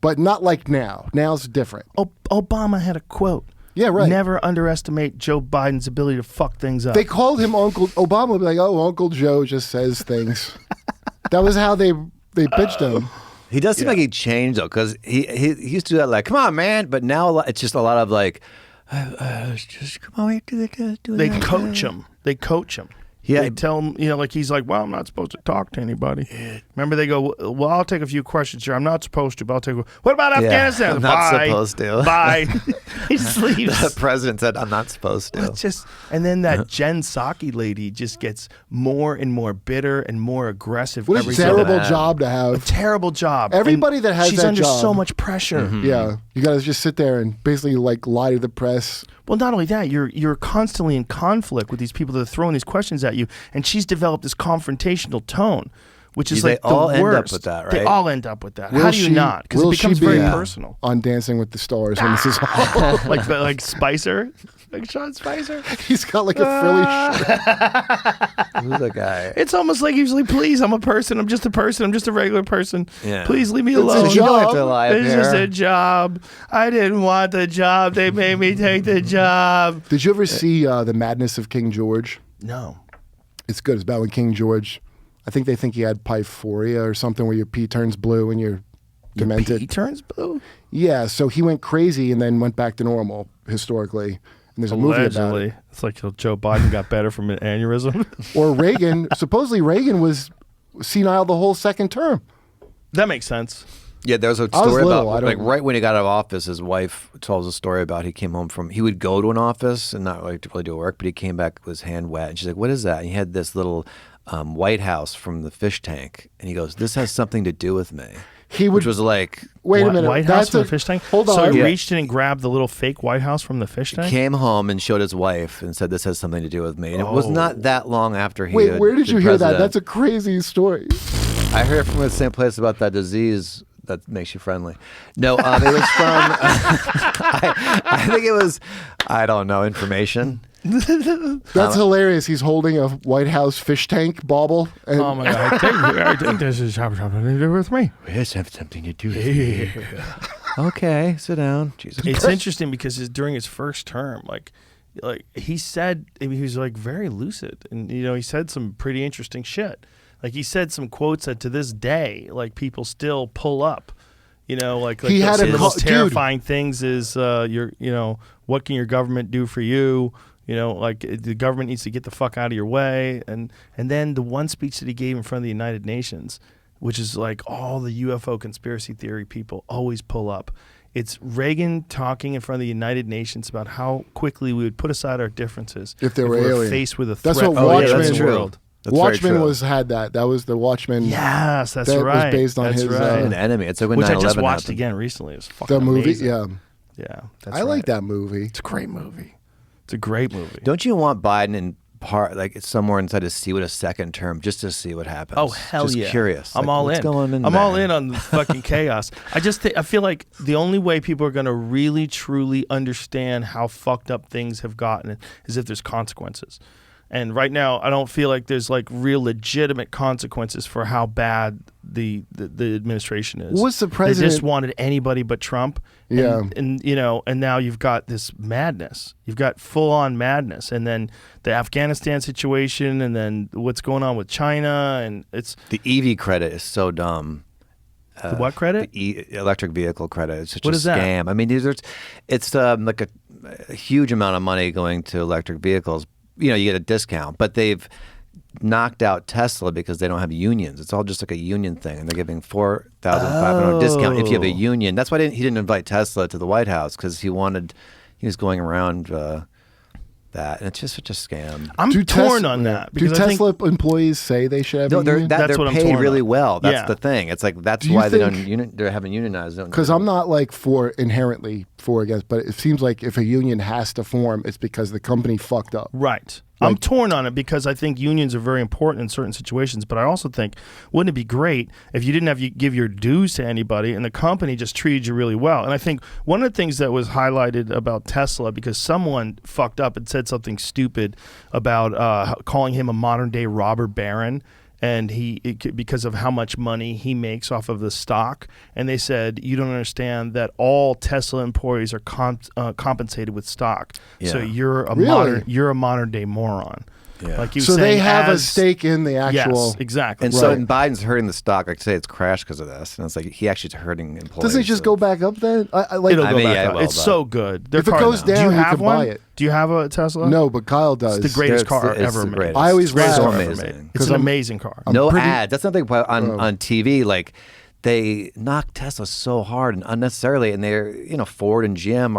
But not like now. Now's different. Obama had a quote. Yeah, right. Never underestimate Joe Biden's ability to fuck things up. They called him Uncle. Obama would be like, oh, Uncle Joe just says things. That was how they pitched him. He does seem like he changed, though, because he used to do that, like, come on, man. But now it's just a lot of, like, just come on, do They coach him. They coach him. Yeah, they tell him, like he's like, well, I'm not supposed to talk to anybody. Remember, they go, well, I'll take a few questions here. I'm not supposed to, but I'll take. What about Afghanistan? I'm not supposed to. Bye. He sleeps. The president said, I'm not supposed to. And then that Jen Psaki lady just gets more and more bitter and more aggressive. What a terrible job to have. A terrible job. Everybody that has she's that under job, so much pressure. Yeah, you got to just sit there and basically like lie to the press. Well, not only that, you're constantly in conflict with these people that are throwing these questions at you, and she's developed this confrontational tone which is They like the all worst. end up with that, They right? all end up with that. How do you not? Because it becomes very personal. On Dancing with the Stars when this is all like Spicer, like Sean Spicer. He's got like a frilly shirt. Who's that guy? It's almost like usually, please, I'm a person. I'm just a person. I'm just a regular person. Yeah. Please leave me It's a alone. job. You don't have to lie up It's here. just a job. I didn't want the job. They made me take the job. Did you ever see The Madness of King George? No. It's good. It's about when King George, I think they think he had pyphoria or something where your pee turns blue and you're demented. He turns blue? Yeah, so he went crazy and then went back to normal historically. And there's a movie about Allegedly. it. It's like Joe Biden got better from an aneurysm. Or Reagan, supposedly Reagan was senile the whole second term. That makes sense. Yeah, there's a I was story little, I about don't- like right when he got out of office, his wife tells a story about he came home from, he would go to an office and not really do work, but he came back with his hand wet. And she's like, what is that? And he had this little White House from the fish tank. And he goes, this has something to do with me. He would, which was like, wait a minute. White House That's from a the fish tank? Hold on. So he Yeah. reached in and grabbed the little fake White House from the fish tank? came home and showed his wife and said, this has something to do with me. And it was not that long after he Wait, had where did been you hear that? president. That's a crazy story. I heard it from the same place about that disease that makes you friendly. No, it was from, I think it was, I don't know, information. That's hilarious. He's holding a White House fish tank bauble. And Oh my God. I think this is something to do with me. It has something to do with me. Okay, sit down. Jesus It's Christ. interesting because during his first term, like he said, I mean, he was like very lucid, and he said some pretty interesting shit. Like he said some quotes that to this day, like people still pull up. Like He had the a most dude. terrifying things is what can your government do for you? Like the government needs to get the fuck out of your way. And then the one speech that he gave in front of the United Nations, which is like all the UFO conspiracy theory people always pull up. It's Reagan talking in front of the United Nations about how quickly we would put aside our differences if there were aliens. faced with a That's threat what of Watchmen. the world. That's very Watchmen true. had that. That was the Watchmen. Yes, that's that right. was based on That's his right. An enemy. It's like when Which I 9/11 just watched happened. again recently. It was fucking the movie. amazing. Yeah, Yeah, that's I like right. that movie. It's a great movie. It's a great movie. Don't you want Biden in part, like somewhere inside to see what a second term, just to see what happens? Oh hell just yeah! curious. I'm Like, all what's in. Going in I'm there? all in on the fucking chaos. I feel like the only way people are going to really truly understand how fucked up things have gotten is if there's consequences. And right now, I don't feel like there's like real legitimate consequences for how bad the administration is. What's the They president? just wanted anybody but Trump. Yeah. And now you've got this madness. You've got full on madness, and then the Afghanistan situation, and then what's going on with China, and it's The EV credit is so dumb. the what credit? The electric vehicle credit. It's such What a is that? scam. I mean, it's like a huge amount of money going to electric vehicles. You get a discount, but they've knocked out Tesla because they don't have unions. It's all just like a union thing, and they're giving $4,500 discount if you have a union. That's why he didn't invite Tesla to the White House, because he was going around that, and it's just such a scam. I'm torn on that Do because I think Tesla employees say they should have No, a they're union? That's what I'm paid torn really on. well. That's Yeah. the thing. It's like that's Do you why they think- don't. They haven't unionized. Because I'm not like inherently for against, but it seems like if a union has to form, it's because the company fucked up. Right. I'm torn on it because I think unions are very important in certain situations, but I also think, wouldn't it be great if you didn't have to give your dues to anybody and the company just treated you really well? And I think one of the things that was highlighted about Tesla, because someone fucked up and said something stupid about calling him a modern day robber baron, and because of how much money he makes off of the stock, and they said, you don't understand that all Tesla employees are compensated with stock. So Yeah. you're a Really? modern day moron. Yeah. Like you So they saying have a as- stake in the actual. Yes, exactly. And so and Biden's hurting the stock. Like say it's crashed because of this, and it's like he actually is hurting employees. Doesn't it just go back up then? I like. It'll I go mean, back yeah, up. well, It's so good. Their If it car goes now. down, do you you have can one? buy it. Do you have a Tesla? No, but Kyle does. It's the greatest car It's ever the made. greatest. I always It's greatest laugh. car Ever amazing. made. It's 'Cause an I'm- amazing car. No pretty- ads. That's something on TV. Like they knock Tesla so hard and unnecessarily, and they're Ford and GM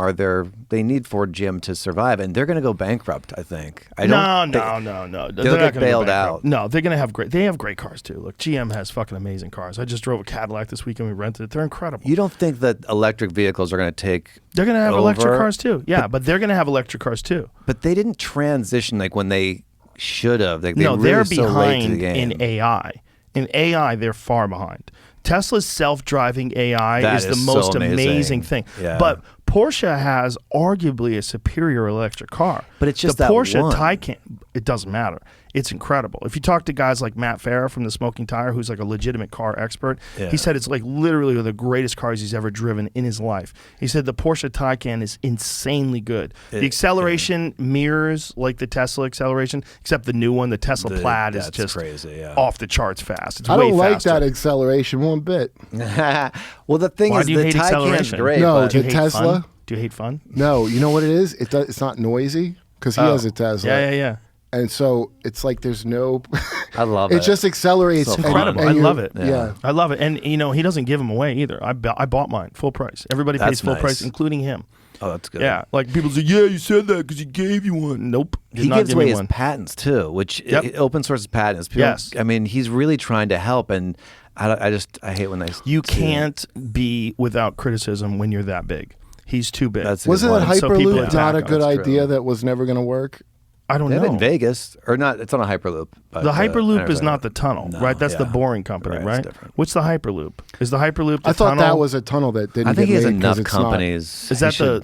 they need Ford GM to survive, and they're going to go bankrupt. I think. No. They'll They're not get gonna go bailed bankrupt. out. No, they're gonna have great. They have great cars too. Look, GM has fucking amazing cars. I just drove a Cadillac this weekend. We rented it. They're incredible. You don't think that electric vehicles are going to take? They're gonna have electric over? cars too. Yeah, but they're gonna have electric cars too. But they didn't transition like when they should have. Like No, really they're so late to the behind game. in AI. In AI, they're far behind. Tesla's self-driving AI That is the is most so amazing. thing. Yeah. But Porsche has arguably a superior electric car. But it's just the that Porsche one. Taycan. It doesn't matter. It's incredible. If you talk to guys like Matt Farah from the Smoking Tire, who's like a legitimate car expert, Yeah. he said it's like literally one of the greatest cars he's ever driven in his life. He said the Porsche Taycan is insanely good. The acceleration mirrors like the Tesla acceleration, except the new one, the Tesla Plaid, is that's just crazy, yeah. off the charts fast. It's I way don't like faster. that acceleration one bit. Well, the thing Why is, do you the hate Taycan's acceleration? great. No, but Do you the hate Tesla? fun? Do you hate fun? No, you know what it is? It's not noisy because he Oh. has a Tesla. Yeah. And so it's like there's no. I love it. it. just accelerates. It's and- incredible. and I you're- love it. Yeah. I love it. And, you know, he doesn't give them away either. I bought mine full price. Everybody pays That's full nice. price, including him. Oh, that's good. Yeah. Like people say, yeah, you said that because he gave you one. Nope. Did He not gives give me away his one. patents too, which Yep. open source patents. People, Yes. I mean, he's really trying to help, and I hate when they. You can't be without criticism when you're that big. He's too big. That's a Wasn't good that one. So people Hyperloop attack not a him. good That's idea true. that was never going to work? I don't They know. have in Vegas, or not? It's on a Hyperloop. But, The Hyperloop is entertainment. not the tunnel, No, right? That's the yeah. boring company, Right, right? it's different. What's the Hyperloop? Is the Hyperloop the I thought tunnel? that was a tunnel that didn't I think get he has made 'cause enough it's not. companies. Is that He should-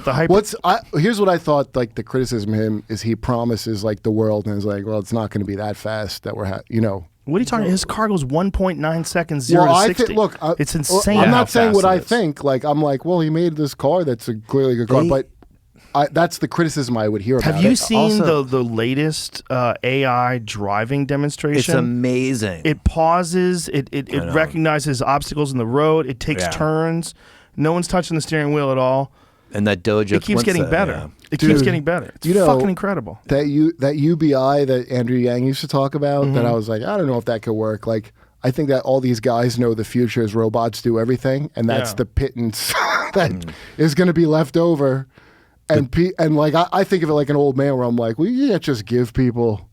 the Hyper? Here's what I thought. Like the criticism of him is he promises like the world and is like, well, it's not going to be that fast that we're What are you talking? His car goes 1.9 seconds, 0 well, to I 60. think. Look, It's insane. I'm how not saying fast what it I is. think. Like I'm like, well, he made this car that's a clearly good car, but that's the criticism I would hear about. Have you it. seen Also- the latest AI driving demonstration? It's amazing. It pauses. It know. recognizes obstacles in the road. It takes Yeah. turns. No one's touching the steering wheel at all. And that Dojo. It keeps getting better. Yeah. It keeps Dude, getting better. It's you know, fucking incredible. That UBI that Andrew Yang used to talk about. Mm-hmm. That I was like, I don't know if that could work. Like, I think that all these guys know the future is robots do everything, and that's Yeah. the pittance that is going to be left over. And like I think of it like an old man where I'm like, well, you can't just give people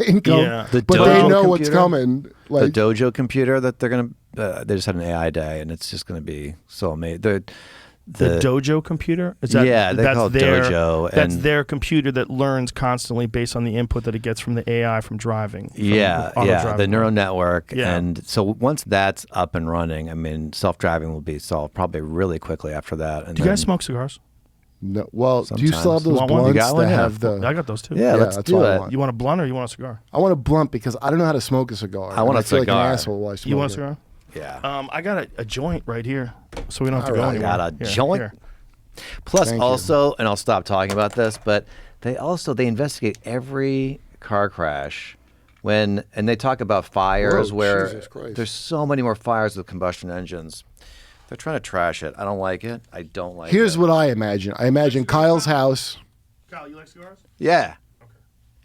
income, Yeah. The but they Dojo know what's computer? coming. Like, The Dojo computer that they're gonna. They just had an AI day, and it's just gonna be so amazing. The Dojo computer? Is that, Yeah, they call it Dojo, That's and- their computer that learns constantly based on the input that it gets from the AI from driving. From Yeah, auto-driving. the neural network. Yeah. And so once that's up and running, I mean, self-driving will be solved probably really quickly after that. And Do you guys then- smoke cigars? no, well, do you still have Sometimes. those Want one? You blunts got one? that Yeah. have the? I got those too. Yeah, let's that's do what I it. want. You want a blunt or you want a cigar? I want a blunt because I don't know how to smoke a cigar. I want and a feel like cigar. an asshole while I smoke You want a it. cigar? Yeah. I got a joint right here, so we don't have to All go right. anywhere. Got a Here, joint? here. Plus, Thank you. also, and I'll stop talking about this, but they investigate every car crash and they talk about fires Whoa, where Jesus Christ. there's so many more fires with combustion engines. They're trying to trash it. I don't like it. I don't like Here's it. what I imagine. I imagine Kyle's house. Kyle, you like cigars? Yeah.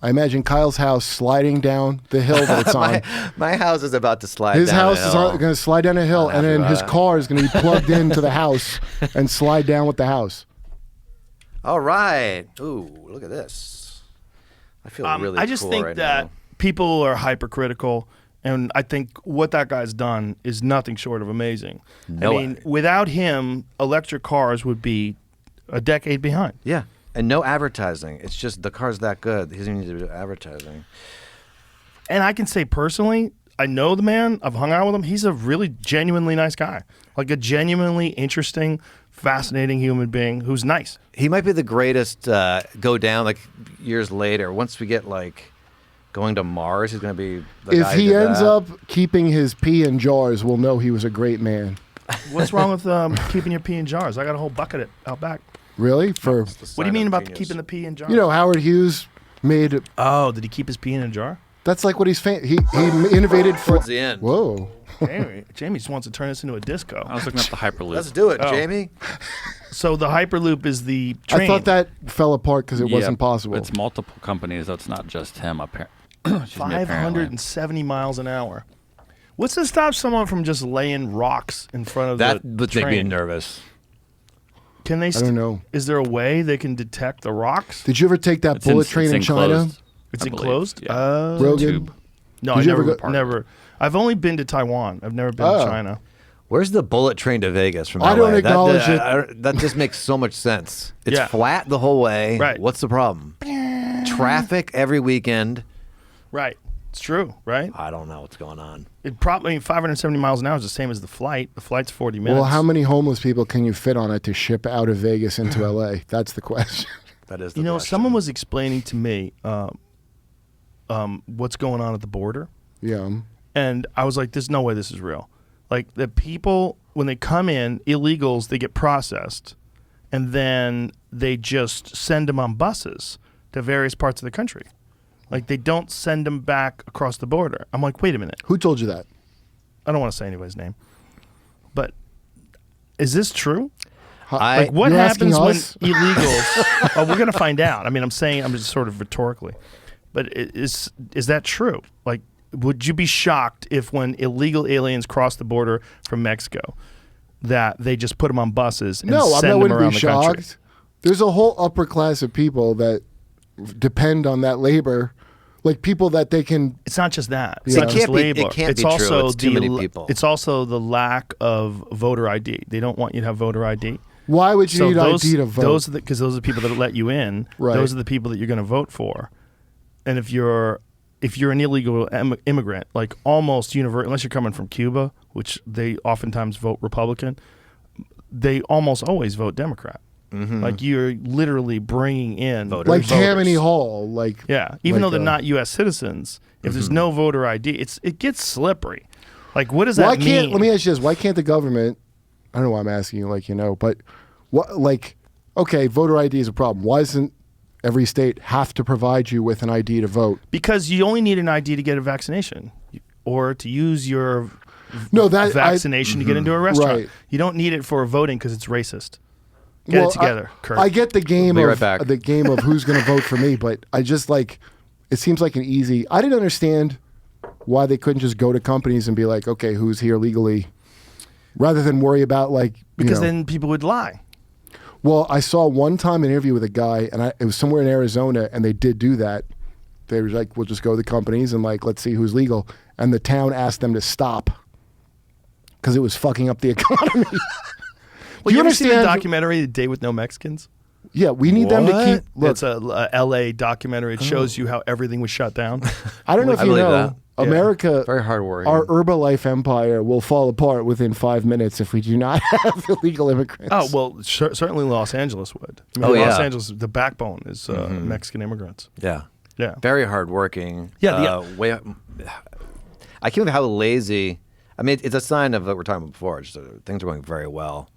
I imagine Kyle's house sliding down the hill that it's on. My house is about to slide His down house a is hill. going to slide down a hill, and then his car is going to be plugged into the house and slide down with the house. All right. Ooh, look at this. I feel really I just cool think right that now. people are hypercritical, and I think what that guy's done is nothing short of amazing. No I mean, way. without him, electric cars would be a decade behind. Yeah. And no advertising. It's just the car's that good. He doesn't need to do advertising. And I can say personally, I know the man. I've hung out with him. He's a really genuinely nice guy, like a genuinely interesting, fascinating human being who's nice. He might be the greatest go down like years later. Once we get like going to Mars, he's going to be the If guy who he did ends that. up keeping his pee in jars, we'll know he was a great man. What's wrong with keeping your pee in jars? I got a whole bucket out back. Really? For What do you mean about keeping the pee in jars? you know, Howard Hughes made. Oh, did he keep his pee in a jar? That's like what he innovated for. Towards the end. Whoa. Jamie just wants to turn this into a disco. I was looking up the Hyperloop. Let's do it, Oh. Jamie. So the Hyperloop is the train. I thought that fell apart because it Yeah, wasn't possible. It's multiple companies. That's not just him. Apparently. 570 miles an hour. What's to stop someone from just laying rocks in front of That the would train? make me nervous. Can they? I don't know. Is there a way they can detect the rocks? Did you ever take that bullet train in China? enclosed, It's I believe. enclosed. Yeah. Rogan? Tube. No, Did I you ever never. go- Never. I've only been to Taiwan. I've never been Oh. to China. Where's the bullet train to Vegas from LA? I don't acknowledge that just makes so much sense. It's Yeah. flat the whole way. Right. What's the problem? Traffic every weekend. Right. It's true, right? I don't know what's going on. It probably 570 miles an hour is the same as the flight. The flight's 40 minutes. Well, how many homeless people can you fit on it to ship out of Vegas into LA? That's the question. That is the You know, question. someone was explaining to me what's going on at the border. Yeah. And I was like, there's no way this is real. Like, the people, when they come in, illegals, they get processed, and then they just send them on buses to various parts of the country. Like, they don't send them back across the border. I'm like, wait a minute. Who told you that? I don't want to say anybody's name. But is this true? I- Like, what You're happens asking when us? illegals... Oh, we're going to find out. I mean, I'm just sort of rhetorically. But is that true? Like, would you be shocked if when illegal aliens cross the border from Mexico that they just put them on buses and No, send I them wouldn't around be the shocked. country? There's a whole upper class of people that depend on that labor, like people that they can. It's not just that. Yeah. It's not It just can't be- it labor. can't It's be true. also It's too many the people. It's also the lack of voter ID. They don't want you to have voter ID. Why would you need ID to vote? Those are because those are the people that let you in. Right. Those are the people that you're going to vote for. And if you're an illegal immigrant, like almost universal, unless you're coming from Cuba, which they oftentimes vote Republican, they almost always vote Democrat. Mm-hmm. Like you're literally bringing in Voters. like voters. Tammany Hall, like Yeah, even like, though they're not U.S. citizens, if there's no voter ID, it gets slippery. Like, what does that Why mean? can't? Let me ask you this: why can't the government? I don't know why I'm asking you, like but what? Like, okay, voter ID is a problem. Why doesn't every state have to provide you with an ID to vote? Because you only need an ID to get a vaccination or to use your vaccination to get into a restaurant. Right. You don't need it for voting because it's racist. Get it together, Kurt. I get the game Be of right back. the game of who's going to vote for me, but I just like it seems like an easy. I didn't understand why they couldn't just go to companies and be like, okay, who's here legally, rather than worry about like because then people would lie. Well, I saw one time an interview with a guy, and it was somewhere in Arizona, and they did do that. They were like, we'll just go to the companies and like, let's see who's legal. And the town asked them to stop because it was fucking up the economy. Well, you ever seen the documentary "The Day with No Mexicans"? Yeah, we need them to keep. Look, It's a L.A. documentary. It shows you how everything was shut down. I don't know if you believe know, that. America, Very hardworking. our Herbalife empire will fall apart within 5 minutes if we do not have illegal immigrants. Oh well, certainly Los Angeles would. I mean, Los Angeles, the backbone is Mexican immigrants. Yeah. Yeah. Very hardworking. Yeah, I can't believe how lazy. I mean, it's a sign of what we're talking about before. Just, things are going very well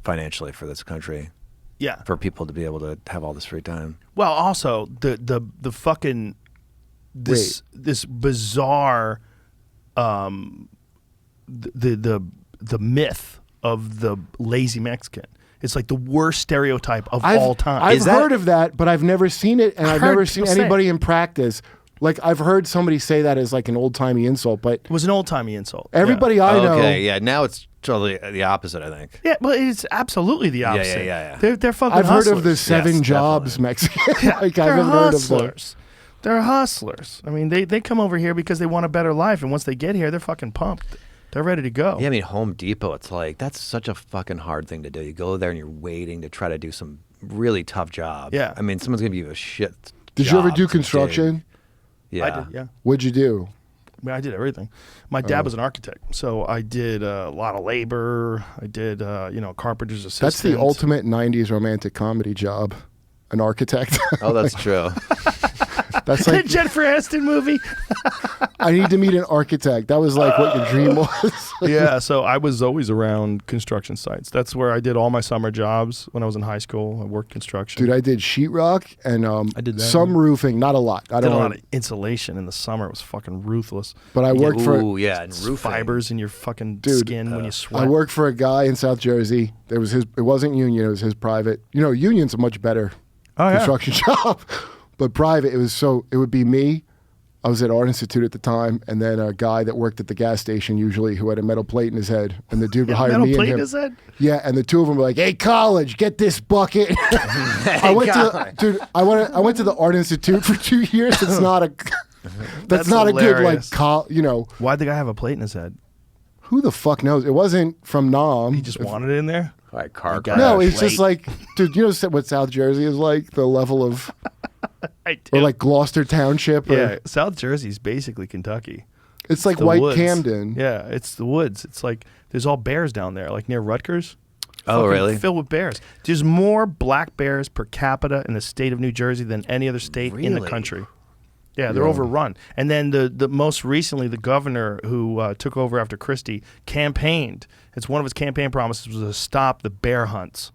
financially for this country. Yeah. For people to be able to have all this free time. Well, also the fucking this bizarre the myth of the lazy Mexican. It's like the worst stereotype of all time. I've heard of that, but I've never seen it, and I've never seen anybody in practice. Like, I've heard somebody say that as like an old-timey insult, but... It was an old-timey insult. Everybody I know... Okay, yeah. Now it's totally the opposite, I think. Yeah, well, it's absolutely the opposite. Yeah. They're fucking I've hustlers. heard of the 7 jobs Mexican. Like, They're I've never heard of hustlers. They're hustlers. I mean, they come over here because they want a better life, and once they get here, they're fucking pumped. They're ready to go. Yeah, I mean, Home Depot, it's like, that's such a fucking hard thing to do. You go there and you're waiting to try to do some really tough job. Yeah. I mean, someone's going to give you a shit Did you ever job do to construction? Yeah. I did, yeah. What'd you do? I mean, I did everything. My dad was an architect, so I did a lot of labor. I did, carpenter's assistant. That's the ultimate 90s romantic comedy job. An architect. Oh, that's true. That's like Jennifer Aniston movie. I need to meet an architect. That was like what your dream was. Yeah, so I was always around construction sites. That's where I did all my summer jobs when I was in high school. I worked construction. Dude, I did sheetrock and I did that, some roofing, not a lot. I did don't a know. lot of insulation in the summer. It was fucking ruthless. But I You worked get for and roofing. fibers in your fucking Dude, skin when you sweat. I worked for a guy in South Jersey. It wasn't union, it was his private. You know, union's a much better construction job. But private, it would be me. I was at Art Institute at the time, and then a guy that worked at the gas station usually who had a metal plate in his head. And the dude would hire metal me plate and in him. his head? Yeah, and the two of them were like, "Hey, college, get this bucket." I went to the Art Institute for 2 years. It's not a that's not hilarious. a good Why'd the guy have a plate in his head? Who the fuck knows? It wasn't from Nam. He just wanted it in there? Like car crash. No, it's just like, dude, you know what South Jersey is like? The level of I do. Or like Gloucester Township. Or, Yeah, South Jersey's basically Kentucky. It's like the White woods. Camden. Yeah, it's the woods. It's like there's all bears down there, like near Rutgers. Oh, Fucking really? Filled with bears. There's more black bears per capita in the state of New Jersey than any other state in the Really? country. Yeah, they're overrun. And then the most recently, the governor who took over after Christie campaigned. It's one of his campaign promises was to stop the bear hunts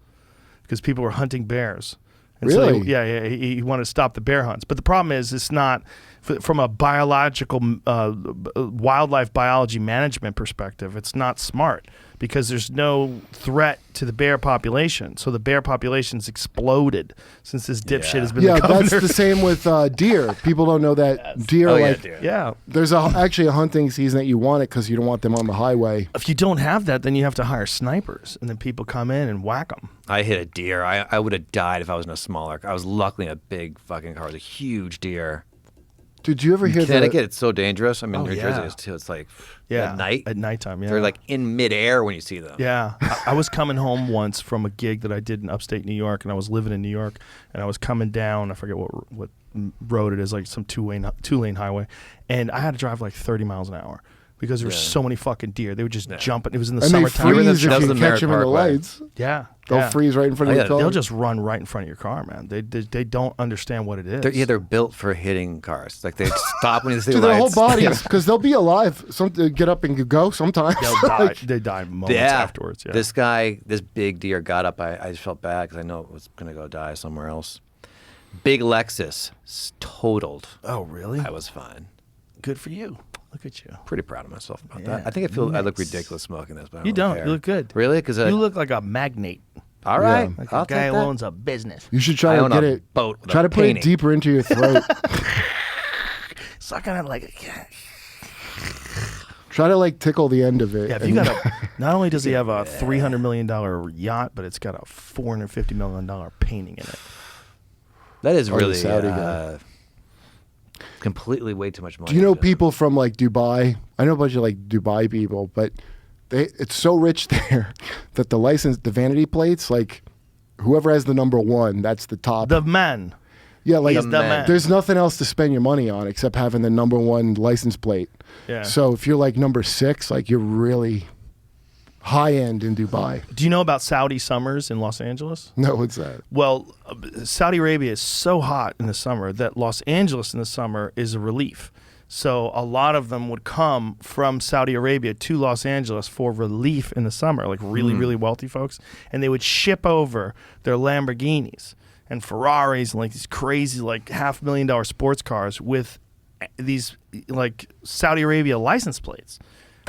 because people were hunting bears. And Really? So he wanted to stop the bear hunts. But the problem is, it's not from a biological wildlife biology management perspective. It's not smart because there's no threat to the bear population. So the bear population's exploded since this dipshit has been the governor. that's the same with deer. People don't know that deer yeah. There's actually a hunting season that you want it because you don't want them on the highway. If you don't have that, then you have to hire snipers, and then people come in and whack them. I hit a deer. I would have died if I was in a smaller car. I was luckily in a big fucking car. It was a huge deer. Did you ever hear Connecticut, it's so dangerous. I mean, New yeah. Jersey is too. It's like Yeah, at nighttime. Yeah, They're like in midair when you see them. Yeah, I was coming home once from a gig that I did in upstate New York, and I was living in New York, and I was coming down. I forget what road it is, like some two-lane highway, and I had to drive like 30 miles an hour because there were so many fucking deer. They would just jump. It was in the And summertime. they freeze if you catch them in the lights. Yeah, They'll freeze right in front of your car. They'll just run right in front of your car, man. They don't understand what it is. They're built for hitting cars. Like they stop when you see To lights. their whole bodies, because they'll be alive. Get up and go sometimes. They'll die. They die moments afterwards. Yeah. This big deer got up. I just felt bad because I know it was going to go die somewhere else. Big Lexus totaled. Oh, really? I was fine. Good for you. Look at you. Pretty proud of myself about that. I think I look ridiculous smoking this, but I You don't. care. You look good. Really? Because you look like a magnate. All right. Like I'll a guy take who that. owns a business. You should try I to own get a it. boat with Try a to put it painting. deeper into your throat. Suck on it like a cat. Try to like tickle the end of it. Yeah, if you got a, not only does he have a $300 million yacht, but it's got a $450 million painting in it. That is Or the really Saudi guy. completely way too much money. Do you know people from like Dubai? I know a bunch of like Dubai people, but it's so rich there that the vanity plates, like whoever has the number one, that's the top. The man. Yeah, like He's the man. there's nothing else to spend your money on except having the number one license plate. Yeah. So if you're like number 6, like you're really high end in Dubai. Do you know about Saudi summers in Los Angeles? No, what's that? Well, Saudi Arabia is so hot in the summer that Los Angeles in the summer is a relief. So a lot of them would come from Saudi Arabia to Los Angeles for relief in the summer, like really, really wealthy folks. And they would ship over their Lamborghinis and Ferraris and like these crazy like $500,000 sports cars with these like Saudi Arabia license plates,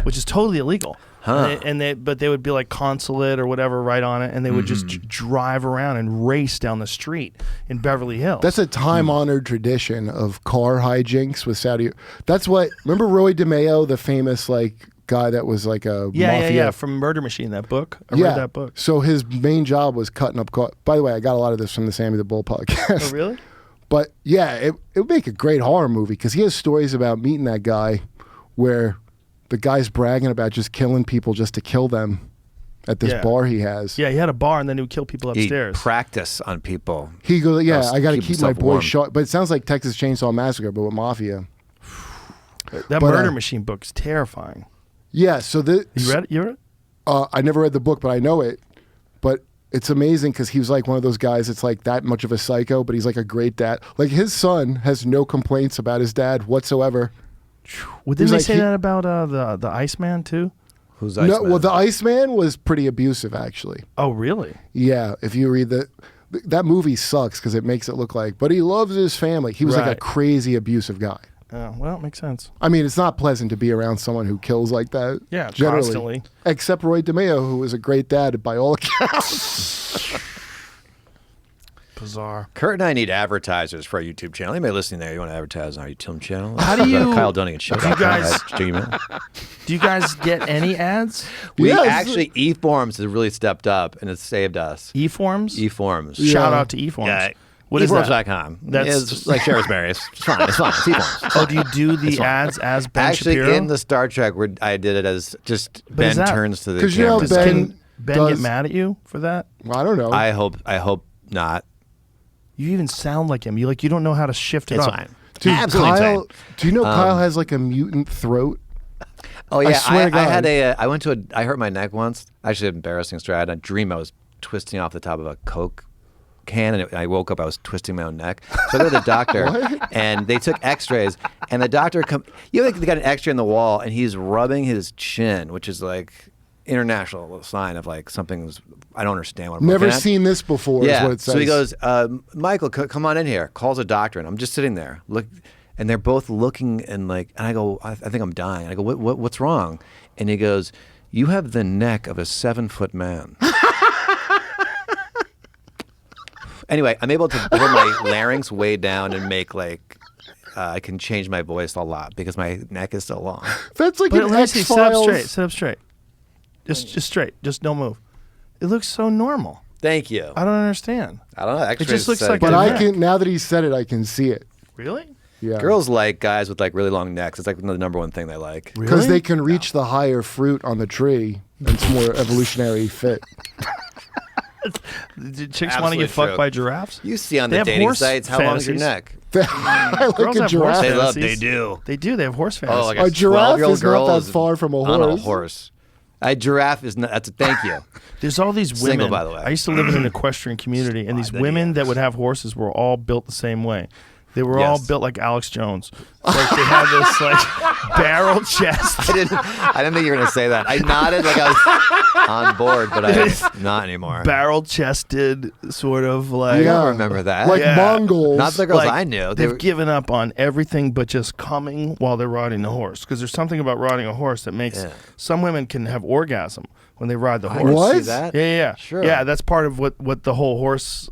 which is totally illegal. Huh. But they would be like consulate or whatever right on it, and they would just drive around and race down the street in Beverly Hills. That's a time-honored tradition of car hijinks with Saudi. That's what. Remember Roy DeMeo, the famous like guy that was like a mafia. from Murder Machine, that book. I read that book. So his main job was cutting up cars. By the way, I got a lot of this from the Sammy the Bull podcast. Oh, really? But yeah, it would make a great horror movie because he has stories about meeting that guy where the guy's bragging about just killing people just to kill them at this bar he has. Yeah, he had a bar and then he would kill people upstairs. He'd practice on people. He goes, yeah, I got to keep my himself boys warm. short. But it sounds like Texas Chainsaw Massacre, but with mafia. That Murder Machine book is terrifying. Yeah, so You read it? You read it? I never read the book, but I know it. But it's amazing because he was like one of those guys that's like that much of a psycho, but he's like a great dad. Like his son has no complaints about his dad whatsoever. Well, didn't they say that about the Iceman too? Who's No, well, the Iceman was pretty abusive, actually. Oh, really? Yeah, if you read that movie sucks because it makes it look like, but he loves his family. He was like a Right. crazy abusive guy. Well, it makes sense. I mean, it's not pleasant to be around someone who kills like that. Yeah, generally. constantly. Except Roy DeMeo, who was a great dad by all accounts. Bizarre. Kurt and I need advertisers for our YouTube channel. Anybody listening there, you want to advertise on our YouTube channel? How do you- Kyle Dunnigan Show. Do you guys- Gmail. Do you guys get any ads? We Yes. actually, eForms has really stepped up and it's saved us. eForms? eForms. Shout out to eForms. Yeah. What is that? eForms.com. That's It's like Sherrisberry. It's fine. It's fine. It's eForms. Oh, do you do the It's fine. ads as Ben Actually, Shapiro? in the Star Trek, where I did it as just But Ben is that- turns to the 'Cause you know camera. Ben Can Ben does- get mad at you for that? I don't know. I hope not. You even sound like him. You don't know how to shift it It's up. fine. Dude, Absolutely Kyle, fine. do you know Kyle has like a mutant throat? Oh yeah, swear to God. I had I hurt my neck once. Actually, an embarrassing story. I had a dream I was twisting off the top of a Coke can, and I woke up, I was twisting my own neck. So I go to the doctor, and they took X-rays, and the doctor they got an X-ray in the wall, and he's rubbing his chin, which is like international sign of like something's. I don't understand what I'm Never looking at. seen this before. Yeah. Is what it says. So he goes, Michael, come on in here. Calls a doctor, and I'm just sitting there, and they're both looking, and I go, I think I'm dying. I go, what's wrong? And he goes, you have the neck of a 7-foot man. Anyway, I'm able to put my larynx way down and make I can change my voice a lot because my neck is so long. That's like But an Lacey, sit up X-Files. straight. Sit up straight. Just straight. Just don't move. It looks so normal. Thank you. I don't understand. I don't know. It just looks like. But a I neck. can, now that he said it, I can see it. Really? Yeah. Girls like guys with really long necks. It's like the number one thing they like. Because they can reach the higher fruit on the tree. And it's more evolutionary fit. Did chicks want to get fucked by giraffes? You see on They the have dating horse sites, how long is your fantasies. neck? I like Girls a have horse giraffe. They love. fantasies. They do. They do. They have horse fantasies. Oh, like A giraffe 12-year-old is girl not that far from a on a horse. horse. A giraffe is not. That's a thank you. There's all these women. Single, by the way. I used to live in an equestrian community, and these women that would have horses were all built the same way. They were all built like Alex Jones. Like they had this barrel chest. I didn't think you were gonna say that. I nodded like I was on board, but I was not anymore. Barrel chested, sort of like. I don't remember that. Like Mongols. Not the girls I knew. They've given up on everything but just coming while they're riding the horse. Because there's something about riding a horse that makes some women can have orgasm when they ride the horse. What? See that? Yeah. Sure. Yeah, that's part of what the whole horse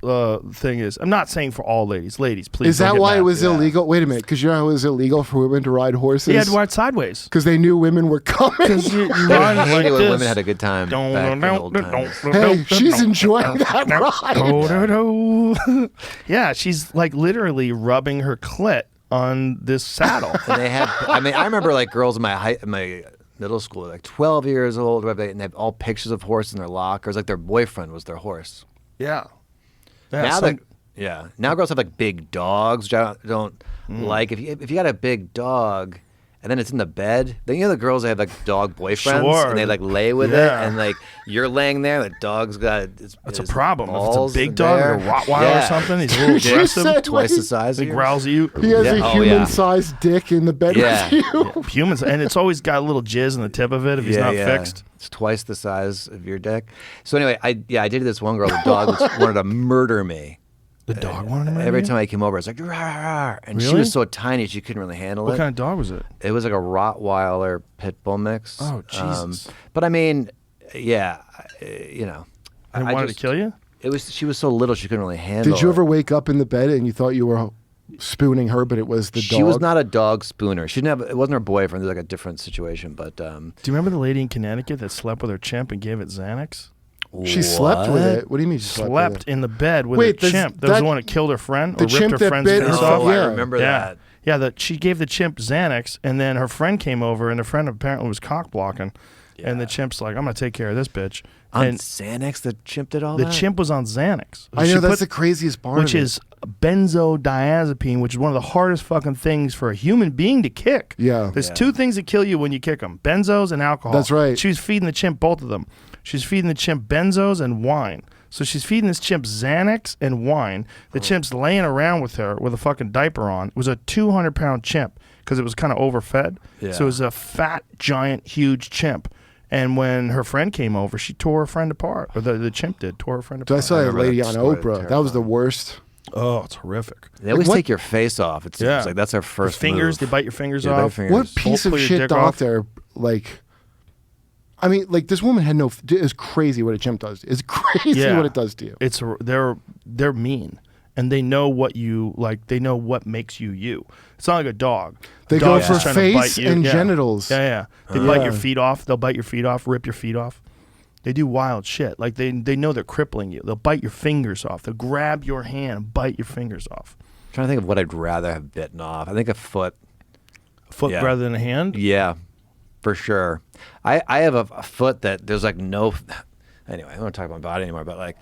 thing is. I'm not saying for all ladies. Ladies, please. Is don't that get why mad. it was illegal? Wait a minute, because you know how it was illegal for women to ride horses? They had to ride sideways. Because they knew women were coming. Because you They ride like hated when this. women had a good time back in the old times. Hey, she's enjoying that ride. Yeah, she's like literally rubbing her clit on this saddle. And they had. I mean, I remember like girls in my middle school, like 12 years old, and they have all pictures of horses in their lockers. Like their boyfriend was their horse. Yeah. Now girls have like big dogs, which I don't like. If you got a big dog, and then it's in the bed, then the girls that have like dog boyfriends, Sure. and they like lay with it, and like you're laying there, the dog's got. That's a problem. If it's balls a big dog or a there. Rottweiler or something, he's a little Did you aggressive. say, Twice the size. He of yours. growls at you. He has a Yeah. human-sized dick in the bed Yeah. with you. Humans, and it's always got a little jizz on the tip of it if he's not fixed. It's twice the size of your dick. So anyway, I dated this one girl. The dog wanted to murder me. The dog wanted to murder Every you? time I came over, it's like, "Rawr," and she Really? was so tiny she couldn't really handle What it. kind of dog was it? It was like a Rottweiler pit bull mix. Oh, Jesus. But I mean, yeah, you know. And wanted to kill you? She was so little she couldn't really handle it. Did you ever wake up in the bed and you thought you were spooning her, but it was the dog? She was not a dog spooner. She didn't have. It wasn't her boyfriend. It was like a different situation. But Do you remember the lady in Connecticut that slept with her chimp and gave it Xanax? She slept with it. What do you mean she slept with Slept it? in the bed with Wait, her chimp. That was the one that killed her friend the or ripped chimp her that friend's bit face her- off. I remember that. Yeah, she gave the chimp Xanax, and then her friend came over, and the friend apparently was cock blocking, and the chimp's like, "I'm gonna take care of this bitch." On And Xanax, the chimp did all the that? chimp was on Xanax. I She know, that's put- the craziest part which of it. is benzodiazepine, which is one of the hardest fucking things for a human being to kick. Yeah. There's two things that kill you when you kick them: benzos and alcohol. That's right. She was feeding the chimp both of them. She's feeding the chimp benzos and wine. So she's feeding this chimp Xanax and wine. The chimp's laying around with her with a fucking diaper on. It was a 200-pound chimp because it was kind of overfed. Yeah. So it was a fat, giant, huge chimp. And when her friend came over, she tore her friend apart. Or the chimp did, tore her friend So I apart. saw that remember lady that on story, Oprah. That was the worst. Oh, it's horrific. They always what- take your face off. It seems like that's their first fingers, move. they bite your fingers They bite your off. fingers. What piece Pull of your shit dick off. doctor, like... I mean, like, this woman had no... It's crazy what a chimp does. It's crazy what it does to you. They're mean, and they know what you like. They know what makes you you. It's not like a dog. They A go dog's for just trying to bite face you. and Yeah. genitals. Yeah. They bite your feet off. They'll bite your feet off. Rip your feet off. They do wild shit. Like they know they're crippling you. They'll bite your fingers off. They'll grab your hand and bite your fingers off. I'm trying to think of what I'd rather have bitten off. I think a foot. A foot rather than a hand. Yeah, for sure. I have a foot that there's like no. Anyway, I don't want to talk about my body anymore, but like,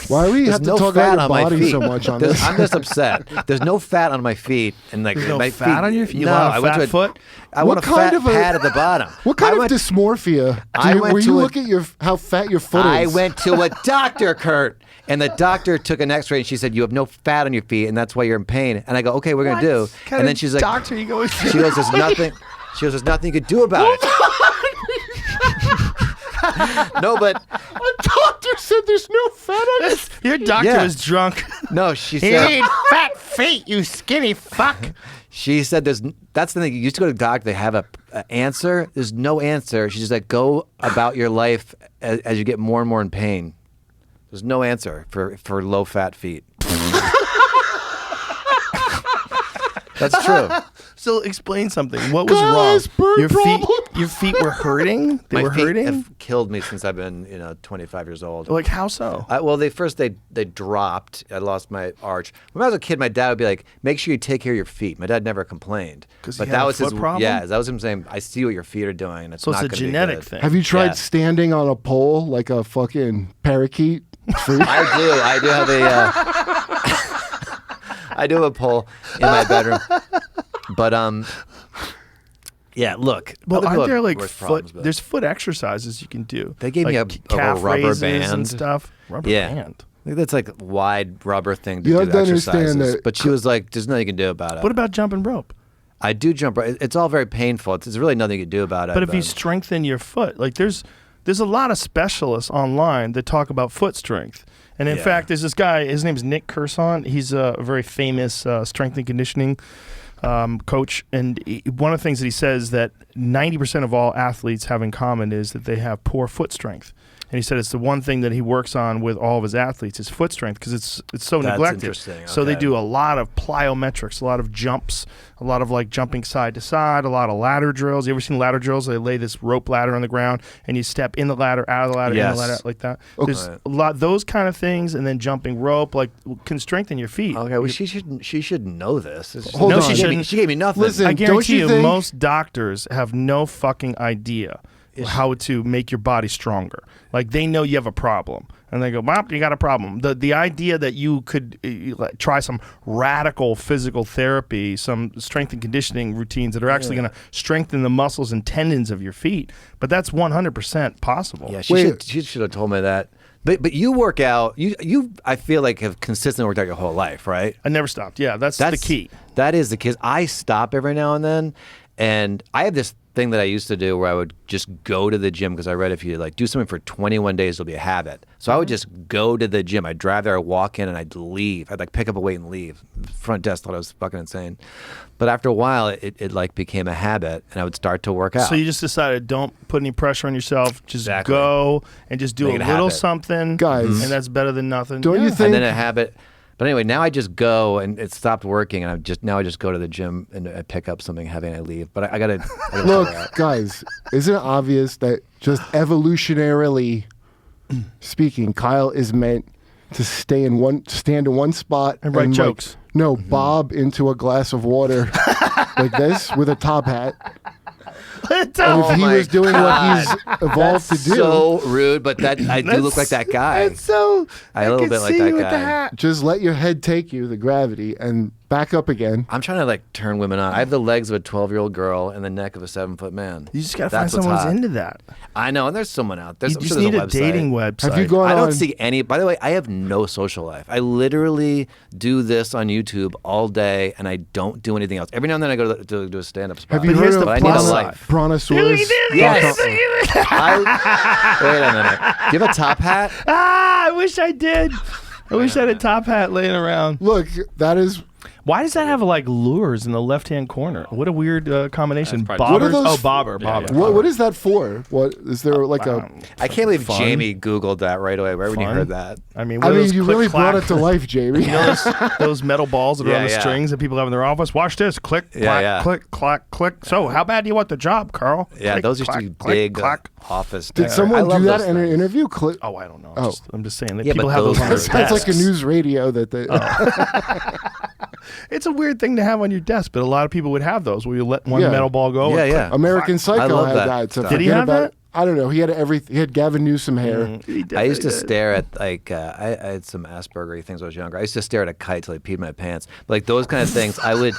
why do we there's have to no talk fat about your on my body feet. so much on this? I'm just upset. There's no fat on my feet, and like There's no my fat feet, on your feet? You No, want a I went fat to foot? I want a fat pad at the bottom. What kind I of went- dysmorphia? I went Were to you a- look at how fat your foot I is? went to a doctor, Kurt, and the doctor took an X-ray, and she said you have no fat on your feet, and that's why you're in pain. And I go, okay, we're gonna do. Kind And then of she's like, doctor you going to? she goes, there's nothing. She goes, there's nothing you could do about it. No, but a doctor said there's no fat on this. Your doctor Yeah. was drunk. No, she You said. need fat feet, you skinny fuck. She said, that's the thing. You used to go to the doctor, they have a answer. There's no answer. She's just like, go about your life as you get more and more in pain. There's no answer for low-fat feet. That's true. So explain something. What was Guys, wrong? bird Your feet were hurting? They My were feet hurting? have killed me since I've been 25 years old. Like, how so? Well, they dropped. I lost my arch. When I was a kid, my dad would be like, "Make sure you take care of your feet." My dad never complained. 'Cause he but had that a was his foot problem? Yeah, that was him saying, "I see what your feet are doing, and it's So it's not a gonna be genetic good." thing. Have you tried Yeah. standing on a pole like a fucking parakeet? I do have a. I do have a pole in my bedroom, but yeah. Look, Well, other people aren't there have like worse foot? problems, but- There's foot exercises you can do. They gave like me a calf rubber raises band and stuff. Rubber yeah. band. I think that's like a wide rubber thing to You do have to understand exercises. that- But she was like, "There's nothing you can do about it." What about jumping rope? I do jump. It's all very painful. It's really nothing you can do about it. But if you strengthen your foot, like there's a lot of specialists online that talk about foot strength. And in Yeah. fact, there's this guy. His name's Nick Curzon. He's a very famous strength and conditioning coach. And one of the things that he says that 90% of all athletes have in common is that they have poor foot strength. And he said it's the one thing that he works on with all of his athletes is foot strength because it's so That's neglected. interesting. So they Okay. do a lot of plyometrics, a lot of jumps, a lot of like jumping side to side, a lot of ladder drills. You ever seen ladder drills? They lay this rope ladder on the ground and you step in the ladder, out of the ladder, in Yes. the ladder, like that. Okay. There's a lot those kind of things, and then jumping rope like can strengthen your feet. Okay, well, she should know this. It's just- Hold no, on. she shouldn't. She gave me nothing. Listen, I don't guarantee you you, think- most doctors have no fucking idea how to make your body stronger. Like they know you have a problem, and they go, "Bop, you got a problem." The idea that you could try some radical physical therapy, some strength and conditioning routines that are actually going to strengthen the muscles and tendons of your feet, but that's 100% possible. Yeah, she should have told me that. But you work out. You I feel like have consistently worked out your whole life, right? I never stopped. Yeah, that's the key. That is the key. I stop every now and then, and I have this thing that I used to do where I would just go to the gym because I read if you like do something for 21 days, it'll be a habit. So I would just go to the gym. I'd drive there, I'd walk in, and I'd leave. I'd like pick up a weight and leave. The front desk thought I was fucking insane. But after a while, it like became a habit, and I would start to work out. So you just decided don't put any pressure on yourself. Just Exactly. go and just do Make a it a little habit. something, Guys, and that's better than nothing. don't you think- And then a habit. But anyway, now I just go, and it stopped working, and I just go to the gym and I pick up something heavy and I leave. But I gotta Look, guys, isn't it obvious that just evolutionarily speaking, Kyle is meant to stand in one spot And write like, jokes. no, bob into a glass of water like this with a top hat. And if he was doing what he's evolved That's to do, so rude, but that I do look like that guy. so I a little bit like that guy. just let your head take you, the gravity, and back up again. I'm trying to like turn women on. I have the legs of a 12-year-old girl and the neck of a 7-foot man. You just gotta That's find what's someone who's hot. into that. I know, and there's someone out there. You I'm just sure there's need a website. dating website. Have you gone I don't on? see any. By the way, I have no social life. I literally do this on YouTube all day, and I don't do anything else. Every now and then I go to do a stand-up spot. Have you But heard here's of the I need a plus life. Brontosaurus? Yes. Wait a minute. Do you have a top hat? I wish I did. I wish I had a top hat laying around. Look, that is. Why does that have like lures in the left-hand corner? What a weird combination. That's probably- What are Bobbers? those- Oh, bobber. What is that for? What is there like a? I can't believe Fun. Jamie Googled that right away. Right when you Fun. heard that. I mean, I what are mean, those you click, really brought clack? it to life, Jamie. You know those metal balls that are Yeah, on the yeah. strings that people have in their office? Watch this. Click, Yeah, clack, yeah. click, clack, click. So, how bad do you want the job, Carl? Yeah, Click, those used to clack, be click, big clack. office. Did I someone love do that those in an things. interview? Oh, I don't know. Oh. I'm just saying that Yeah, people but have those those on their are- Sounds like a desks. news radio that they. It's a weird thing to have on your desk, but a lot of people would have those where you let one Yeah. metal ball go. Yeah, and yeah. American I Psycho love had that that. So stuff. Did he forget have about- that? I don't know. He had Gavin Newsom hair. I used to stare at like I had some Asperger things when I was younger. I used to stare at a kite till I peed my pants. But, like those kind of things, I would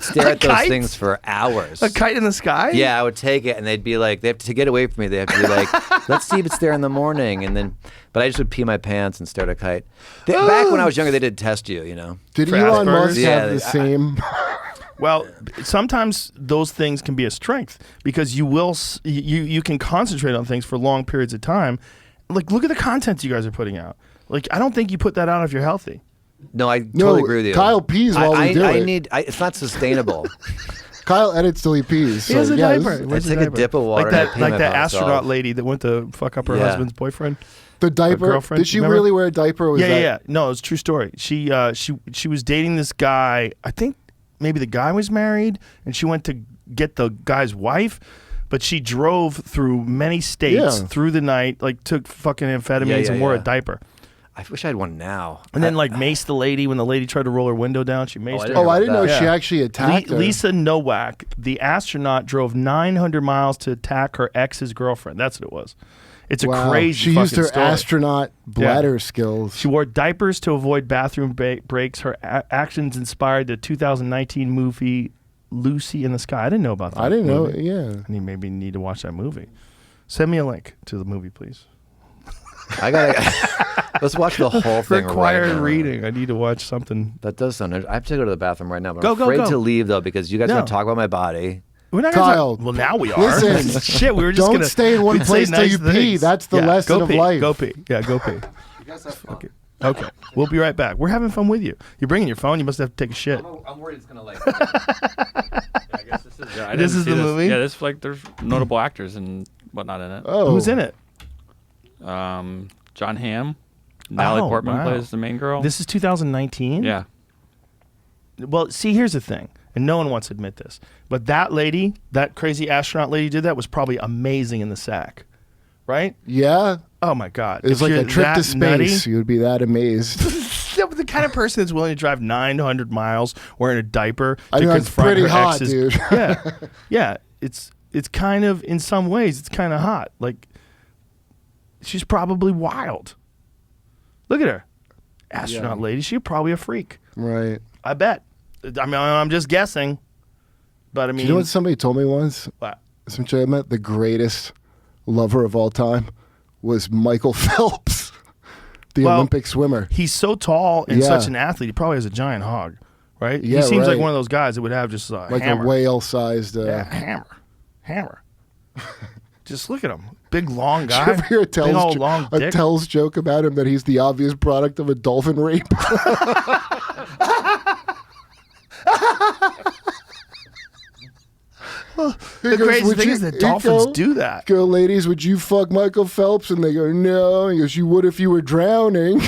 stare at those things for hours. A kite in the sky? Yeah, I would take it, and they'd be like, to get away from me, they have to be like, let's see if it's there in the morning, and then. But I just would pee my pants and stare at a kite. Back when I was younger, they did test you, you know. Did For Elon Asperger's? Musk Yeah, have the same? Well, sometimes those things can be a strength because you can concentrate on things for long periods of time. Like, look at the content you guys are putting out. Like, I don't think you put that out if you're healthy. No, I totally agree with you. Kyle pees while we do it. It's not sustainable. Kyle edits till he pees. He has a diaper. I take a dip of water. Like that astronaut lady that went to fuck up her husband's boyfriend. The diaper. Girlfriend. Did she Remember? really wear a diaper? Or was Yeah. No, it's a true story. She was dating this guy. I think maybe the guy was married, and she went to get the guy's wife, but she drove through many states through the night, like took fucking amphetamines and wore a diaper. I wish I had one now. And then like maced the lady when the lady tried to roll her window down. She maced her. Oh, I didn't know she actually attacked her. Lisa Nowak, the astronaut, drove 900 miles to attack her ex's girlfriend. That's what it was. It's a crazy She used her story. astronaut bladder skills. She wore diapers to avoid bathroom breaks. Her actions inspired the 2019 movie Lucy in the Sky. I didn't know about that. I didn't movie. know. Yeah. I maybe need to watch that movie. Send me a link to the movie, please. Let's watch the whole thing. Required right now. reading. I need to watch something. That does sound. I have to go to the bathroom right now. But Go, I'm go, afraid go. to leave though because you guys are No. going to talk about my body. We're not Kyle, well, now we are. listen, Shit, we were just don't gonna stay in one we'd place say till nice you pee. things. That's the lesson go of pee, life. Go pee. Yeah, go pee. You guys have fun. Okay, we'll be right back. We're having fun with you. You're bringing your phone. You must have to take a shit. I'm worried it's gonna like. I guess this is. I This didn't is see the movie? Yeah, this like there's notable actors and whatnot in it. Oh. Who's in it? John Hamm. Natalie Portman plays the main girl. This is 2019? Yeah. Well, see, here's the thing, and no one wants to admit this, but that lady, that crazy astronaut lady who did that was probably amazing in the sack, right? Yeah. Oh, my God. It's If like you're a trip to that space. nutty- You would be that amazed. the kind of person that's willing to drive 900 miles wearing a diaper I to know, it's confront pretty her hot, ex's. dude. Yeah. It's kind of, in some ways, it's kind of hot. Like, she's probably wild. Look at her. Astronaut lady. She's probably a freak. Right. I bet. I mean, I'm just guessing. But I mean. Do you know what somebody told me once? What? Some chick I met, the greatest lover of all time was Michael Phelps, the Olympic swimmer. He's so tall and such an athlete. He probably has a giant hog, right? Yeah, he seems like right. one of those guys that would have just a Like hammer. a whale-sized... Hammer. Just look at him. Big, long Did you guy. ever hear Big old long a dick. Tell's joke about him that he's the obvious product of a dolphin rape? The crazy thing is that dolphins do that. Go, ladies, would you fuck Michael Phelps? And they go, no. He goes, you would if you were drowning.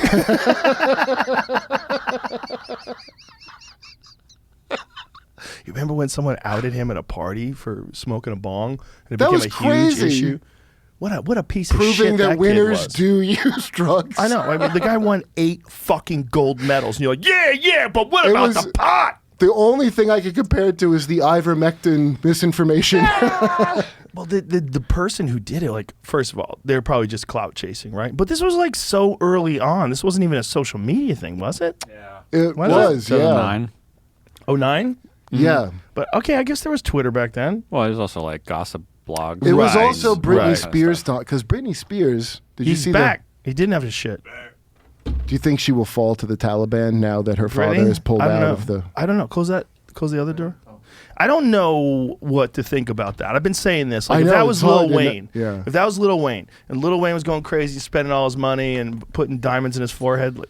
You remember when someone outed him at a party for smoking a bong? And it That became was a crazy. huge issue. What a piece of shit Proving that kid winners was. do use drugs. I know. I mean, the guy won 8 fucking gold medals. And you're like, yeah, but what about the pot? The only thing I could compare it to is the ivermectin misinformation. Well, the person who did it, like, first of all, they're probably just clout chasing, right? But this was like so early on. This wasn't even a social media thing, was it? Yeah. It was, yeah. 2009. 09? Yeah. But okay, I guess there was Twitter back then. Well, there's also like gossip blogs. It was also Britney right. Spears talk, because Britney Spears, did you He's see back. He didn't have his shit. Do you think she will fall to the Taliban now that her father Britney? is pulled I don't out know. of the... I don't know. Close the other door. I don't know what to think about that. I've been saying this. Like, I if know, that it's was hard Lil to Wayne, yeah. if that was Lil Wayne, and Lil Wayne was going crazy, spending all his money and putting diamonds in his forehead, like,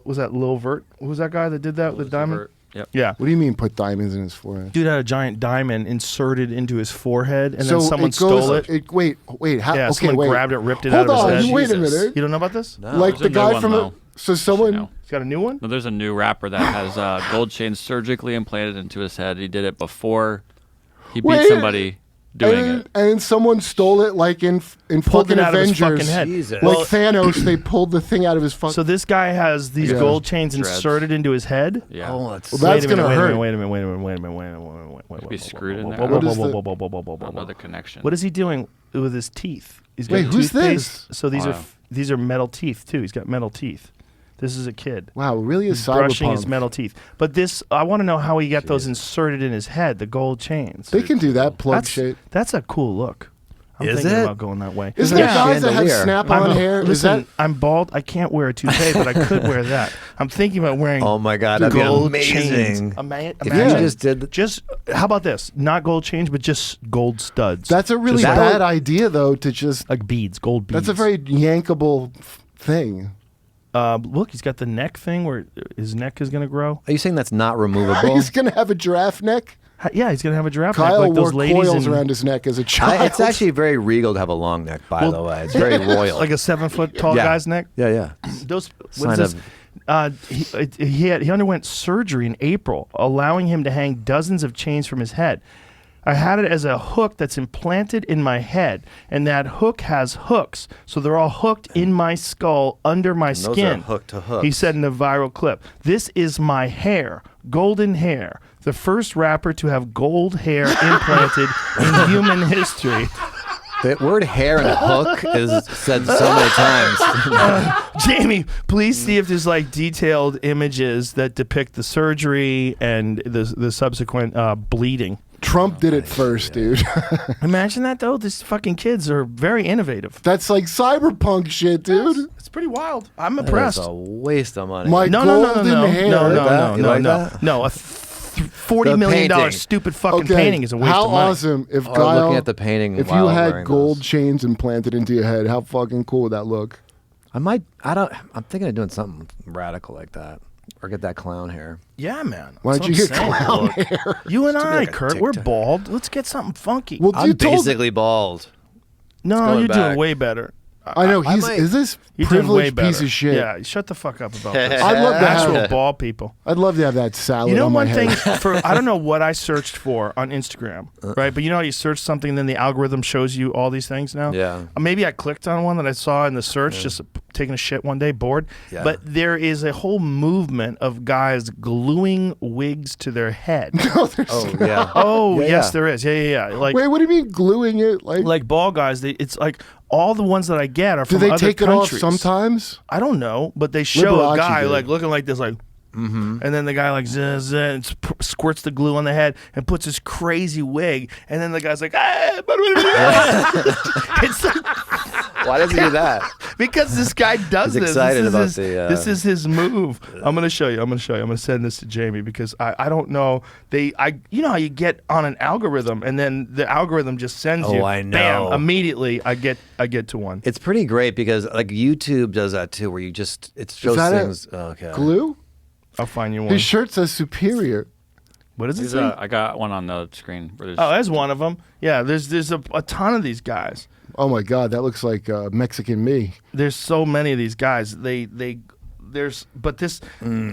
was that Lil Vert? Who was that guy that did that with diamond? Yep. Yeah. What do you mean put diamonds in his forehead? Dude had a giant diamond inserted into his forehead, and So then someone it goes- stole it. Wait. How, Yeah, okay, someone wait. grabbed it, ripped it Hold out of on, his head. wait a minute. You don't know about this? No. Like There's the a new guy one, from... though. So someone... He's got a new one? No, there's a new rapper that has gold chains surgically implanted into his head. He did it before he beat Wait. somebody doing it. And someone stole it, like in Pulled fucking it out of his Avengers. fucking head. Jesus. Like Well- Thanos, they pulled the thing out of his fucking. So this guy has these Yeah. gold chains Dreads. inserted into his head. Yeah. Oh, that's Well, that's gonna hurt. Wait a minute. Wait a minute. Be screwed in there. What is the- Another connection. What is he doing with his teeth? He's got Wait, who's toothpaste. this? So these Wow. are these are metal teeth too. He's got metal teeth. This is a kid. Wow, really is He's brushing cyberpunk. his metal teeth. But this, I want to know how he got those inserted in his head, the gold chains. They can do that plug That's, shit. that's a cool look. I'm Is thinking it? about going that way. Isn't there Yeah. guys that have Chandelier. snap-on hair? Is Listen, that I'm bald. I can't wear a toupee, but I could wear that. I'm thinking about wearing. Oh my God, that'd be gold amazing. chains. If you Imagine just did just how about this? Not gold chains, but just gold studs. that's a really Just bad idea though to just like beads, gold beads. That's a very yankable thing. Look, he's got the neck thing where his neck is going to grow. Are you saying that's not removable? He's gonna have a giraffe neck. Yeah, he's going to have a giraffe Kyle neck like wore those ladies coils in, around his neck as a child. It's actually very regal to have a long neck, by the way. It's very royal. like a 7 foot tall Yeah. guy's neck. Yeah. Those Sign what is this? He underwent surgery in April, allowing him to hang dozens of chains from his head. I had it as a hook that's implanted in my head, and that hook has hooks, so they're all hooked in my skull under my those are skin. hook to hooks. He said in a viral clip, "This is my hair, golden hair, the first rapper to have gold hair implanted in human history." The word hair and hook is said so many times. Jamie, please see if there's like detailed images that depict the surgery and the subsequent bleeding. Trump did it first, dude. Imagine that though. These fucking kids are very innovative. That's like cyberpunk shit, dude. It's pretty wild. I'm That impressed. is a waste of money. My No, golden hair. You like that? No, a $40 The million painting. stupid fucking Okay, painting is a waste how of money. awesome if Oh, Kyle, looking at the painting if you while had wearing gold those. chains implanted into your head, how fucking cool would that look? I'm thinking of doing something radical like that. Or get that clown hair. Yeah, man. Why That's don't you what get I'm saying. clown Look, hair? You and To be I, like a Kurt, we're TikTok. bald. Let's get something funky. Well, I'm you told basically bald. No, going you're doing back. way better. I know I he's might- is this You're doing way privileged better. piece of shit. Yeah, shut the fuck up about this. I'd love to have Actual bald people. I'd love to have that salad You know on my one thing head. for I don't know what I searched for on Instagram, right? But you know how you search something and then the algorithm shows you all these things now? Yeah. Maybe I clicked on one that I saw in the search just taking a shit one day, bored. Yeah. But there is a whole movement of guys gluing wigs to their head. No, there's Oh, not. yeah. Oh, Yeah, yes, yeah. there is. Yeah. Like Wait, what do you mean gluing it? like bald guys, it's like all the ones that I get are do from they other take countries. it off sometimes? I don't know, but they show Liberace a guy did. like looking like this, like, and then the guy like and squirts the glue on the head and puts this crazy wig, and then the guy's like, it's like, Why does he do that? because this guy does He's this. excited this about is his, the, this is his move. I'm gonna show you. I'm gonna send this to Jamie because I don't know. You know how you get on an algorithm and then the algorithm just sends you. Oh, I Bam! know. Immediately I get to one. It's pretty great because like YouTube does that too, where you just it shows that a things. Okay. Glue? I'll find you one. His shirt says superior. What does it These, say? I got one on the screen. Where there's, Oh, that's one of them. Yeah, there's a ton of these guys. Oh my god, that looks like Mexican me. There's so many of these guys. But this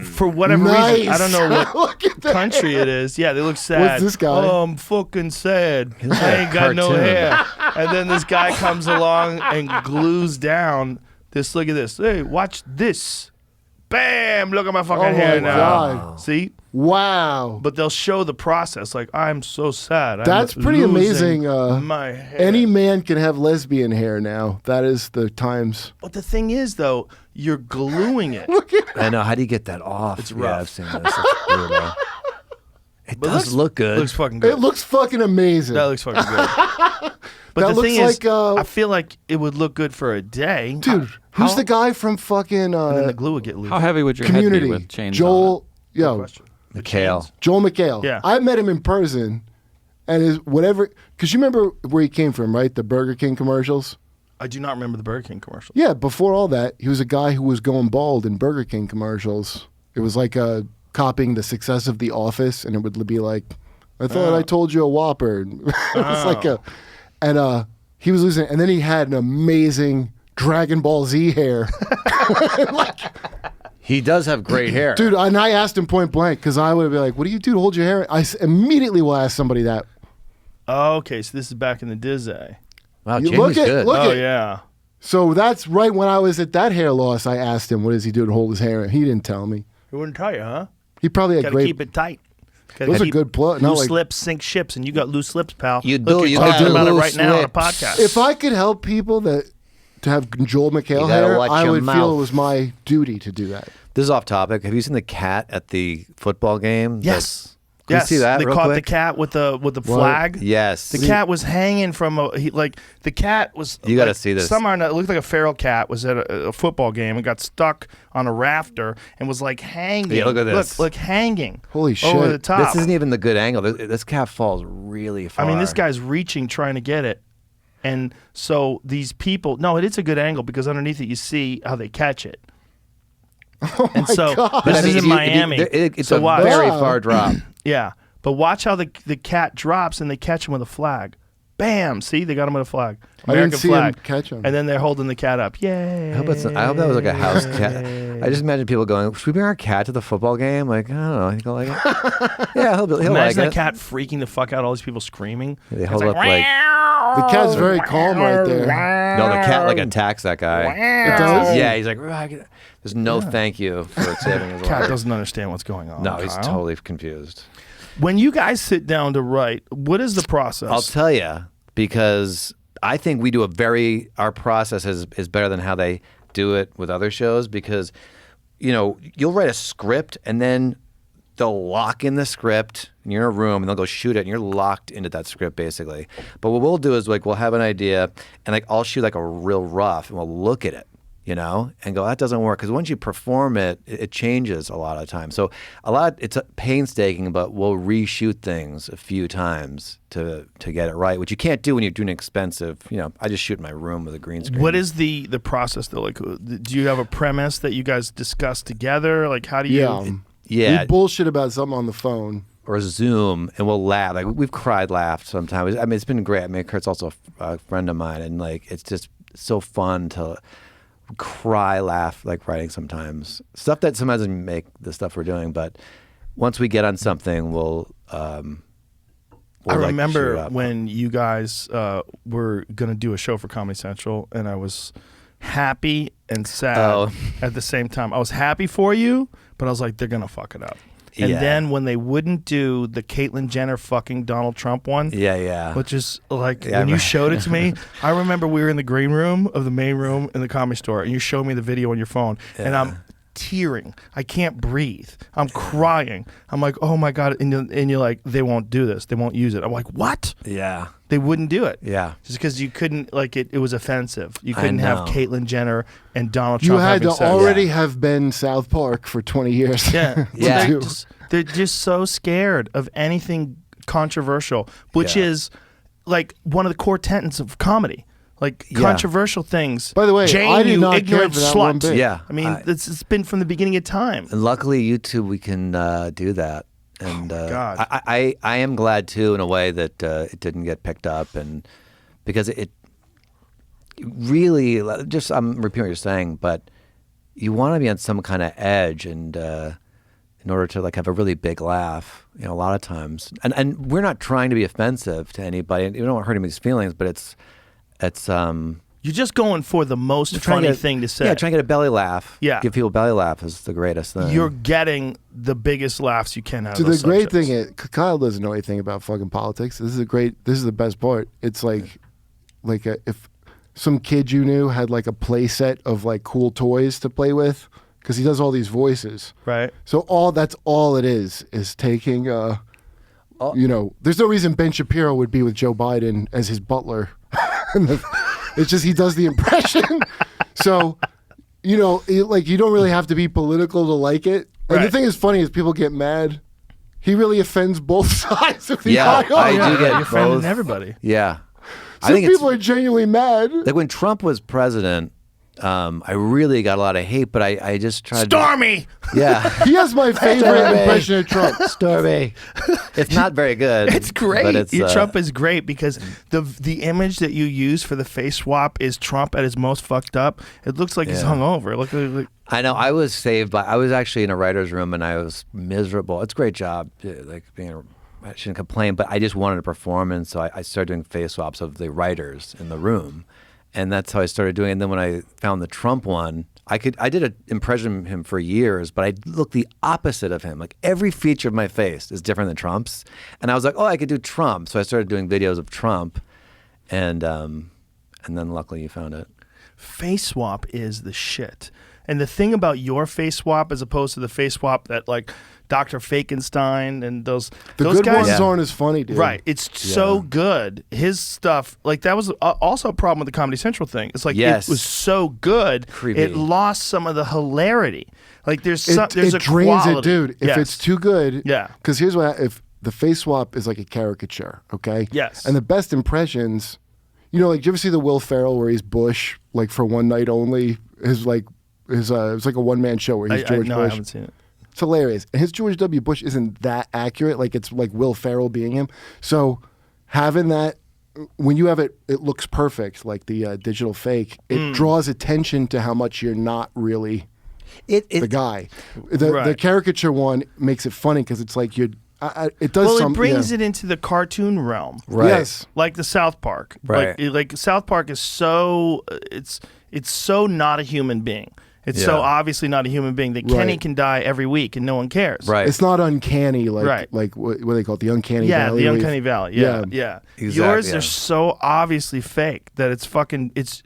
for whatever reason, I don't know what Look at that. country it is. Yeah, they look sad. What's this guy? Oh, I'm fucking sad. I like ain't a got no cartoon. hair. And then this guy comes along and glues down this. Look at this. Hey, watch this. Bam! Look at my fucking Oh hair my now. God. See? Wow. But they'll show the process. Like, I'm so sad. That's I'm pretty losing amazing. my hair. Any man can have lesbian hair now. That is the times. But the thing is, though, you're gluing it. I know. How do you get that off? It's Yeah, rough. I've seen this. It's brutal. It But does look good. Looks fucking good. It looks fucking amazing. That looks fucking good. But That the looks thing is, like, I feel like it would look good for a day. Dude, who's the guy from fucking And then the glue would get loose. how heavy would your Community? head be with chains Joel, yo, McHale. Joel McHale. Yeah. I met him in person, and his whatever. Because you remember where he came from, right? The Burger King commercials. I do not remember the Burger King commercial. Yeah, before all that, he was a guy who was going bald in Burger King commercials. It was like copying the success of The Office, and it would be like, I thought I told you a Whopper. It was like and he was losing, and then he had an amazing Dragon Ball Z hair. He does have great hair. Dude, and I asked him point blank, because I would be like, what do you do to hold your hair? I immediately will ask somebody that. Okay, so this is back in the Dizzy. Wow, You Jamie's look at- good. look Oh at- yeah. So that's right when I was at that hair loss. I asked him, "What does he do to hold his hair?" He didn't tell me. He wouldn't tell you, huh? He probably had Gotta great. keep it tight. Gotta Those are keep good plug. Loose lips sink ships, and you got loose lips, pal. You Look, do, you're you talking got about it loose right now on a lips. podcast. If I could help people to have Joel McHale You gotta hair, watch I your would feel mouth. it was my duty to do that. This is off topic. Have you seen the cat at the football game? Yes. Can you Yes, see that they real caught quick? the cat with the flag. Yes. The cat was hanging from the cat was. You gotta see this. Somehow it looked like a feral cat was at a football game and got stuck on a rafter and was like hanging. Yeah, look at this. Look, hanging. Holy shit! Over the top. This isn't even the good angle. This cat falls really far. I mean, this guy's reaching, trying to get it. And so these people, no, it is a good angle because underneath it you see how they catch it. Oh And my so God. this I mean, is if in you- Miami. it's So a watch. very Wow. far drop. Yeah, but watch how the cat drops and they catch him with a flag. Bam! See, they got him with a flag. I didn't American see flag. him catch him. And then they're holding the cat up. Yay! I hope that was like a house cat. I just imagine people going, "Should we bring our cat to the football game?" Like, I don't know. I think he'll like it. Yeah, he'll Imagine like that it. cat freaking the fuck out. All these people screaming. They It's hold like, up like The cat's very calm right there. no, the cat like attacks that guy. It does? Yeah, he's like, there's no thank you for saving his Cat life. doesn't understand what's going on. No, he's Kyle. totally confused. When you guys sit down to write, what is the process? I'll tell you, because I think we do our process is better than how they do it with other shows, because, you'll write a script and then they'll lock in the script and you're in a room and they'll go shoot it and you're locked into that script basically. But what we'll do is we'll have an idea and I'll shoot like a real rough and we'll look at it, and go, that doesn't work. Because once you perform it, it changes a lot of times. So it's painstaking, but we'll reshoot things a few times to get it right, which you can't do when you're doing expensive. I just shoot in my room with a green screen. What is the process though? Like, do you have a premise that you guys discuss together? Like, how do you? Yeah. We bullshit about something on the phone. Or Zoom, and we'll laugh. Like we've laughed sometimes. I mean, it's been great. I mean, Kurt's also a friend of mine, and like it's just so fun to cry, laugh, like writing sometimes. Stuff that sometimes doesn't make the stuff we're doing, but once we get on something, we'll I like, remember shoot up. when you guys were going to do a show for Comedy Central, and I was happy and sad at the same time. I was happy for you, but I was like, they're going to fuck it up. And Yeah. then when they wouldn't do the Caitlyn Jenner fucking Donald Trump one, yeah, which is like Yeah, when you right. showed it to me, I remember we were in the green room of the main room in the Comedy Store, and you showed me the video on your phone, and I'm tearing. I can't breathe. I'm crying. I'm like, oh my God. And you're like, they won't do this. They won't use it. I'm like, what? Yeah. They wouldn't do it. Yeah. Just because you couldn't, like, it was offensive. You I couldn't have know. Caitlyn Jenner and Donald You Trump had having to sex. already have been South Park for 20 years. Yeah. Yeah. They're just so scared of anything controversial, which is like one of the core tenets of comedy. Like controversial things. By the way, Jane, I did you not care ignorant for that one slut. bit. Yeah. I mean, it's been from the beginning of time. And luckily, YouTube, we can do that. And God. I am glad too, in a way, that it didn't get picked up, and because it really just I'm repeating what you're saying, but you want to be on some kind of edge, and in order to like have a really big laugh, a lot of times, and we're not trying to be offensive to anybody, and we don't want to hurt anybody's feelings, but it's You're just going for the most funny thing to say. Yeah, trying to get a belly laugh. Yeah. Give people a belly laugh is the greatest thing. You're getting the biggest laughs you can out So of those the great subjects. thing is, Kyle doesn't know anything about fucking politics. This is the best part. It's like if some kid you knew had like a play set of like cool toys to play with, because he does all these voices. Right. So that's all it is taking, there's no reason Ben Shapiro would be with Joe Biden as his butler. It's just he does the impression. So, you don't really have to be political to like it. And the thing is funny is people get mad. He really offends both sides of the aisle. I do get You're offending both. everybody. Yeah. I Some think people are genuinely mad. like when Trump was president, I really got a lot of hate, but I just tried Stormy! Yeah. He has my favorite impression of Trump. Stormy. It's not very good. It's great. But it's, Trump is great because the image that you use for the face swap is Trump at his most fucked up. It looks like he's hungover. Look. I know. I was saved by. I was actually in a writer's room and I was miserable. It's a great job, like being shouldn't complain, but I just wanted to perform, and so I started doing face swaps of the writers in the room, and that's how I started doing it. And then when I found the Trump one, I did an impression of him for years, but I looked the opposite of him. Like every feature of my face is different than Trump's, and I was like, oh, I could do Trump. So I started doing videos of Trump, and then luckily you found it. Face swap is the shit. And the thing about your face swap as opposed to the face swap that like Dr. Fakenstein and those good guys ones aren't as funny, dude. Right. It's so good. His stuff, like that was also a problem with the Comedy Central thing. It's like it was so good, Creepy. it lost some of the hilarity. Like there's a drains quality. it, dude. If it's too good, yeah. Because here's what if the face swap is like a caricature, okay? Yes. And the best impressions, you know, like, do you ever see the Will Ferrell where he's Bush, like for one night only? It's like a one-man show where he's George no, Bush. I haven't seen it. It's hilarious. And his George W. Bush isn't that accurate. Like, it's like Will Ferrell being him. So having that, when you have it, it looks perfect, like the digital fake. It draws attention to how much you're not really the guy. The caricature one makes it funny because it's like you're. It does. Well, it brings it into the cartoon realm, right? Yes, like the South Park. Right. Like South Park is so it's so not a human being. It's so obviously not a human being that Kenny can die every week and no one cares. Right. It's not uncanny like what do they call it? The uncanny valley. Yeah, the uncanny valley. Yeah. Exactly, Yours are so obviously fake that it's fucking it's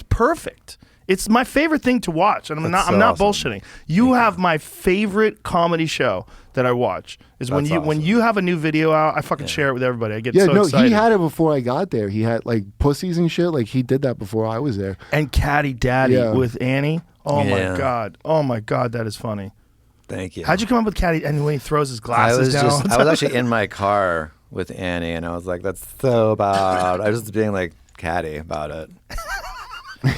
perfect. It's my favorite thing to watch, and I'm not bullshitting. You have my favorite comedy show that I watch is when you have a new video out. I fucking share it with everybody. I get so excited. He had it before I got there. He had like pussies and shit. Like he did that before I was there. And Caddy Daddy with Annie. Oh my god, that is funny. Thank you. How'd you come up with Caddy? And when he throws his glasses down, I was actually in my car with Annie, and I was like, "That's so bad." I was just being like catty about it.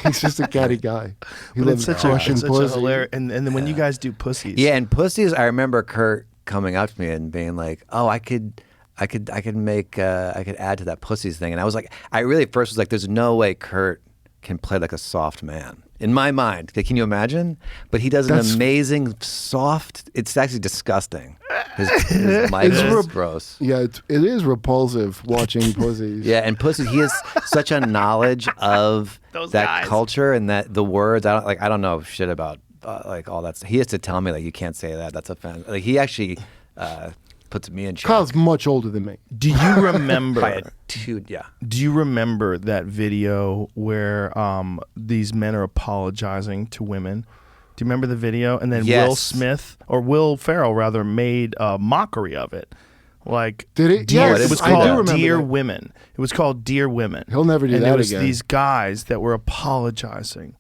He's just a catty guy. He lives crushing pussy. And then when you guys do pussies, and pussies, I remember Kurt coming up to me and being like, "Oh, I could add to that pussies thing," and I was like, I really first was like, "There's no way Kurt can play like a soft man." In my mind, can you imagine? But he does an amazing soft. It's actually disgusting. His mic is gross. Yeah, it is repulsive watching pussies. Yeah, and pussy. He has such a knowledge of that culture and that the words. I don't know shit about like all that stuff. He has to tell me like you can't say that. That's offensive. Like he actually puts me in check. Kyle's much older than me. Do you remember? Yeah. Do you remember that video where these men are apologizing to women? Do you remember the video? And then Will Ferrell rather made a mockery of it. Like, did it? Yes, it was called Dear Women. It was called Dear Women. He'll never do that again. And there was these guys that were apologizing,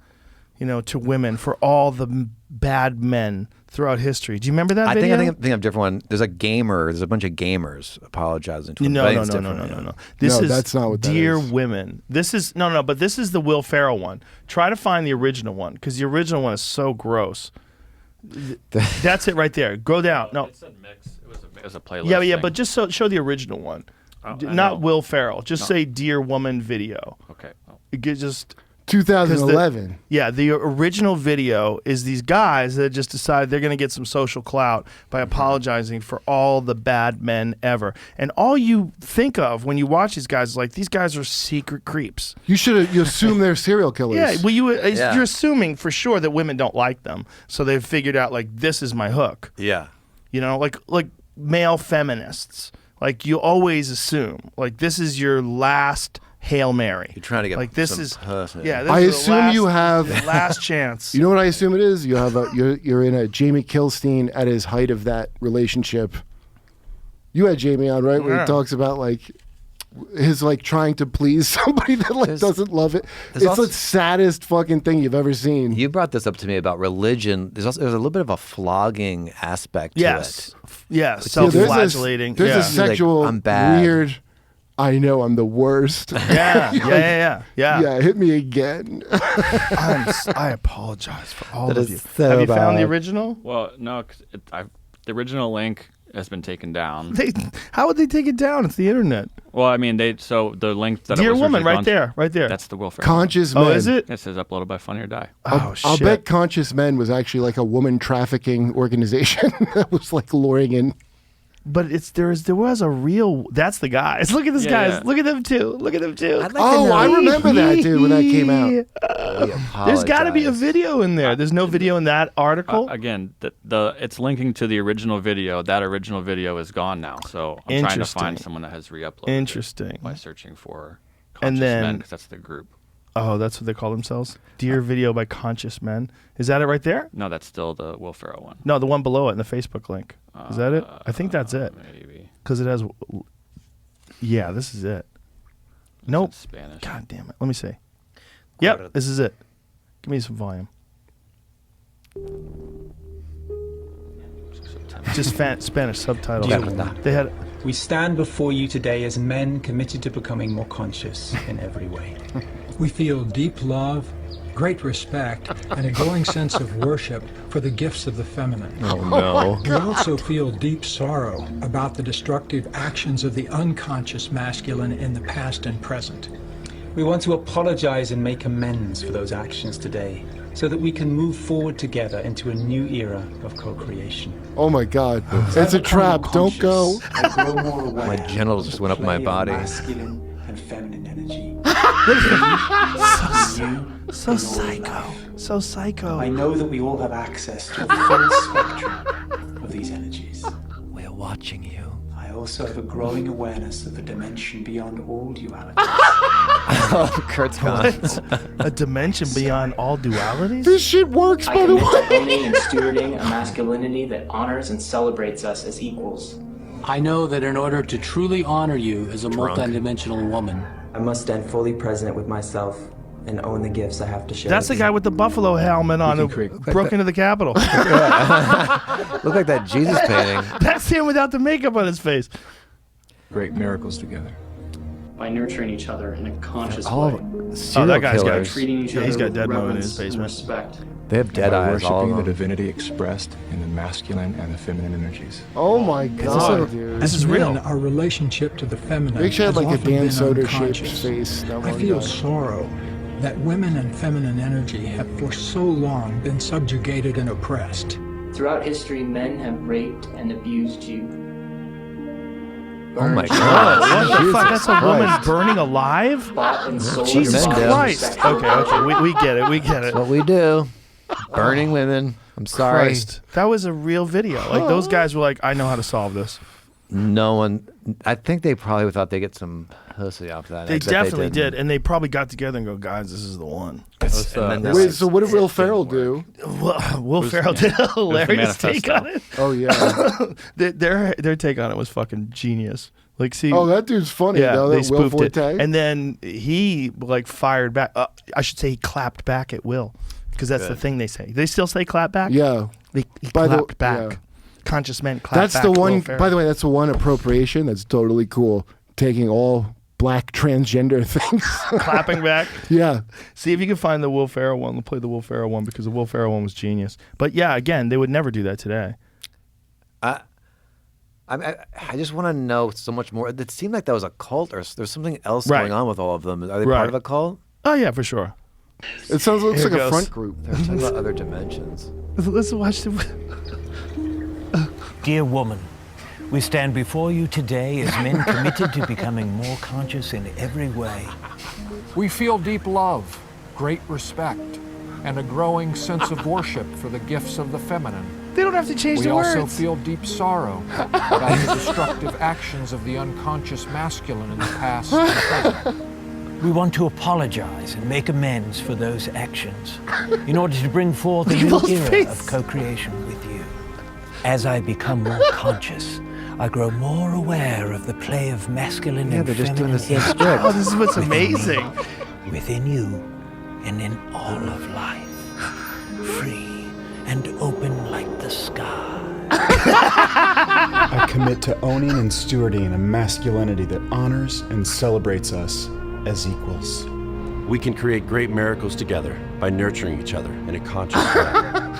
to women for all the bad men throughout history. Do you remember that video? I think of a different one. There's a bunch of gamers apologizing to him. No. This is that's not what that Dear is. Women. This is but this is the Will Ferrell one. Try to find the original one because the original one is so gross. That's it right there. Go down. No. It said mix. It was a playlist. Yeah, thing. But just show the original one. Not Will Ferrell. Just say Dear Woman video. Okay. Oh. Just 2011. The original video is these guys that just decided they're going to get some social clout by apologizing for all the bad men ever. And all you think of when you watch these guys is like, these guys are secret creeps. You assume they're serial killers. Yeah, well, you're assuming for sure that women don't like them. So they've figured out, like, this is my hook. Yeah. Like male feminists. Like, you always assume, like, this is your last Hail Mary. You're trying to get I assume you have the last chance. You know what I assume it is? You have you're in a Jamie Kilstein at his height of that relationship. You had Jamie on, right? Where he talks about like his like trying to please somebody that like doesn't love it. It's the saddest fucking thing you've ever seen. You brought this up to me about religion. There's a little bit of a flogging aspect to it. Yes, self-flagellating. There's a sexual like, I'm bad. Weird. I know I'm the worst. Yeah. Yeah, hit me again. I apologize for all of you. So Have you bad. found the original? Well, no, the original link has been taken down. How would they take it down? It's the internet. Well, I mean, so the link that Dear it was Woman, originally right there. That's the Will Ferrell. Conscious Men. Oh, is it? It says uploaded by Funny or Die. I'll bet Conscious Men was actually like a woman trafficking organization that was like luring in But there was a real. That's the guys. Look at this guys. yeah. Look at them too. Look at them too. I remember that, dude, when that came out. There's got to be a video in there. There's no video in that article. Again, it's linking to the original video. That original video is gone now. So I'm trying to find someone that has re-uploaded. Interesting. By searching for And Conscious then Men, 'cause that's the group. Oh, that's what they call themselves? Dear Video by Conscious Men. Is that it right there? No, that's still the Will Ferrell one. No, the one below it in the Facebook link. Is that it? I think that's it. Maybe. Because it has... Yeah, this is it. Nope. Spanish. God damn it. Let me see. Yep, this is it. Give me some volume. Just Spanish subtitles. They had... We stand before you today as men committed to becoming more conscious in every way. We feel deep love, great respect, and a growing sense of worship for the gifts of the feminine. Oh, no. We also feel deep sorrow about the destructive actions of the unconscious masculine in the past and present. We want to apologize and make amends for those actions today, so that we can move forward together into a new era of co-creation. Oh my God, it's a trap. Don't go. My genitals just went up my body. Masculine and feminine energy. So psycho. So psycho. I know that we all have access to a full spectrum of these energies. We're watching you. I also have a growing awareness of a dimension beyond all duality. Oh, Kurt's gone. A dimension beyond all dualities? This shit works, I by the commit way. to owning and stewarding a masculinity that honors and celebrates us as equals. I know that in order to truly honor you as a multidimensional woman, I must stand fully present with myself and own the gifts I have to share. That's the guy with the buffalo helmet on who broke into the Capitol. Look like that Jesus painting. That's him without the makeup on his face. Great miracles together. By nurturing each other in a conscious Oh, way. Oh, that guy's got. killers. Treating each Yeah, he's other got dead with mode in his reverence and basement. respect. They have dead By eyes, all worshiping of the them. divinity expressed in the masculine and the feminine energies. Oh my God, dude. This is As real. men, our relationship to the feminine Make sure I has had like a often Dan been Soder shaped unconscious. face. That I one feel guy. sorrow that women and feminine energy have for so long been subjugated and oppressed. Throughout history, men have raped and abused you. Oh my Burned God. you, What the fuck? Jesus That's a woman Christ. burning alive? bought and sold Jesus and Christ. sexual Okay. We get it. We get it. That's what we do. Burning women. I'm sorry. Christ. That was a real video. Like, those guys were like, I know how to solve this. No one. I think they probably thought they'd get some pussy off that. They I bet definitely didn't. did. And they probably got together and go, guys, this is the one. And then Wait, so what did Will Ferrell do? Will Ferrell did a hilarious take Manifesto. on it. Oh yeah. Their take on it was fucking genius. Like, see, Oh, that dude's funny yeah, though. they That Will spoofed it, Forte. and then he like fired back. I should say he clapped back at Will, because that's the thing they say. They still say clap back. Yeah. He By the- clapped back. yeah. Conscious men clap That's back. the to Will one. Ferrell. By the way, that's the one appropriation that's totally cool. Taking all black transgender things. clapping back. Yeah. See if you can find the Will Ferrell one. We'll play the Will Ferrell one because the Will Ferrell one was genius. But yeah, again, they would never do that today. I just want to know so much more. It seemed like that was a cult, or there's something else Right. going on with all of them. Are they Right. part of a cult? Oh yeah, for sure. It sounds looks Here like it a goes. front group. They're talking about other dimensions. Let's watch the. Dear woman, we stand before you today as men committed to becoming more conscious in every way. We feel deep love, great respect, and a growing sense of worship for the gifts of the feminine. They don't have to change We the also words. feel deep sorrow about the destructive actions of the unconscious masculine in the past and present. We want to apologize and make amends for those actions in order to bring forth a new People's era face. of co-creation with you. As I become more conscious, I grow more aware of the play of masculine Yeah, and they're just doing feminine the same energies script. Oh, this is what's within amazing. you, within you and in all of life, free and open like the sky. I commit to owning and stewarding a masculinity that honors and celebrates us as equals. We can create great miracles together by nurturing each other in a conscious way.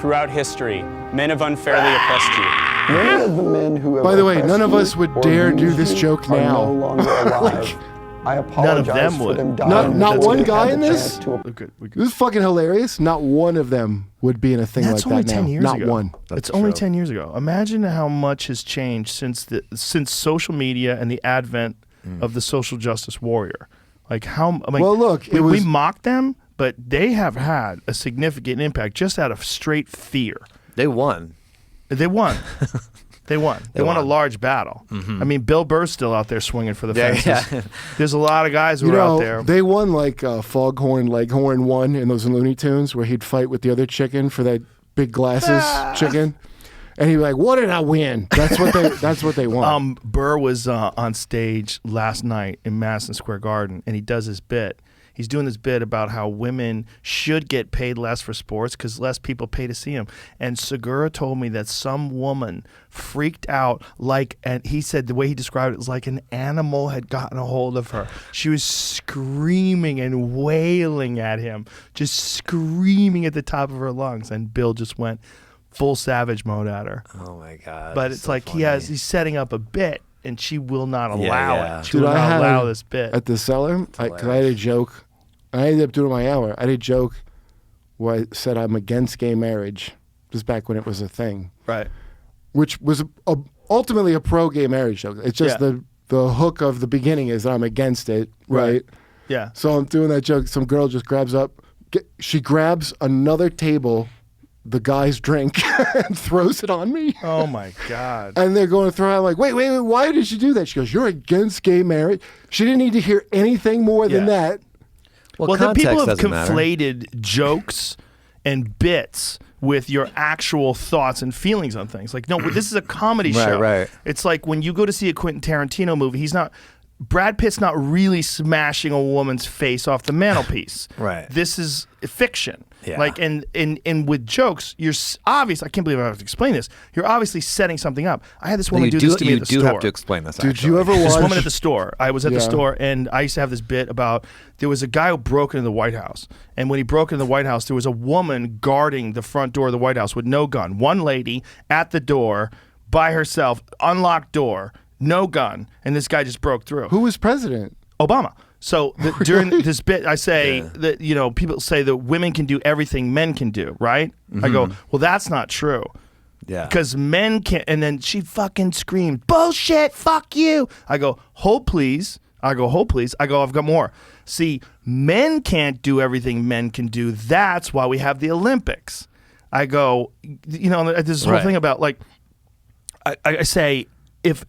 Throughout history, men have unfairly oppressed you. Many of the men who have By the way, oppressed none of you us would or dare do abused this you joke are now. no longer alive. I apologize None of them for would. them dying. Not before one they guy had in the this? chance to- This is fucking hilarious. Not one of them would be in a thing That's like only that 10 now. years Not ago. one. It's only 10 years ago. Imagine how much has changed since social media and the advent of the social justice warrior. Like how? Like, Well, look, we mock them, but they have had a significant impact just out of straight fear. They won. They won. They won. They won a large battle. I mean, Bill Burr's still out there swinging for the fences. Yeah. There's a lot of guys who You are know, out there. they won like Foghorn Leghorn won in those Looney Tunes where he'd fight with the other chicken for that big glasses chicken. And he'd be like, "What did I win?" That's what they want. Burr was on stage last night in Madison Square Garden, and he does his bit. He's doing this bit about how women should get paid less for sports because less people pay to see them. And Segura told me that some woman freaked out and he said the way he described it was like an animal had gotten a hold of her. She was screaming and wailing at him, just screaming at the top of her lungs. And Bill just went full savage mode at her. Oh my God. But it's so like funny. he's setting up a bit, and she will not allow yeah. it. She will not allow this bit. At the cellar, because I had a joke. I ended up doing my hour. I had a joke where I said I'm against gay marriage. Just back when it was a thing. Right. Which was ultimately a pro-gay marriage joke. It's just the hook of the beginning is that I'm against it, right? Yeah. So I'm doing that joke. Some girl just grabs up. She grabs another table, the guy's drink, and throws it on me. Oh, my God. And they're going to throw out, I'm like, wait, why did she do that? She goes, you're against gay marriage. She didn't need to hear anything more than that. Well, the people have conflated jokes and bits with your actual thoughts and feelings on things. Like, no, this is a comedy show. Right. It's like when you go to see a Quentin Tarantino movie, Brad Pitt's not really smashing a woman's face off the mantelpiece. Right. This is fiction. Yeah. Like, and with jokes, you're obviously, I can't believe I have to explain this. You're obviously setting something up. I had this woman do this to me at the store. You do have to explain this, Did you ever watch? This woman at the store. I was at the store, and I used to have this bit about there was a guy who broke into the White House. And when he broke into the White House, there was a woman guarding the front door of the White House with no gun. One lady at the door by herself, unlocked door, no gun, and this guy just broke through. Who was president? Obama. So during this bit, I say that, people say that women can do everything men can do, right? I go, well, that's not true. Yeah. Because men can't. And then she fucking screamed, bullshit, fuck you. I go, hold please. I go, I've got more. See, men can't do everything men can do. That's why we have the Olympics. I go, there's this whole thing about, like, I say, if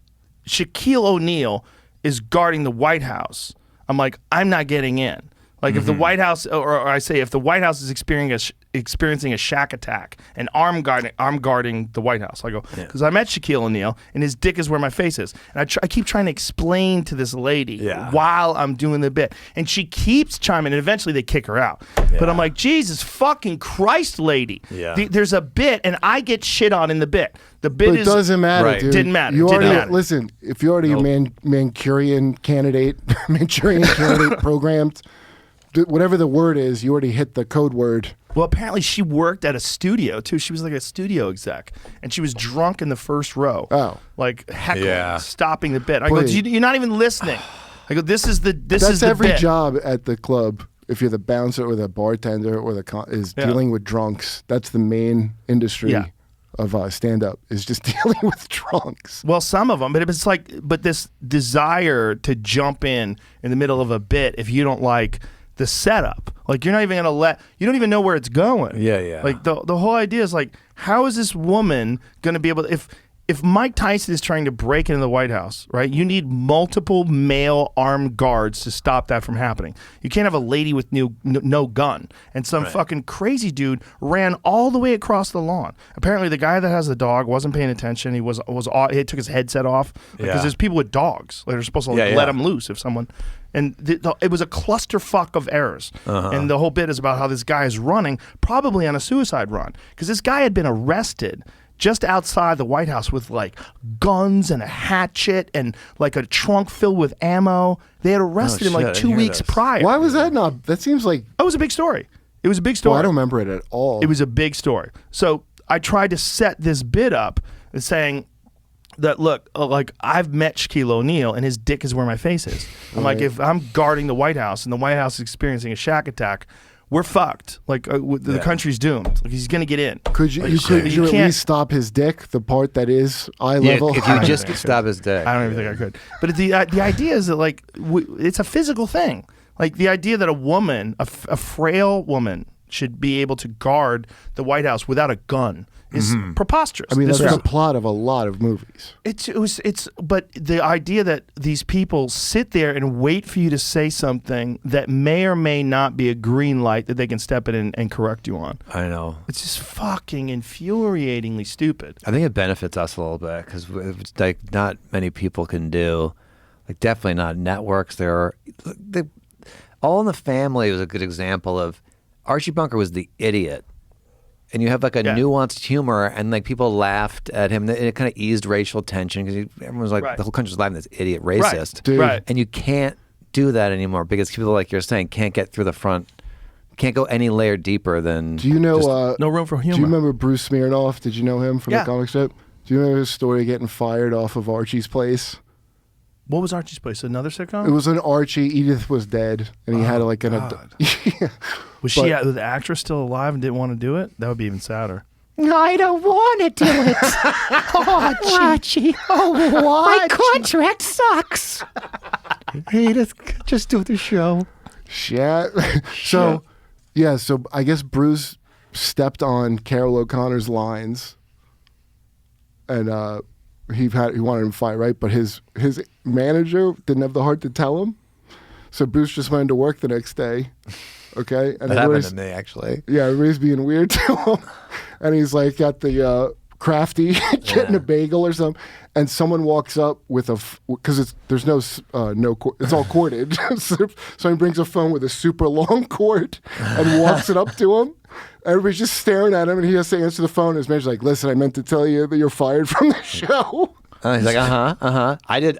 Shaquille O'Neal is guarding the White House, I'm like, I'm not getting in. Like, if the White House, or I say, if the White House is experiencing a shack attack and I'm guarding the White House. I go, because I met Shaquille O'Neal and his dick is where my face is. And I keep trying to explain to this lady while I'm doing the bit. And she keeps chiming, and eventually they kick her out. Yeah. But I'm like, Jesus fucking Christ, lady. Yeah. There's a bit, and I get shit on in the bit. The bit It doesn't matter, dude. Didn't matter. You Didn't already, matter. Listen, if you're already a Manchurian candidate programmed, whatever the word is, you already hit the code word. Well, apparently she worked at a studio, too. She was like a studio exec, and she was drunk in the first row. Oh. Like heckling, stopping the bit. I go, Please. you're not even listening. I go, this is the That's every bit. job at the club. If you're the bouncer or the bartender or is dealing with drunks. That's the main industry of stand-up, is just dealing with drunks. Well, some of them, but it's like, this desire to jump in the middle of a bit if you don't like the setup. Like, you're not even gonna you don't even know where it's going. Yeah. Like, the whole idea is, like, how is this woman gonna be able to, if Mike Tyson is trying to break into the White House, right, you need multiple male armed guards to stop that from happening. You can't have a lady with no gun. And some fucking crazy dude ran all the way across the lawn. Apparently, the guy that has the dog wasn't paying attention. He took his headset off. Because there's people with dogs. They're supposed to let them loose if someone... And it was a clusterfuck of errors. And the whole bit is about how this guy is running, probably on a suicide run. Because this guy had been arrested just outside the White House with, like, guns and a hatchet and, like, a trunk filled with ammo. They had arrested him, like, 2 weeks prior. Why was that not? That seems like... It was a big story. It was a big story. Well, I don't remember it at all. It was a big story. So I tried to set this bit up saying, that look, like I've met Shaquille O'Neal and his dick is where my face is. I'm like, if I'm guarding the White House and the White House is experiencing a Shaq attack, we're fucked. Like the country's doomed. Like he's gonna get in. Could you, like, could you at least stop his dick, the part that is eye level? If you just could stop his dick. I don't even think I could. But the idea is that like it's a physical thing. Like the idea that a woman, a frail woman, should be able to guard the White House without a gun is preposterous. I mean, that's the plot of a lot of movies. But the idea that these people sit there and wait for you to say something that may or may not be a green light that they can step in and correct you on. I know. It's just fucking infuriatingly stupid. I think it benefits us a little bit because it's like not many people can do, like definitely not networks. All in the Family was a good example of Archie Bunker was the idiot. And you have like a nuanced humor, and like people laughed at him, and it kind of eased racial tension because everyone was like, the whole country was laughing at this idiot racist. Right. And you can't do that anymore because people, like you're saying, can't get through the front, can't go any layer deeper than. Do you know? No room for humor. Do you remember Bruce Smirnoff? Did you know him from the comic strip? Do you remember his story getting fired off of Archie's Place? What was Archie's Place? Another sitcom? It was an Archie. Edith was dead, and he had like an. Was the actress still alive and didn't want to do it? That would be even sadder. I don't want to do it. Archie. Oh, what? My contract sucks. Edith, just do the show. Shit. So I guess Bruce stepped on Carol O'Connor's lines, and he wanted him to fight, right? But his manager didn't have the heart to tell him, so Bruce just went to work the next day. Okay, and that happened to me actually. Yeah, everybody's being weird to him, and he's like got the crafty getting a bagel or something, and someone walks up with because there's it's all corded, so he brings a phone with a super long cord and walks it up to him. Everybody's just staring at him, and he has to answer the phone. His manager's like, "Listen, I meant to tell you that you're fired from the show." He's like, I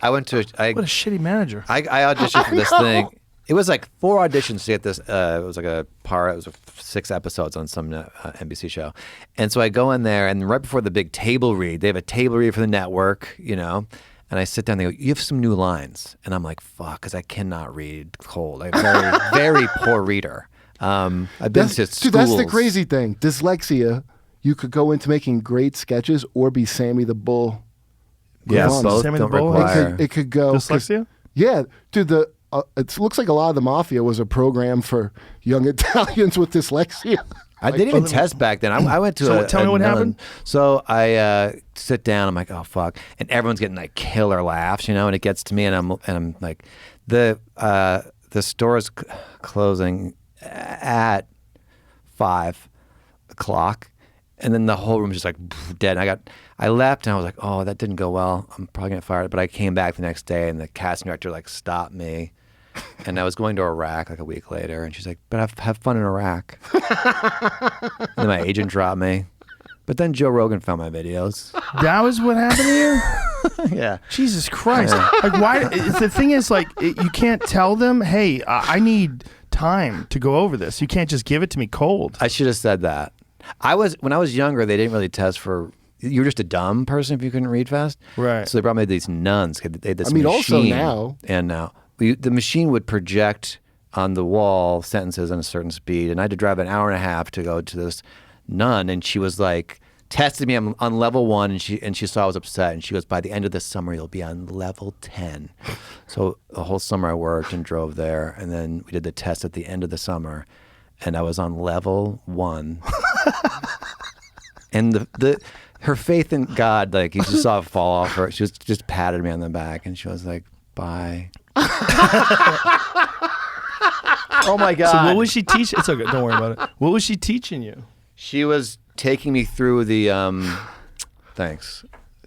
went to. What a shitty manager. I auditioned for this thing. It was like 4 auditions to get this. It was like it was 6 episodes on some NBC show. And so I go in there, and right before the big table read, they have a table read for the network, and I sit down, they go, "You have some new lines." And I'm like, fuck, because I cannot read cold. I'm very, very poor reader. I've been to schools. Dude, that's the crazy thing. Dyslexia, you could go into making great sketches or be Sammy the Bull. Yeah, both Sammy don't the Bull? require. It could go. Dyslexia? Yeah, dude, it looks like a lot of the Mafia was a program for young Italians with dyslexia. I didn't even test back then. I went to tell me what happened. So I sit down. I'm like, oh fuck, and everyone's getting like killer laughs, and it gets to me, and I'm like, the store is closing at 5 o'clock, and then the whole room is just like dead. And I left, and I was like, oh, that didn't go well. I'm probably gonna get fired. But I came back the next day, and the casting director like stopped me. And I was going to Iraq like a week later, and she's like, "But have fun in Iraq." And then my agent dropped me. But then Joe Rogan found my videos. That was what happened to you? Yeah. Jesus Christ. Like, why? The thing is, like, you can't tell them, "Hey, I need time to go over this. You can't just give it to me cold." I should have said that. When I was younger, they didn't really test for. You were just a dumb person if you couldn't read fast. Right. So they brought me these nuns. They had this I mean, machine, also now. And now. The machine would project on the wall sentences at a certain speed, and I had to drive an hour and a half to go to this nun, and she was like tested me on level 1, and she saw I was upset, and she goes, "By the end of this summer, you'll be on level 10." So the whole summer I worked and drove there, and then we did the test at the end of the summer, and I was on level 1. And her faith in God, like you just saw it fall off her. She just patted me on the back, and she was like, "Bye." Oh my God. So what was she teaching? It's okay, don't worry about it. What was she teaching you? She was taking me through the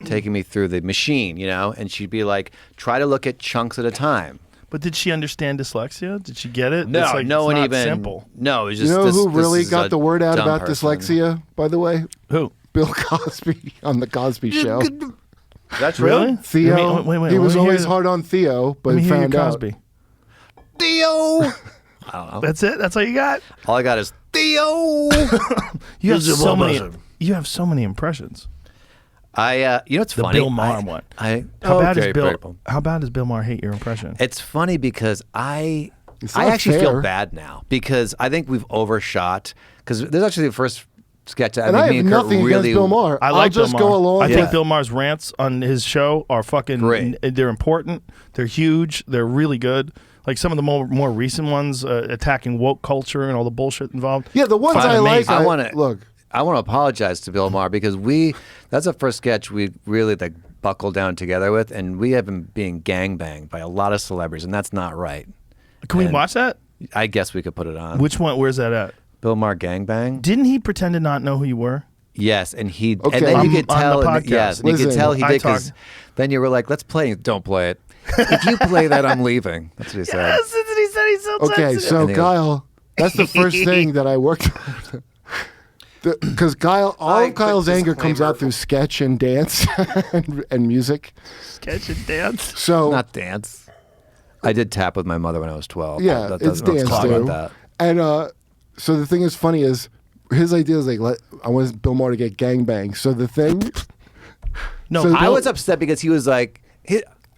taking me through the machine, and she'd be like, try to look at chunks at a time. But did she understand dyslexia? Did she get it? No, it's like, no it's one not even simple. No, it was just who really got the word out about person. dyslexia, by the way? Who? Bill Cosby on the Cosby Show. That's really? Theo. Wait, he was always hear, hard on Theo, but found Cosby. out. Theo. I don't know. That's it. That's all you got. All I got is Theo. You have so many. You have so many impressions. You know what's The funny? Bill Maher one. How bad does Bill Maher hate your impression? It's funny because I It's not actually fair. feel bad now because I think we've overshot. Because this is actually the first sketch that And I me have and Kurt nothing really. against Bill Maher. I like I'll just Bill Maher. go along. I with think it. Bill Maher's rants on his show are fucking Great. They're important. They're huge. They're really good. Like some of the more recent ones, attacking woke culture and all the bullshit involved. Yeah, the ones I like. I want to look. I want to apologize to Bill Maher because that's the first sketch we really like buckled down together with, and we have been being gangbanged by a lot of celebrities, and that's not right. Can we watch that? I guess we could put it on. Which one? Where's that at? Bill Maher gangbang? Didn't he pretend to not know who you were? Yes, and he Okay. and then you On- could on the tell. podcast. Yes, and you could Listen, tell he I did because then you were like, "Let's play." Don't play it. If you play that, I'm leaving. That's what he said. Yes, that's what he said. He's so Okay, sensitive. so And he- Kyle, that's the first thing that I worked on. Because Kyle, all of Kyle's anger comes out through sketch and dance and music. Sketch and dance. So not dance. I did tap with my mother when I was 12. yeah, That it's doesn't- let's dance talk too. about that. And so the thing is funny is his idea is like, I want Bill Maher to get gangbang. So the thing. No, so I Bill- was upset because he was like,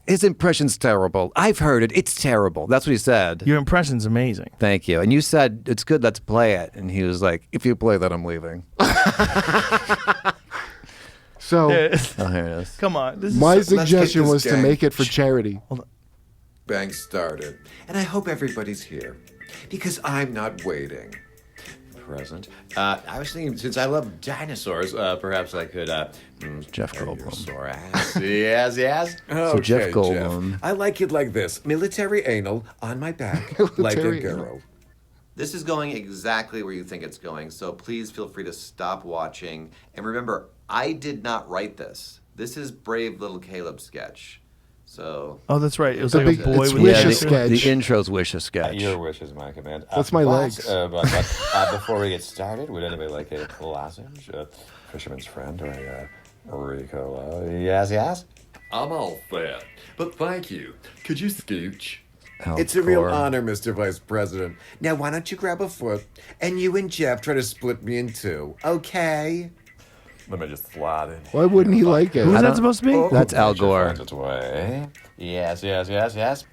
his impression's terrible. I've heard it. It's terrible. That's what he said. Your impression's amazing. Thank you. And you said, it's good, let's play it. And he was like, if you play that, I'm leaving. So Oh, here it is. Come on. This is my so- suggestion was to make it for charity. Bang started. And I hope everybody's here. Because I'm not waiting. Present. I was thinking, since I love dinosaurs, perhaps I could, Jeff Goldblum. Yes, yes. So Jeff Okay, Goldblum. I like it like this. Military anal on my back, like a Military girl. This is going exactly where you think it's going, so please feel free to stop watching. And remember, I did not write this. This is Brave Little Caleb's sketch. So. Oh, that's right. It was The like big- a boy it's with Wish a a sketch. The intro's Wish a sketch. Your wish is my command. That's my legs. But before we get started, would anybody like a lozenge, a fisherman's friend, or a Ricola? Yes, yes. I'm all fat, but thank you. Could you scooch? Hell, It's a real Thor. honor, Mr. Vice President. Now, why don't you grab a foot, and you and Jeff try to split me in two, okay? Let me just slide in. Why wouldn't he like it? Who's that supposed to be? That's Al Gore. Find its way. Yes, yes, yes, yes.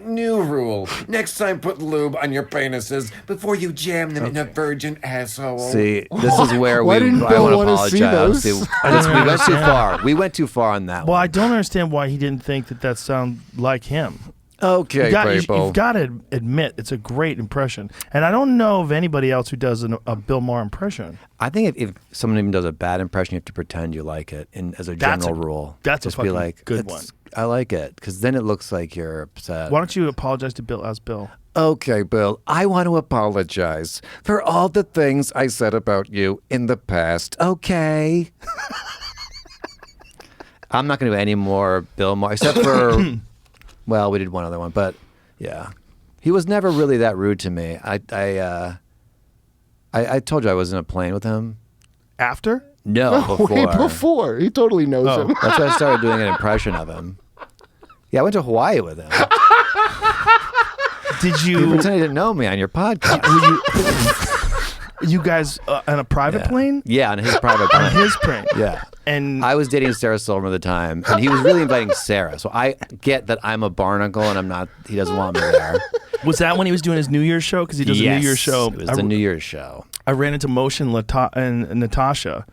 New rule. Next time, put lube on your penises before you jam them in a virgin asshole. See, this is where Why didn't I Bill want to wanna see apologize. those? See, we went too far. We went too far on that Well, one. I don't understand why he didn't think that sounded like him. Okay, people. You've got to admit it's a great impression, and I don't know of anybody else who does a Bill Maher impression. I think if someone even does a bad impression, you have to pretend you like it. And as a That's general a- rule, that's a just be fucking like, good "It's- one." I like it because then it looks like you're upset. Why don't you apologize to Bill as Bill? Okay, Bill, I want to apologize for all the things I said about you in the past. Okay. I'm not going to do any more Bill Maher, except for, well, we did one other one, but yeah. He was never really that rude to me. I told you I was in a plane with him. After? No, before. Way before. He totally knows him. That's why I started doing an impression of him. Yeah, I went to Hawaii with him. Did You you? pretend you didn't know me on your podcast. You guys on a private plane? Yeah, on his private plane. On his plane. Yeah. And I was dating Sarah Silverman at the time, and he was really inviting Sarah. So I get that I'm a barnacle, and I'm not. He doesn't want me there. was that when he was doing his New Year's show? Because he does a New Year's show. It was the New Year's show. I ran into Moshe and Natasha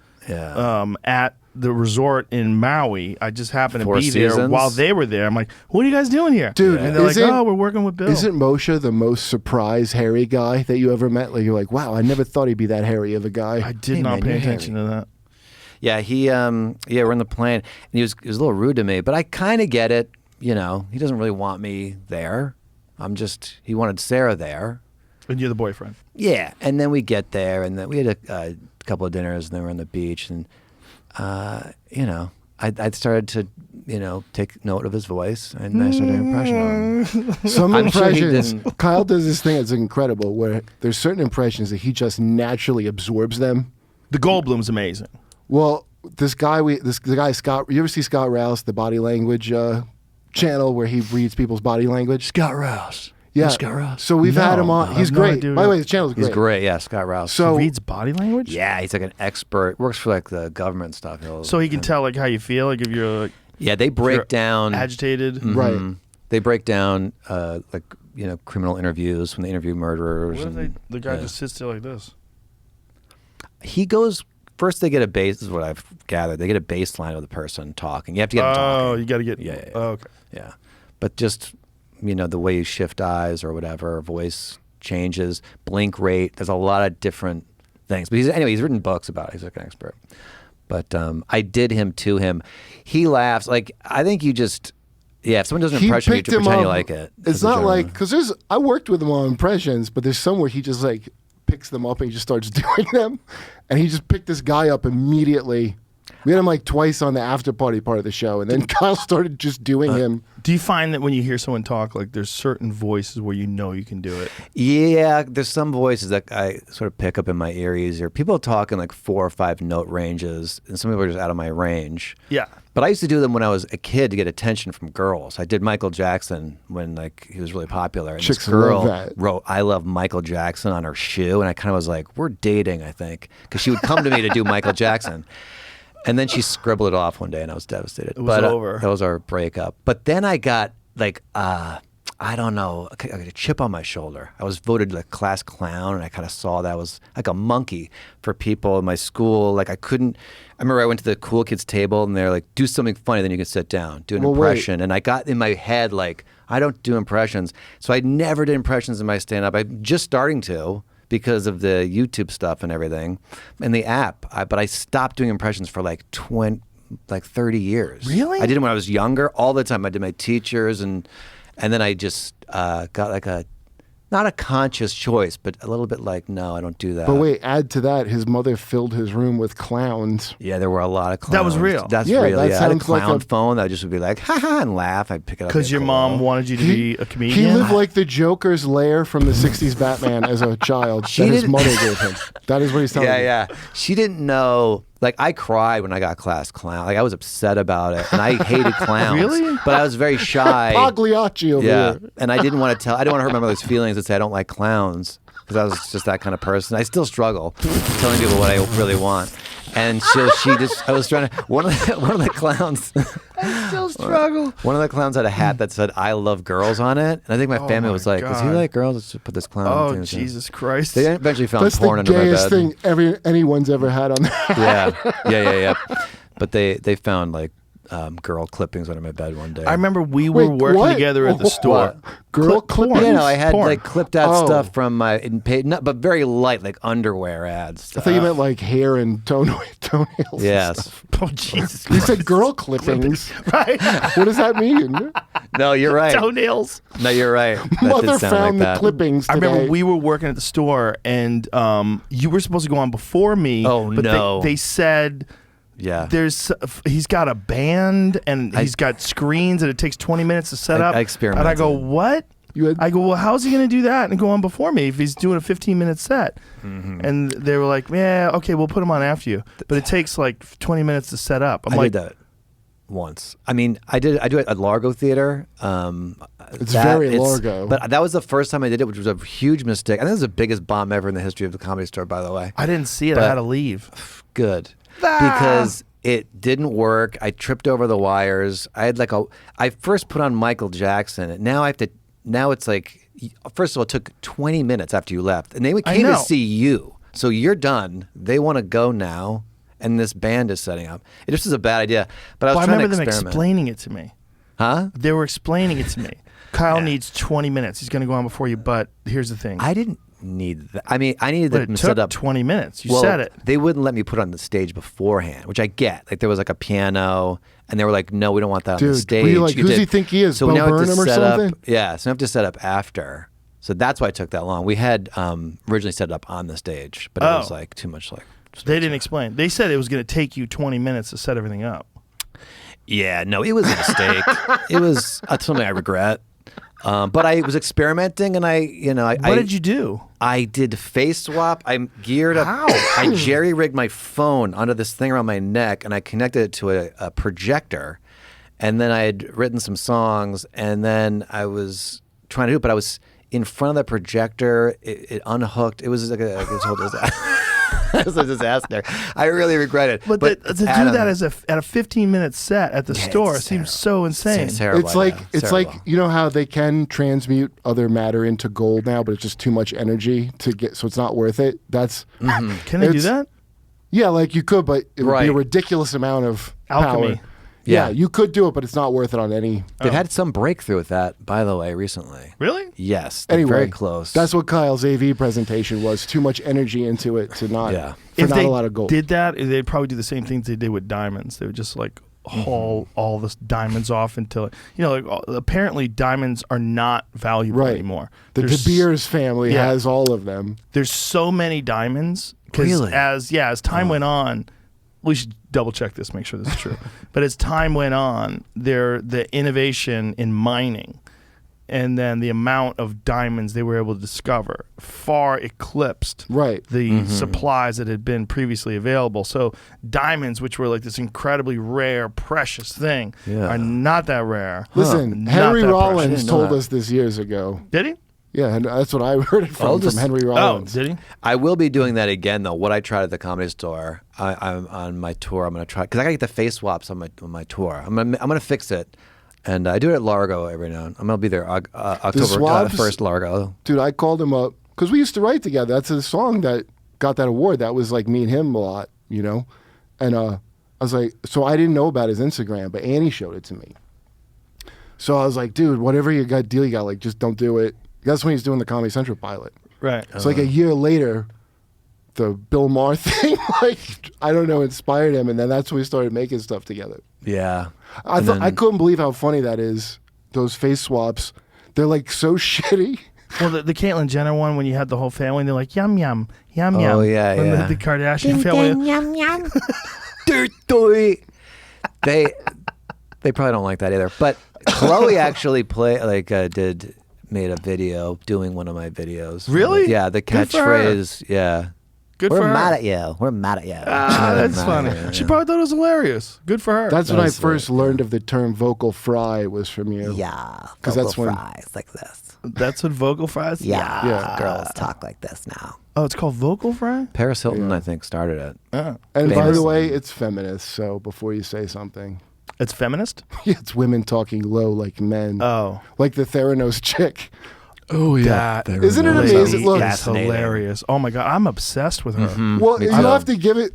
at the resort in Maui. I just happened to Four be there Seasons? while they were there. I'm like, what are you guys doing here? Dude, and they're like, isn't- oh, we're working with Bill. Isn't Moshe the most surprised hairy guy that you ever met? Like you're like, wow, I never thought he'd be that hairy of a guy. I did Hey, not man, pay you're attention to that. Yeah, we're in the plane, and he was a little rude to me, but I kind of get it. You know, he doesn't really want me there. He wanted Sarah there. And you're the boyfriend. Yeah, and then we get there, and then we had a couple of dinners, and then we're on the beach, and I started to take note of his voice, and I started an impression of him. Some I'm sure he impressions. didn't- Kyle does this thing that's incredible, where there's certain impressions that he just naturally absorbs them. The Goldblum's amazing. Well, the guy Scott. You ever see Scott Rouse, the body language channel where he reads people's body language? Scott Rouse. Yeah. Scott Rouse. So we've had him on. I He's have no great. idea. By the way, the channel's great. He's great. Yeah, Scott Rouse. So He reads body language. yeah, he's like an expert. Works for like the government stuff. So he can tell like how you feel, like if you're like Yeah, they break down agitated. Mhm. Right. They break down like criminal interviews when they interview murderers. What if And, the guy just sits there like this? he goes first. They get a base. This is what I've gathered. They get a baseline of the person talking. You have to get them talking. Oh, you got to get. Yeah. Oh, okay. Yeah, but just the way you shift eyes or whatever, voice changes, blink rate. There's a lot of different things. But he's written books about it. He's like an expert. But I did him to him. He laughs. Like I think you just. Yeah, if someone does an impression, you pretend you like it. It's not like, because I worked with him on impressions, but there's somewhere he just like picks them up and he just starts doing them. And he just picked this guy up immediately. We had him like twice on the after party part of the show. And then Kyle started just doing him. Do you find that when you hear someone talk, like there's certain voices where you know you can do it? Yeah, there's some voices that I sort of pick up in my ear easier. People talk in like 4 or 5 note ranges, and some people are just out of my range. Yeah. But I used to do them when I was a kid to get attention from girls. I did Michael Jackson when like he was really popular. And Chicks this girl love that. wrote "I love Michael Jackson" on her shoe, and I kind of was like, "We're dating," I think, because she would come to me to do Michael Jackson. And then she scribbled it off one day, and I was devastated. It was over. That was our breakup. But then I got like, I don't know, I got a chip on my shoulder. I was voted like class clown, and I kind of saw that I was like a monkey for people in my school. Like I remember I went to the cool kids table, and they're like, do something funny, then you can sit down, do an impression. And I got in my head like, I don't do impressions. So I never did impressions in my stand-up. I'm just starting to, because of the YouTube stuff and everything, and the app. But I stopped doing impressions for like 30 years. Really? I did them when I was younger, all the time. I did my teachers, and then I just got like not a conscious choice, but a little bit like, no, I don't do that. But wait, add to that, his mother filled his room with clowns. Yeah, there were a lot of clowns. That was real? That's Yeah, real. that Yeah, I had a sounds like clown a- phone that I just would be like, ha ha, and laugh. I'd pick it up. Because your mom wanted you to be a comedian? He lived like the Joker's lair from the 60s Batman as a child that his mother gave him. That is what he's telling me. Yeah. She didn't know. Like, I cried when I got class clown. Like, I was upset about it, and I hated clowns. Really? But I was very shy. Pagliacci over here. And I didn't want to I didn't want to hurt my mother's feelings and say I don't like clowns, because I was just that kind of person. I still struggle telling people what I really want. And I was trying to, one of the clowns. I still struggle. One of the clowns had a hat that said "I love girls" on it, and I think my family was like, "Does he God. like girls? Let's just put this clown." Oh, thing." Jesus Christ. They eventually found That's porn the under my gayest bed. thing anyone's ever had on that. Yeah. But they found like girl clippings under my bed one day. I remember we were working what? together at the store. Girl clippings? Yeah, no, I had Porn. like clipped out Oh. stuff from my but very light, like underwear ads. I thought you meant like hair and toenails. and Yes. stuff. Oh, Jesus. You said girl clippings. Right. What does that mean? No, you're right. Toenails. No, you're right. That Mother did sound found like the that. clippings I today. remember we were working at the store, and you were supposed to go on before me. Oh, but no. They said Yeah. he's got a band, and he's got screens, and it takes 20 minutes to set up. I experimented. And I go, what? I go, well, how's he going to do that and go on before me if he's doing a 15-minute set? Mm-hmm. And they were like, yeah, okay, we'll put him on after you. But it takes like 20 minutes to set up. I'm I like, did that once. I mean, I do it at Largo Theater. It's very Largo. But that was the first time I did it, which was a huge mistake. I think it was the biggest bomb ever in the history of the Comedy Store, by the way. I didn't see it. But- I had to leave. Good. Because it didn't work. I tripped over the wires. I first put on Michael Jackson, and now it's like, first of all, it took 20 minutes after you left, and they came to know. see you. So you're done. They want to go now, and this band is setting up. It just was a bad idea. But I was Well, I trying remember to them experiment. explaining it to me. Huh? They were explaining it to me. Kyle needs 20 minutes. He's going to go on before you, but here's the thing. I didn't need that. I mean, I needed But them it set took up 20 minutes. You Well, said it. They wouldn't let me put it on the stage beforehand, which I get. Like there was like a piano, and they were like, "No, we don't want that on the Dude, stage." were you like, You who's did- he think he is, So Bo now I have to Burnham or set up. something? Yeah, so I have to set up after. So that's why it took that long. We had originally set it up on the stage, but it was like too much. Like They didn't explain. They said it was going to take you 20 minutes to set everything up. yeah, no, it was a mistake. It was something I regret. But I was experimenting, and What did you do? I did face swap. I geared up. How? I jerry rigged my phone onto this thing around my neck, and I connected it to a projector. And then I had written some songs, and then I was trying to do it, but I was in front of the projector. It unhooked. It was like a whole disaster. It was a disaster. I really regret it. But to do that as at a 15-minute set at the store seems so insane. It's terrible. It's like you know how they can transmute other matter into gold now, but it's just too much energy to get, so it's not worth it. That's Can they do that? Yeah, like you could, but it would be a ridiculous amount of alchemy. Power. Yeah, you could do it, but it's not worth it on any. They've had some breakthrough with that, by the way, recently. Really? Yes. Anyway, very close. That's what Kyle's AV presentation was. Too much energy into it to not. Yeah. If not they a lot of gold. did that, they'd probably do the same things they did with diamonds. They would just like haul all the diamonds off until apparently diamonds are not valuable anymore. The De Beers family has all of them. There's so many diamonds Really? as time went on. We should double check this, make sure this is true. But as time went on, the innovation in mining and then the amount of diamonds they were able to discover far eclipsed the supplies that had been previously available. So diamonds, which were like this incredibly rare, precious thing, are not that rare. Listen, Henry Rollins told us this years ago. Did he? Yeah, and that's what I heard it from Henry Rollins. Oh, did he? I will be doing that again, though. What I tried at the Comedy Store, I'm on my tour. I'm going to try because I got to get the face swaps on my tour. I'm gonna fix it, and I do it at Largo every now and then. I'm gonna be there October 1st, Largo. Dude, I called him up because we used to write together. That's a song that got that award. That was like me and him a lot, and I was like, so I didn't know about his Instagram, but Annie showed it to me. So I was like, dude, whatever you got deal, you got like just don't do it. That's when he's doing the Comedy Central pilot. Right. So like a year later, the Bill Maher thing, I don't know, inspired him, and then that's when we started making stuff together. Yeah. I couldn't believe how funny that is. Those face swaps, they're like so shitty. Well, the Caitlyn Jenner one, when you had the whole family, they're like yum yum yum yum. Oh yeah, when yeah. The Kardashian family. Yum yum. They probably don't like that either. But Chloe actually made a video doing one of my videos. Really? Yeah, the catchphrase. Yeah. Good We're for her. mad at you. We're mad at you. That's funny. She probably thought it was hilarious. Good for her. That's when I first learned of the term vocal fry was from you. Yeah. Because that's when fries like this. That's what vocal fries? Yeah. Girls talk like this now. Oh, it's called vocal fry? Paris Hilton, I think, started it. Oh. And by the way, it's feminist, so before you say something. It's feminist? Yeah, it's women talking low like men. Oh. Like the Theranos chick. Oh, yeah. Isn't it amazing? Look, that's hilarious. Oh, my God. I'm obsessed with her. Mm-hmm. Well, you have to give it.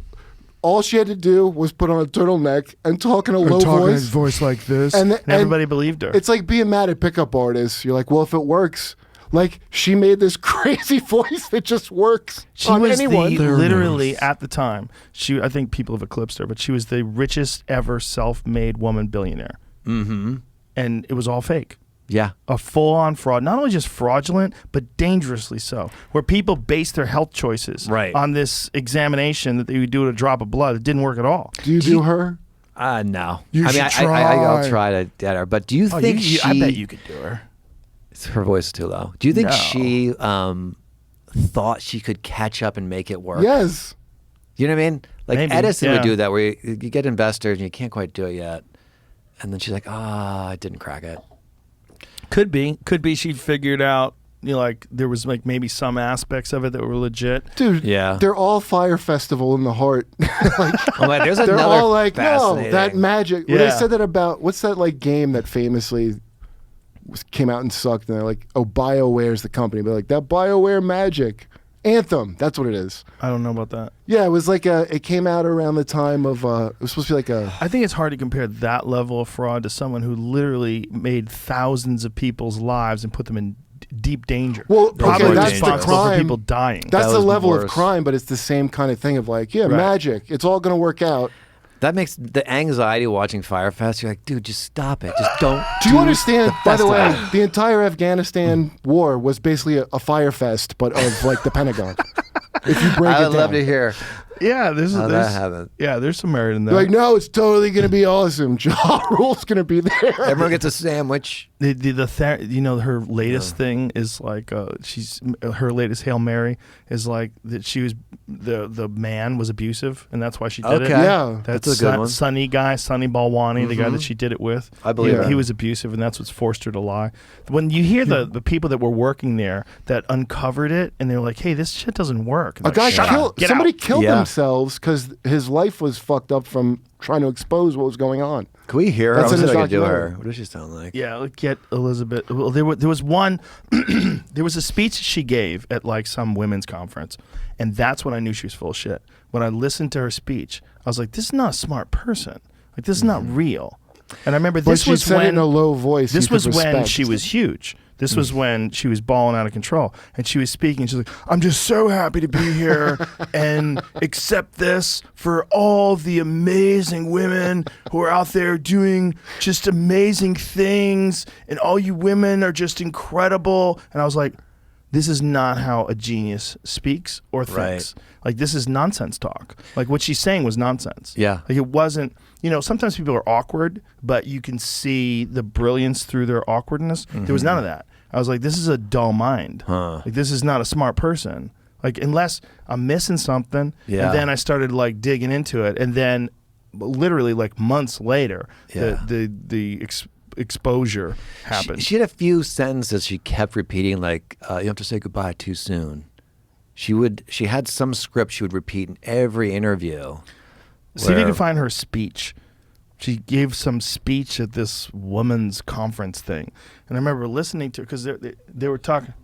All she had to do was put on a turtleneck and talk in a low voice. Like this. And everybody believed her. It's like being mad at pickup artists. You're like, well, if it works. Like, she made this crazy voice that just works on anyone. Literally, at the time, I think people have eclipsed her, but she was the richest ever self-made woman billionaire. Mm-hmm. And it was all fake. Yeah. A full-on fraud. Not only just fraudulent, but dangerously so. Where people base their health choices on this examination that they would do at a drop of blood. It didn't work at all. Do you do her? No. You should try. I'll try to get her. But do you think I bet you could do her. Her voice is too low. Do you think she thought she could catch up and make it work? Yes. You know what I mean? Like Maybe, Edison would do that, where you get investors and you can't quite do it yet, and then she's like, I didn't crack it. Could be she figured out, like there was like maybe some aspects of it that were legit. Dude, they're all Fire Festival in the Heart. There's they're another all like, no, fascinating. that magic. Yeah. Well, they said that about, what's that like game that famously came out and sucked, and they're like, oh, BioWare's the company. But like, that BioWare magic. Anthem, that's what it is. I don't know about that. Yeah, it was like it came out around the time of, it was supposed to be like a... I think it's hard to compare that level of fraud to someone who literally made thousands of people's lives and put them in deep danger. Well, probably that's the responsible crime. for people dying. That's the level of crime, but it's the same kind of thing of like, magic. It's all going to work out. That makes the anxiety watching Fyre Fest. You're like, dude, just stop it. Just don't. Do you understand? By the way, the entire Afghanistan war was basically a Fire Fest, but of like the Pentagon. If you break it down, I would love to hear. Yeah, there's that happened. Yeah, there's some merit in that. They're like, no, it's totally going to be awesome. Ja Rule's going to be there. Everyone gets a sandwich. Her latest thing is like her latest Hail Mary is like that she was the man was abusive and that's why she did it. Yeah, that's a good one. Sonny Balwani, the guy that she did it with. I believe he was abusive and that's what's forced her to lie. When you hear the people that were working there that uncovered it and they're like, hey, this shit doesn't work. A guy somebody killed Yeah. themselves because his life was fucked up from trying to expose what was going on. Can we hear her? That's I in was his going to do documentary. her. What does she sound like? Yeah, get Elizabeth. Well, there was one. There was a speech she gave at like some women's conference, and that's when I knew she was full of shit. When I listened to her speech, I was like, "This is not a smart person. Like, this is not real." And I remember But this she was said when it in a low voice. This you was could when respect. she was huge. This was when she was balling out of control, and she was speaking. She's like, "I'm just so happy to be here and accept this for all the amazing women who are out there doing just amazing things, and all you women are just incredible." And I was like, "This is not how a genius speaks or thinks. Like, this is nonsense talk. Like, what she's saying was nonsense. Yeah. Like, it wasn't." Sometimes people are awkward, but you can see the brilliance through their awkwardness. There was none of that. I was like, this is a dull mind. Like, this is not a smart person. Like, unless I'm missing something. Yeah. And then I started like digging into it, and then literally like months later, the exposure happened. She had a few sentences she kept repeating, like, you have to say goodbye too soon. She had some script she would repeat in every interview. See if you can find her speech. She gave some speech at this woman's conference thing, and I remember listening to it because they were talking.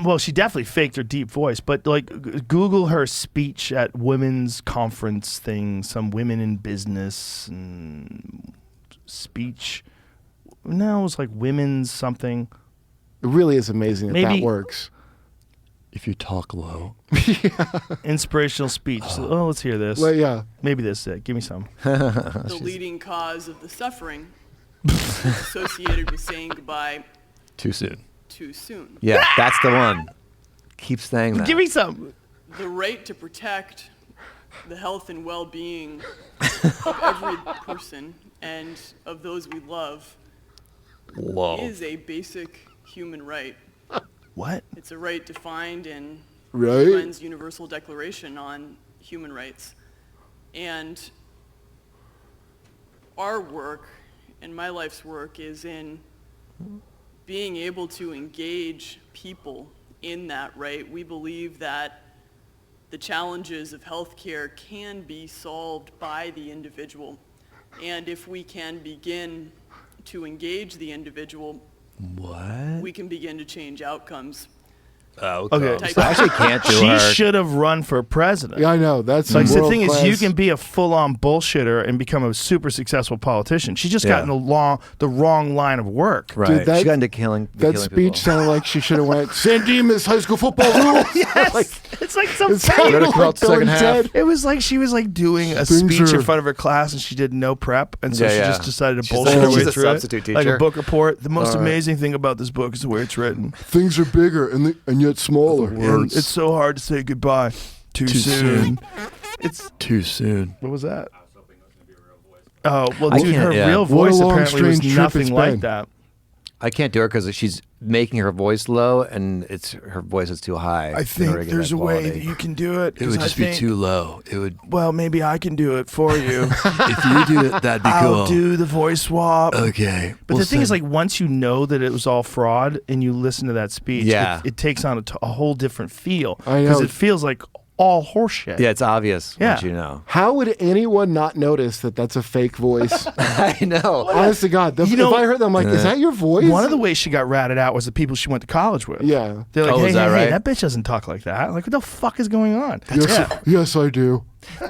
Well, she definitely faked her deep voice, but like Google her speech at women's conference thing, some women in business and speech. No, it was like women's something. It really is amazing that works. If you talk low. Inspirational speech. So, let's hear this. Well, yeah. Maybe this is it. Give me some. The leading cause of the suffering is associated with saying goodbye too soon. Too soon. Yeah, that's the one. Keep saying that. Give me some. The right to protect the health and well-being of every person and of those we love is a basic human right. What? It's a right defined in Right. UN's Universal Declaration on Human Rights. And our work and my life's work is in being able to engage people in that right. We believe that the challenges of healthcare can be solved by the individual. And if we can begin to engage the individual, we can begin to change outcomes. Okay, Type so of- actually can't do she her. should have run for president. Yeah, I know. That's Like, the world thing is, class. you can be a full-on bullshitter and become a super successful politician. She just got in the wrong line of work. Right. Dude, She got into killing That killing speech people. sounded like she should have went, San Dimas High School football rules. Yes, it's like some It sounded fake- like Bill and Ted. It was like she was like doing a Things speech are- in front of her class and she did no prep, and so Yeah, she yeah. just decided to She's bullshit like- her way she's a through it. substitute Like a teacher. book report. The most All right. amazing thing about this book is the way it's written. Things are bigger and yet smaller. And it's so hard to say goodbye too soon. It's too soon. What was that? Oh well, I dude, can't- her yeah. real What a voice long, apparently was strange trip it's nothing like been. that. I can't do her because she's making her voice low, and her voice is too high. I in order think to get there's that a way quality. that you can do it. It would 'cause just I be think- too low. It would. Well, maybe I can do it for you. If you do it, that'd be cool. I'll do the voice swap. Okay. But we'll the thing is, send- like, once you know that it was all fraud and you listen to that speech, Yeah. it takes on a whole different feel. I know. Because it feels like all horseshit. Yeah, it's obvious. Yeah. Once you know. How would anyone not notice that that's a fake voice? I know. Honest to God. You know- if I heard them, I'm like, is that your voice? One of the ways she got ratted out was the people she went to college with. Yeah. They're like, Oh, hey, is that hey, right? that bitch doesn't talk like that. Like, what the fuck is going on? Yes, I do.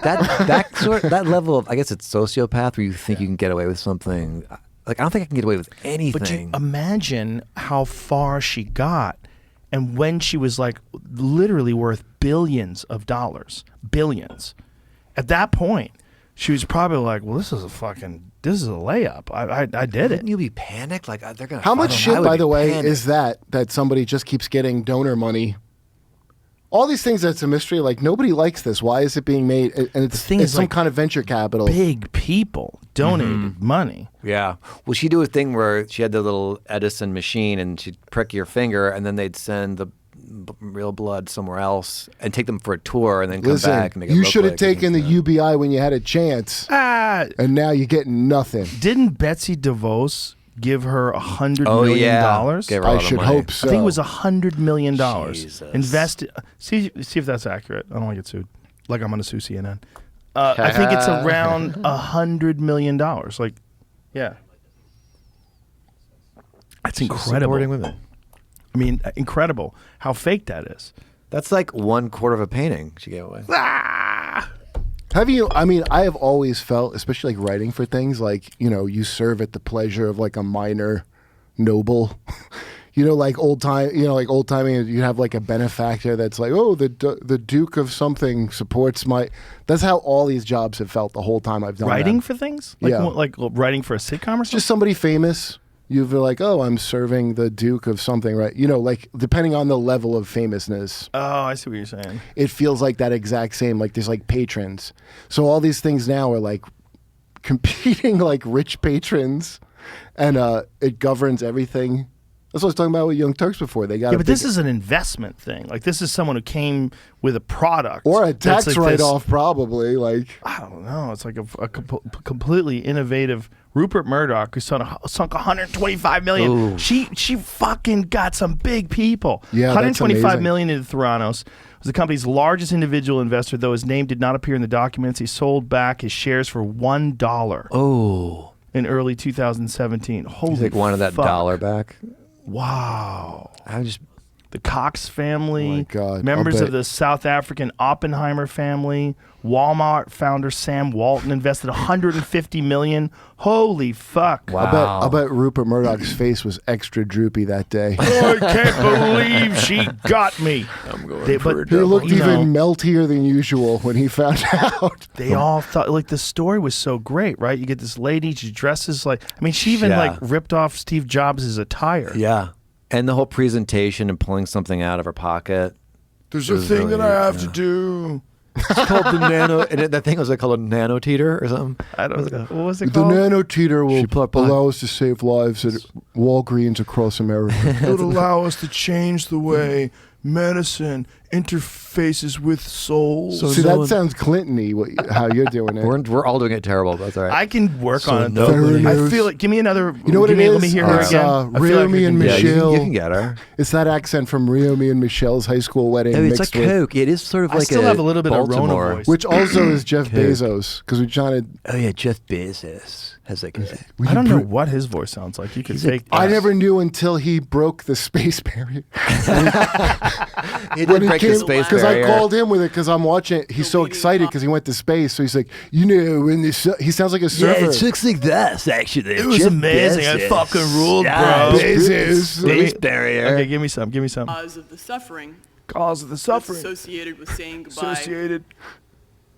That level of, I guess it's sociopath, where you think you can get away with something. Like, I don't think I can get away with anything. But you imagine how far she got, and when she was like literally worth billions of dollars, billions. At that point, she was probably like, "Well, this is a layup. I did it." Wouldn't you be panicked? Like, they're gonna. How find much him. I shit, would by be the way, panicked. is that somebody just keeps getting donor money all these things that's a mystery. Like nobody likes this. Why is it being made? And it's some like, kind of venture capital. Big people donated money. Yeah. Well, she'd do a thing where she had the little Edison machine, and she'd prick your finger, and then they'd send the real blood somewhere else and take them for a tour, and then come back and make it you look should have like taken the UBI when you had a chance, and now you're getting nothing. Didn't Betsy DeVos give her $100 million? Gave her a lot I of should money. hope so. I think it was $100 million Jesus. invested. See if that's accurate. I don't want to get sued. Like I'm going to sue CNN. I think it's around $100 million. Like, yeah, that's incredible. Supporting women. I mean, incredible how fake that is. That's like 1/4 of a painting she gave away. Have you? I mean, I have always felt, especially like writing for things, like you serve at the pleasure of like a minor noble. Like old time. Like old timing. You have like a benefactor that's like, oh, the Duke of something supports my. That's how all these jobs have felt the whole time I've done Writing them. for things, like writing for a sitcom or something. Just somebody famous. You've been like, oh, I'm serving the Duke of something, right? Like depending on the level of famousness. Oh, I see what you're saying. It feels like that exact same. Like there's like patrons. So all these things now are like competing like rich patrons, and it governs everything. That's what I was talking about with Young Turks before. They got but this is an investment thing. Like this is someone who came with a product or a tax like write-off, probably. Like I don't know. It's like a completely innovative. Rupert Murdoch, who sunk $125 million. Ooh. She fucking got some big people. Yeah, $125 million into Theranos. Was the company's largest individual investor, though his name did not appear in the documents. He sold back his shares for $1. Oh. In early 2017. Holy You think wanted that dollar back? Wow. The Cox family, oh my God. members of the South African Oppenheimer family, Walmart founder Sam Walton invested $150 million. Holy fuck! Wow. I bet Rupert Murdoch's face was extra droopy that day. Oh, I can't believe she got me. I'm going He looked even meltier than usual when he found out. They all thought like the story was so great, right? You get this lady, she dresses like she even like ripped off Steve Jobs' attire. Yeah. And the whole presentation and pulling something out of her pocket. There's a thing that I have to do. It's called the nano. And that thing was like called a nanoteter or something. I don't know. What was it The called? nanoteter will allow us to save lives at Walgreens across America. It would allow us to change the way medicine interfaces with souls. See, that sounds Clinton-y, how you're doing it. We're all doing it terrible. That's all right. I can work on it. nobody I knows. feel like. Give me another. You know what it is? Let me hear her It's, again. I feel like Ryomi and Yeah, Michelle. you can get her. It's that accent from Ryomi and Michelle's high school wedding. It's mixed like with, Coke. It is sort of I like still have a little bit of Rona Baltimore. voice. which also is Jeff Coke. Bezos, because we're trying to. Oh yeah, Jeff Bezos has like. I don't know what his voice sounds like. You could fake. I never knew until he broke the space barrier. He did break the space because I barrier. called him with it because I'm watching. He's so excited because he went to space. So he's like, when this, he sounds like a surfer. looks like this actually. It was amazing. I fucking ruled, Yeah, bro. Bezos. Space barrier. Okay, give me some. Give me some. Cause of the suffering Cause of the that's suffering. associated with saying goodbye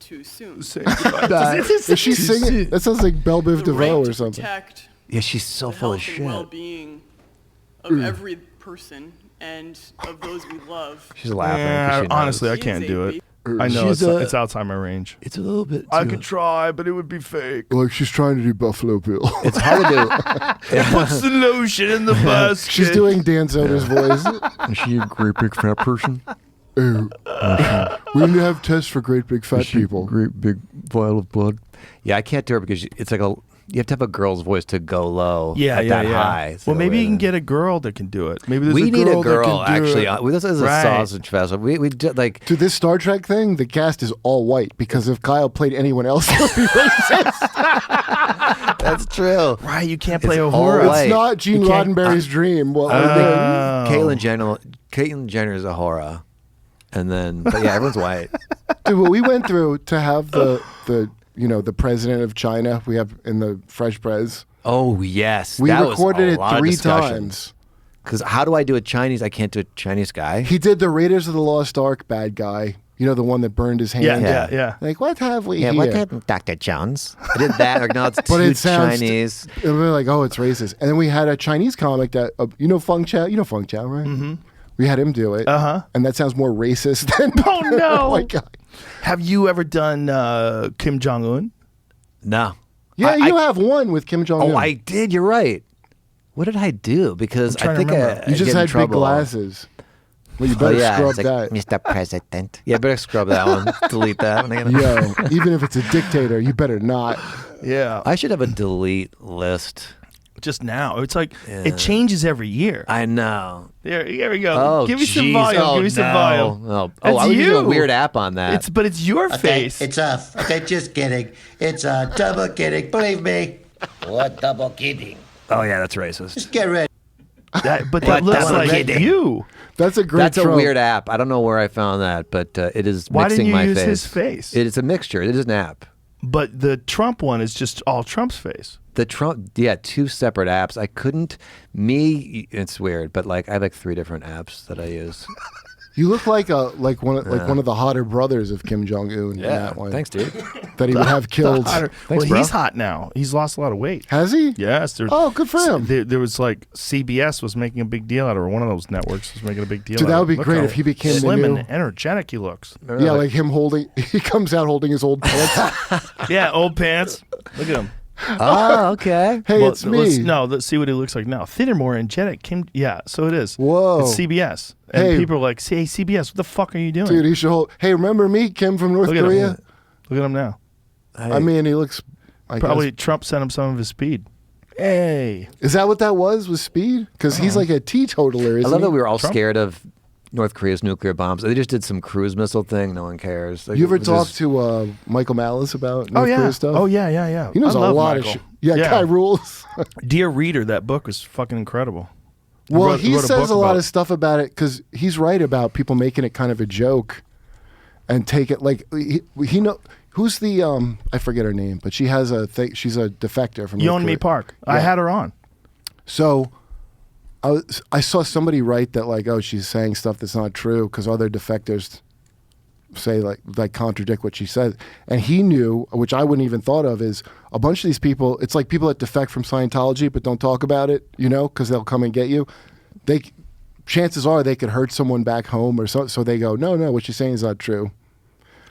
too soon. Is she singing? That sounds like Belle Biv The right DeVoe to or something. protect Yeah, she's so the full of health and shit. well-being of every person and of those we love. She's laughing. 'cause Yeah, she knows. honestly, I She can't is do a it. I know it's outside my range. It's a little bit. I could try, but it would be fake. Like she's trying to do Buffalo Bill. It's hard to do. Puts the lotion in the basket. She's doing Dan Soder's voice. Is she a great big fat person? Oh, we need to have tests for great big fat people. Great big vial of blood. Yeah, I can't do it because it's like you have to have a girl's voice to go low. Yeah, at yeah, that yeah. high. It's Well, like maybe you can weird. get a girl that can do it. Maybe there's We a need girl a girl that can do actually. it. This is a Right. sausage festival. We did like. To this Star Trek thing, the cast is all white because if Kyle played anyone else, it would be racist. That's true. Right, you can't play It's a all horror. white. It's not Gene You can't- Roddenberry's dream. Well, Caitlyn Jenner is a horror, and then but yeah, everyone's white. dude, what we went through to have the president of China we have in the Fresh Prez. Oh yes, We that recorded was a it lot of 3 discussion. times. Because how do I do a Chinese? I can't do a Chinese guy. He did the Raiders of the Lost Ark bad guy. You know, the one that burned his hand. Yeah. Like, what have we Yeah, here? what happened, Dr. Jones? I did that. Or no, it's But too it sounds Chinese. And we're like, oh, it's racist. And then we had a Chinese comic that, Feng Chao. You know Feng Chao, right? Mm-hmm. We had him do it. And that sounds more racist than. Oh no! Oh my God. Have you ever done Kim Jong Un? No. Yeah, you have one with Kim Jong Un. Oh, I did. You're right. What did I do? Because I think you just had big glasses. Well, you better scrub it's like, that. Mr. President. Yeah, better scrub that one. Delete that. Yo, even if it's a dictator, you better not. Yeah. I should have a delete list. Just now. It's like, it changes every year. I know. Here we go. Oh, give me some geez. volume. Oh, give me some no. volume. Oh, It's I was using a you. weird app on that. But it's your face. It's okay, just kidding. It's double kidding. Believe me. What double kidding? Oh, yeah, that's racist. Just get ready. But that looks like you. That's a great That's trope. a weird app. I don't know where I found that, but it is Why mixing didn't you my use face. his face? It's a mixture. It is an app. But the Trump one is just all Trump's face. The Trump, two separate apps. I couldn't, it's weird, but like I have like 3 different apps that I use. You look like one of the hotter brothers of Kim Jong Un. in Yeah, that one. thanks, dude. That he would have killed. He's hot now. He's lost a lot of weight. Has he? Yes. Oh, good for him. There was like CBS was making a big deal out of it, or one of those networks was making a big deal. Dude, out that of would it. be Look great how if he became the slim new- and energetic he looks. Yeah, like him he comes out holding his old pants. Yeah, old pants. Look at him. Oh, okay. Hey, it's me. Let's see what he looks like now. Thinner, more energetic. Yeah, so it is. Whoa. It's CBS. And Hey. people are like, hey, CBS, what the fuck are you doing? Dude, he should hold. Hey, remember me, Kim from North Look at him. Korea? Look at him now. I mean, he looks. I Probably guess. Trump sent him some of his speed. Hey. Is that what that was speed? Because he's like a teetotaler, isn't I love he? that we were all Trump? scared of North Korea's nuclear bombs. They just did some cruise missile thing. No one cares. Like, You ever it was talked just- to Michael Malice about North Korea stuff? Oh, yeah. He knows I a love lot Michael. of shit. Yeah, guy rules. Dear Reader, that book was fucking incredible. Well, he wrote a says book a lot about- of stuff about it because he's right about people making it kind of a joke and take it like he know who's the I forget her name, but she has a thing. She's a defector from North Yeonmi Korea. Park. I Yeah. had her on. So I saw somebody write that like, oh, she's saying stuff that's not true because other defectors say like contradict what she said. And he knew, which I wouldn't even thought of, is a bunch of these people. It's like people that defect from Scientology but don't talk about it, because they'll come and get you. Chances are they could hurt someone back home or so they go, no, what she's saying is not true.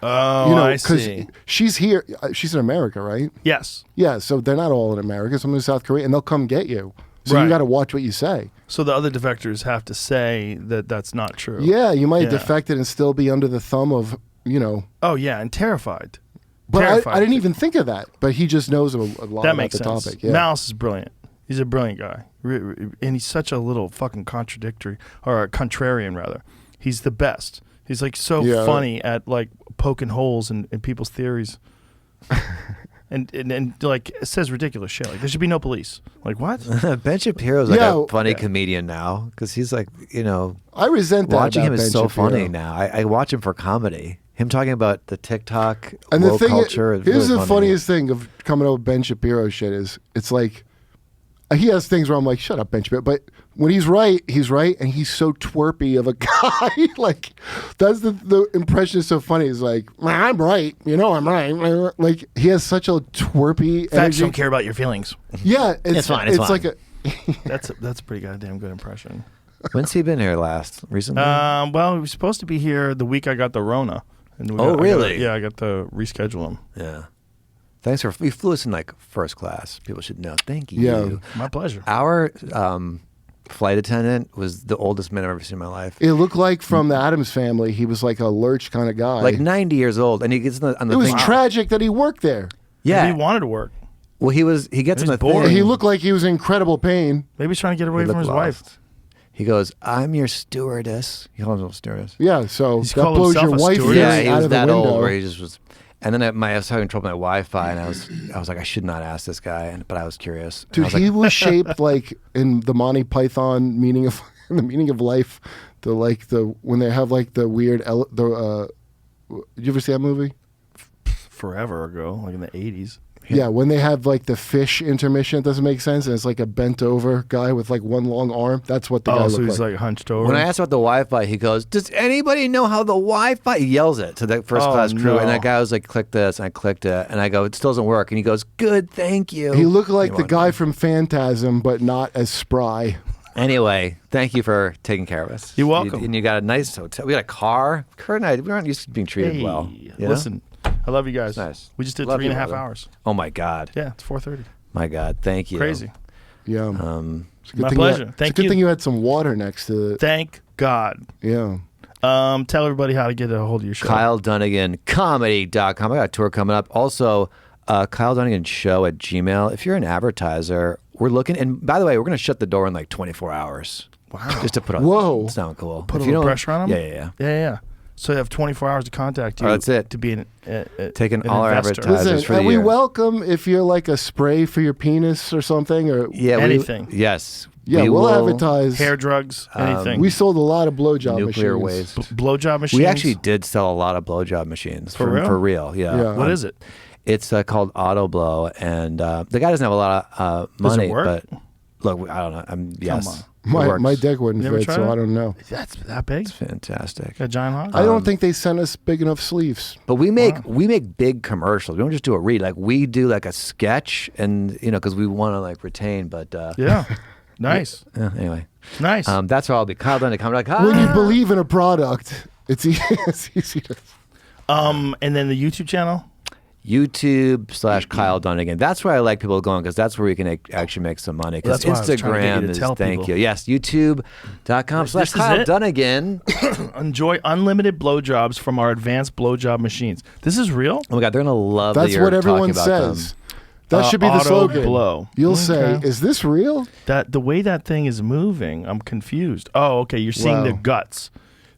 Oh, I see. She's here. She's in America, right? Yes. Yeah, so they're not all in America. Some in South Korea, and they'll come get you. So Right. you got to watch what you say. So the other defectors have to say that that's not true. Yeah, you might have Yeah. defected and still be under the thumb of, Oh, yeah, and terrified. But Terrified. I didn't even think of that. But he just knows a lot That about makes the sense. topic. Yeah. Malice is brilliant. He's a brilliant guy. And he's such a little fucking contradictory, or a contrarian, rather. He's the best. He's like so Yeah. funny at like poking holes in people's theories. And like says ridiculous shit. Like there should be no police. Like what? Ben Shapiro's like Yeah, a funny comedian now because he's like, I resent that watching about him is Ben so Shapiro. funny now. I watch him for comedy. Him talking about the TikTok And woke the thing culture. Is here's really the funny. funniest thing of coming up with Ben Shapiro shit is it's like he has things where I'm like, shut up, Ben Shapiro. But when he's right, and he's so twerpy of a guy. Like that's the impression is so funny. He's like, I'm right, I'm right. Like he has such a twerpy Facts energy. don't care about your feelings. Yeah, It's fine. It's fine. like a That's a pretty goddamn good impression. When's he been here last? Recently? Well, he was supposed to be here the week I got the Rona. And Really? I got to reschedule him. Yeah. Thanks for you flew us in like first class. People should know. Thank you. Yeah. My pleasure. Our flight attendant was the oldest man I've ever seen in my life. It looked like from the Addams Family, he was like a lurch kind of guy. Like 90 years old, and he gets on the it was thing. tragic that he worked there. Yeah. He wanted to work. Well, he gets on the bored. thing. He looked like he was in incredible pain. Maybe he's trying to get away He from his looked wife. lost. He goes, "I'm your stewardess." He calls himself stewardess. Yeah, so He's that called blows your himself a wife steward. Yeah, feeling he out was of the that window. old where he just was. And then I was having trouble with my Wi-Fi, and I was like, I should not ask this guy, but I was curious. And Dude, I was he like, was shaped like in the Monty Python meaning of life. When they have like the weird. Did you ever see that movie? Forever ago, like in the 80s. Yeah, when they have like the fish intermission, it doesn't make sense, and it's like a bent over guy with like one long arm. That's what the guy so looked he's like hunched over. when I asked about the Wi-Fi, he goes, "Does anybody know how the Wi-Fi?" He yells it to the first class crew, no. and that guy was like, "Click this," and I clicked it, and I go, "It still doesn't work," and he goes, "Good, thank you." He looked like the guy from Phantasm, but not as spry. Anyway, thank you for taking care of us. You're welcome. And you got a nice hotel. We got a car. Kurt and I, we aren't used to being treated well. You know? Listen, I love you guys. Nice. We just did Love 3.5 you, hours. Oh my God. Yeah, it's 4:30. My God, thank you. Crazy. Yeah. It's My pleasure. It's a good thing you had some water next to it. Thank God. Yeah. Tell everybody how to get a hold of your show. Kyle Dunnigan Comedy.com. I got a tour coming up. Also, Kyle Dunnigan Show at Gmail. If you're an advertiser, we're looking. And by the way, we're going to shut the door in like 24 hours. Wow. Just to put Whoa. sound cool. Put If a you little don't- pressure on them? Yeah. So they have 24 hours to contact you. Oh, that's it. To be an Taking all our investor. advertisers Listen, for the and we year. welcome if you're like a spray for your penis or something, or anything. Yes. Yeah, we we'll will- advertise. Hair drugs, anything. We sold a lot of blowjob Nuclear machines. waste. Blowjob machines. We actually did sell a lot of blowjob machines. For real? For real, yeah. Yeah. What is it? It's called Auto Blow, and the guy doesn't have a lot of Does it money. work? But look, I don't know. Yes. on. It My works. dick wouldn't Never fit, tried so it? I don't know. That's that big? It's fantastic. A giant hog? I don't think they sent us big enough sleeves. But we make big commercials. We don't just do a read. Like we do like a sketch, and because we want to like retain. But Yeah. Nice. yeah, anyway, Nice. that's where I'll be. Kyle Dunnigan. Comedy.com. When you believe in a product, it's easy to. And then the YouTube channel? YouTube.com/Kyle Dunnigan. That's where I like people going because that's where we can actually make some money. Because That's why I was trying to get you Instagram to is tell thank people. you. Yes, YouTube.com/Kyle This is it? Dunnigan. Enjoy unlimited blowjobs from our advanced blowjob machines. This is real? Oh my God, they're gonna love that That's you're what everyone talking about says. them. That should be the Auto slogan. blow. You'll say, Okay. "Is this real?" That the way that thing is moving, I'm confused. Oh, okay. You're seeing the Wow. guts,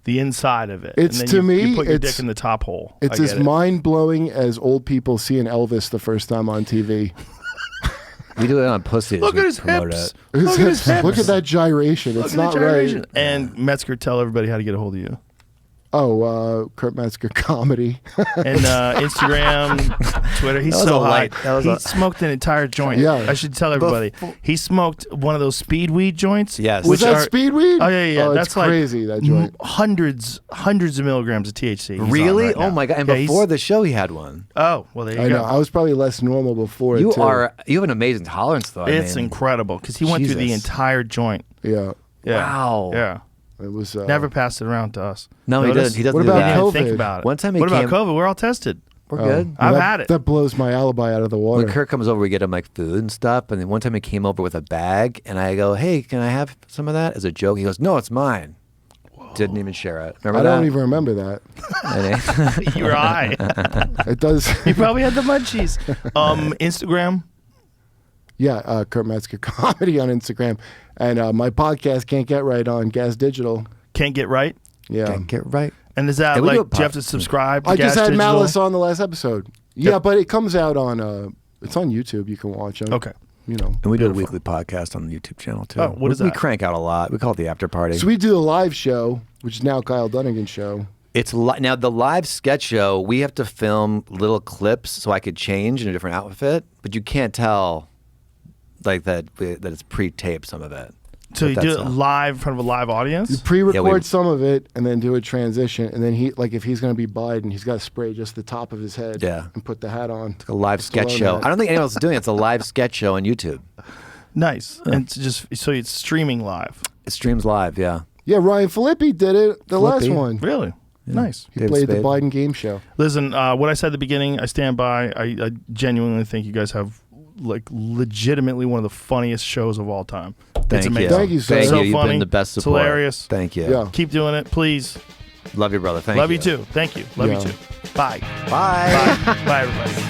the inside of it. It's and then to me, you put your it's- dick in the top hole. It's I as get it. mind blowing as old people seeing Elvis the first time on TV. We do it on pussy. Look we at his promote hips. it. Look at his hips. Look at that gyration. It's Look at not the gyration. right. And Metzger, tell everybody how to get a hold of you. Oh, Kurt Metzger comedy. And Instagram, Twitter. He's That was so a high. light- that was He a- smoked an entire joint. Yeah. I should tell everybody. He smoked one of those speed weed joints. Yes. Was which that are- speed weed? Oh yeah. Oh, That's it's like crazy. That joint. hundreds of milligrams of THC. he's on Really? right Oh now. my God! And Yeah, he's- before the show, he had one. Oh well, there you I go. know. I was probably less normal before. You too. have an amazing tolerance, though. It's I mean, incredible because he went through the Jesus. entire joint. Yeah. Yeah. Wow. Yeah. It was Never passed it around to us. No, he Notice? doesn't. He doesn't What do about He that. didn't COVID? think about it. One time he what came- about COVID? We're all tested. We're good. I've that, had it. That blows my alibi out of the water. When Kurt comes over, we get him like food and stuff. And then one time he came over with a bag, and I go, "Hey, can I have some of that?" As a joke, he goes, "No, it's mine." Didn't even share it. Remember I that? don't even remember that. You were high. It does. You probably had the munchies. Instagram. Yeah, Kurt Metzger comedy on Instagram, and my podcast Can't Get Right on Gas Digital. Can't get right. Yeah, Can't get right. And is that Yeah, we do like? a Do you have to pod- subscribe? To I just Gas had Digital? Malice on the last episode. Yeah, Yep. but it comes out on. It's on YouTube. You can watch it. Okay. You know. And we do a weekly podcast on the YouTube channel too. Oh, what is We that? crank out a lot. We call it the after party. So we do a live show, which is now Kyle Dunnigan Show. It's now the live sketch show. We have to film little clips so I could change in a different outfit, but you can't tell like that it's pre-taped. Some of it. So But you do that's it all. live in front of a live audience. You pre-record Yeah, we- some of it and then do a transition, and then if he's going to be Biden, he's got to spray just the top of his head. Yeah. And put the hat on. It's a live sketch Stallone show. hat. I don't think anyone else is doing it. It's a live sketch show on YouTube. Nice. And it's just so it's streaming live. It streams live. Yeah. Yeah, Ryan Filippi did it. The last Flippy. one. Really. Nice. He David played the Spade. Biden game show. Listen, what I said at the beginning, I stand by. I genuinely think you guys have like legitimately one of the funniest shows of all time. Thank It's you. amazing. Thank you, sir. Thank So you. You've funny. been the best It's support. hilarious. Thank you. Yeah. Keep doing it, please. Love you, brother. Thank Love you. you too. Thank you. Love Yeah. you too. Bye. Bye. Bye. Bye, everybody.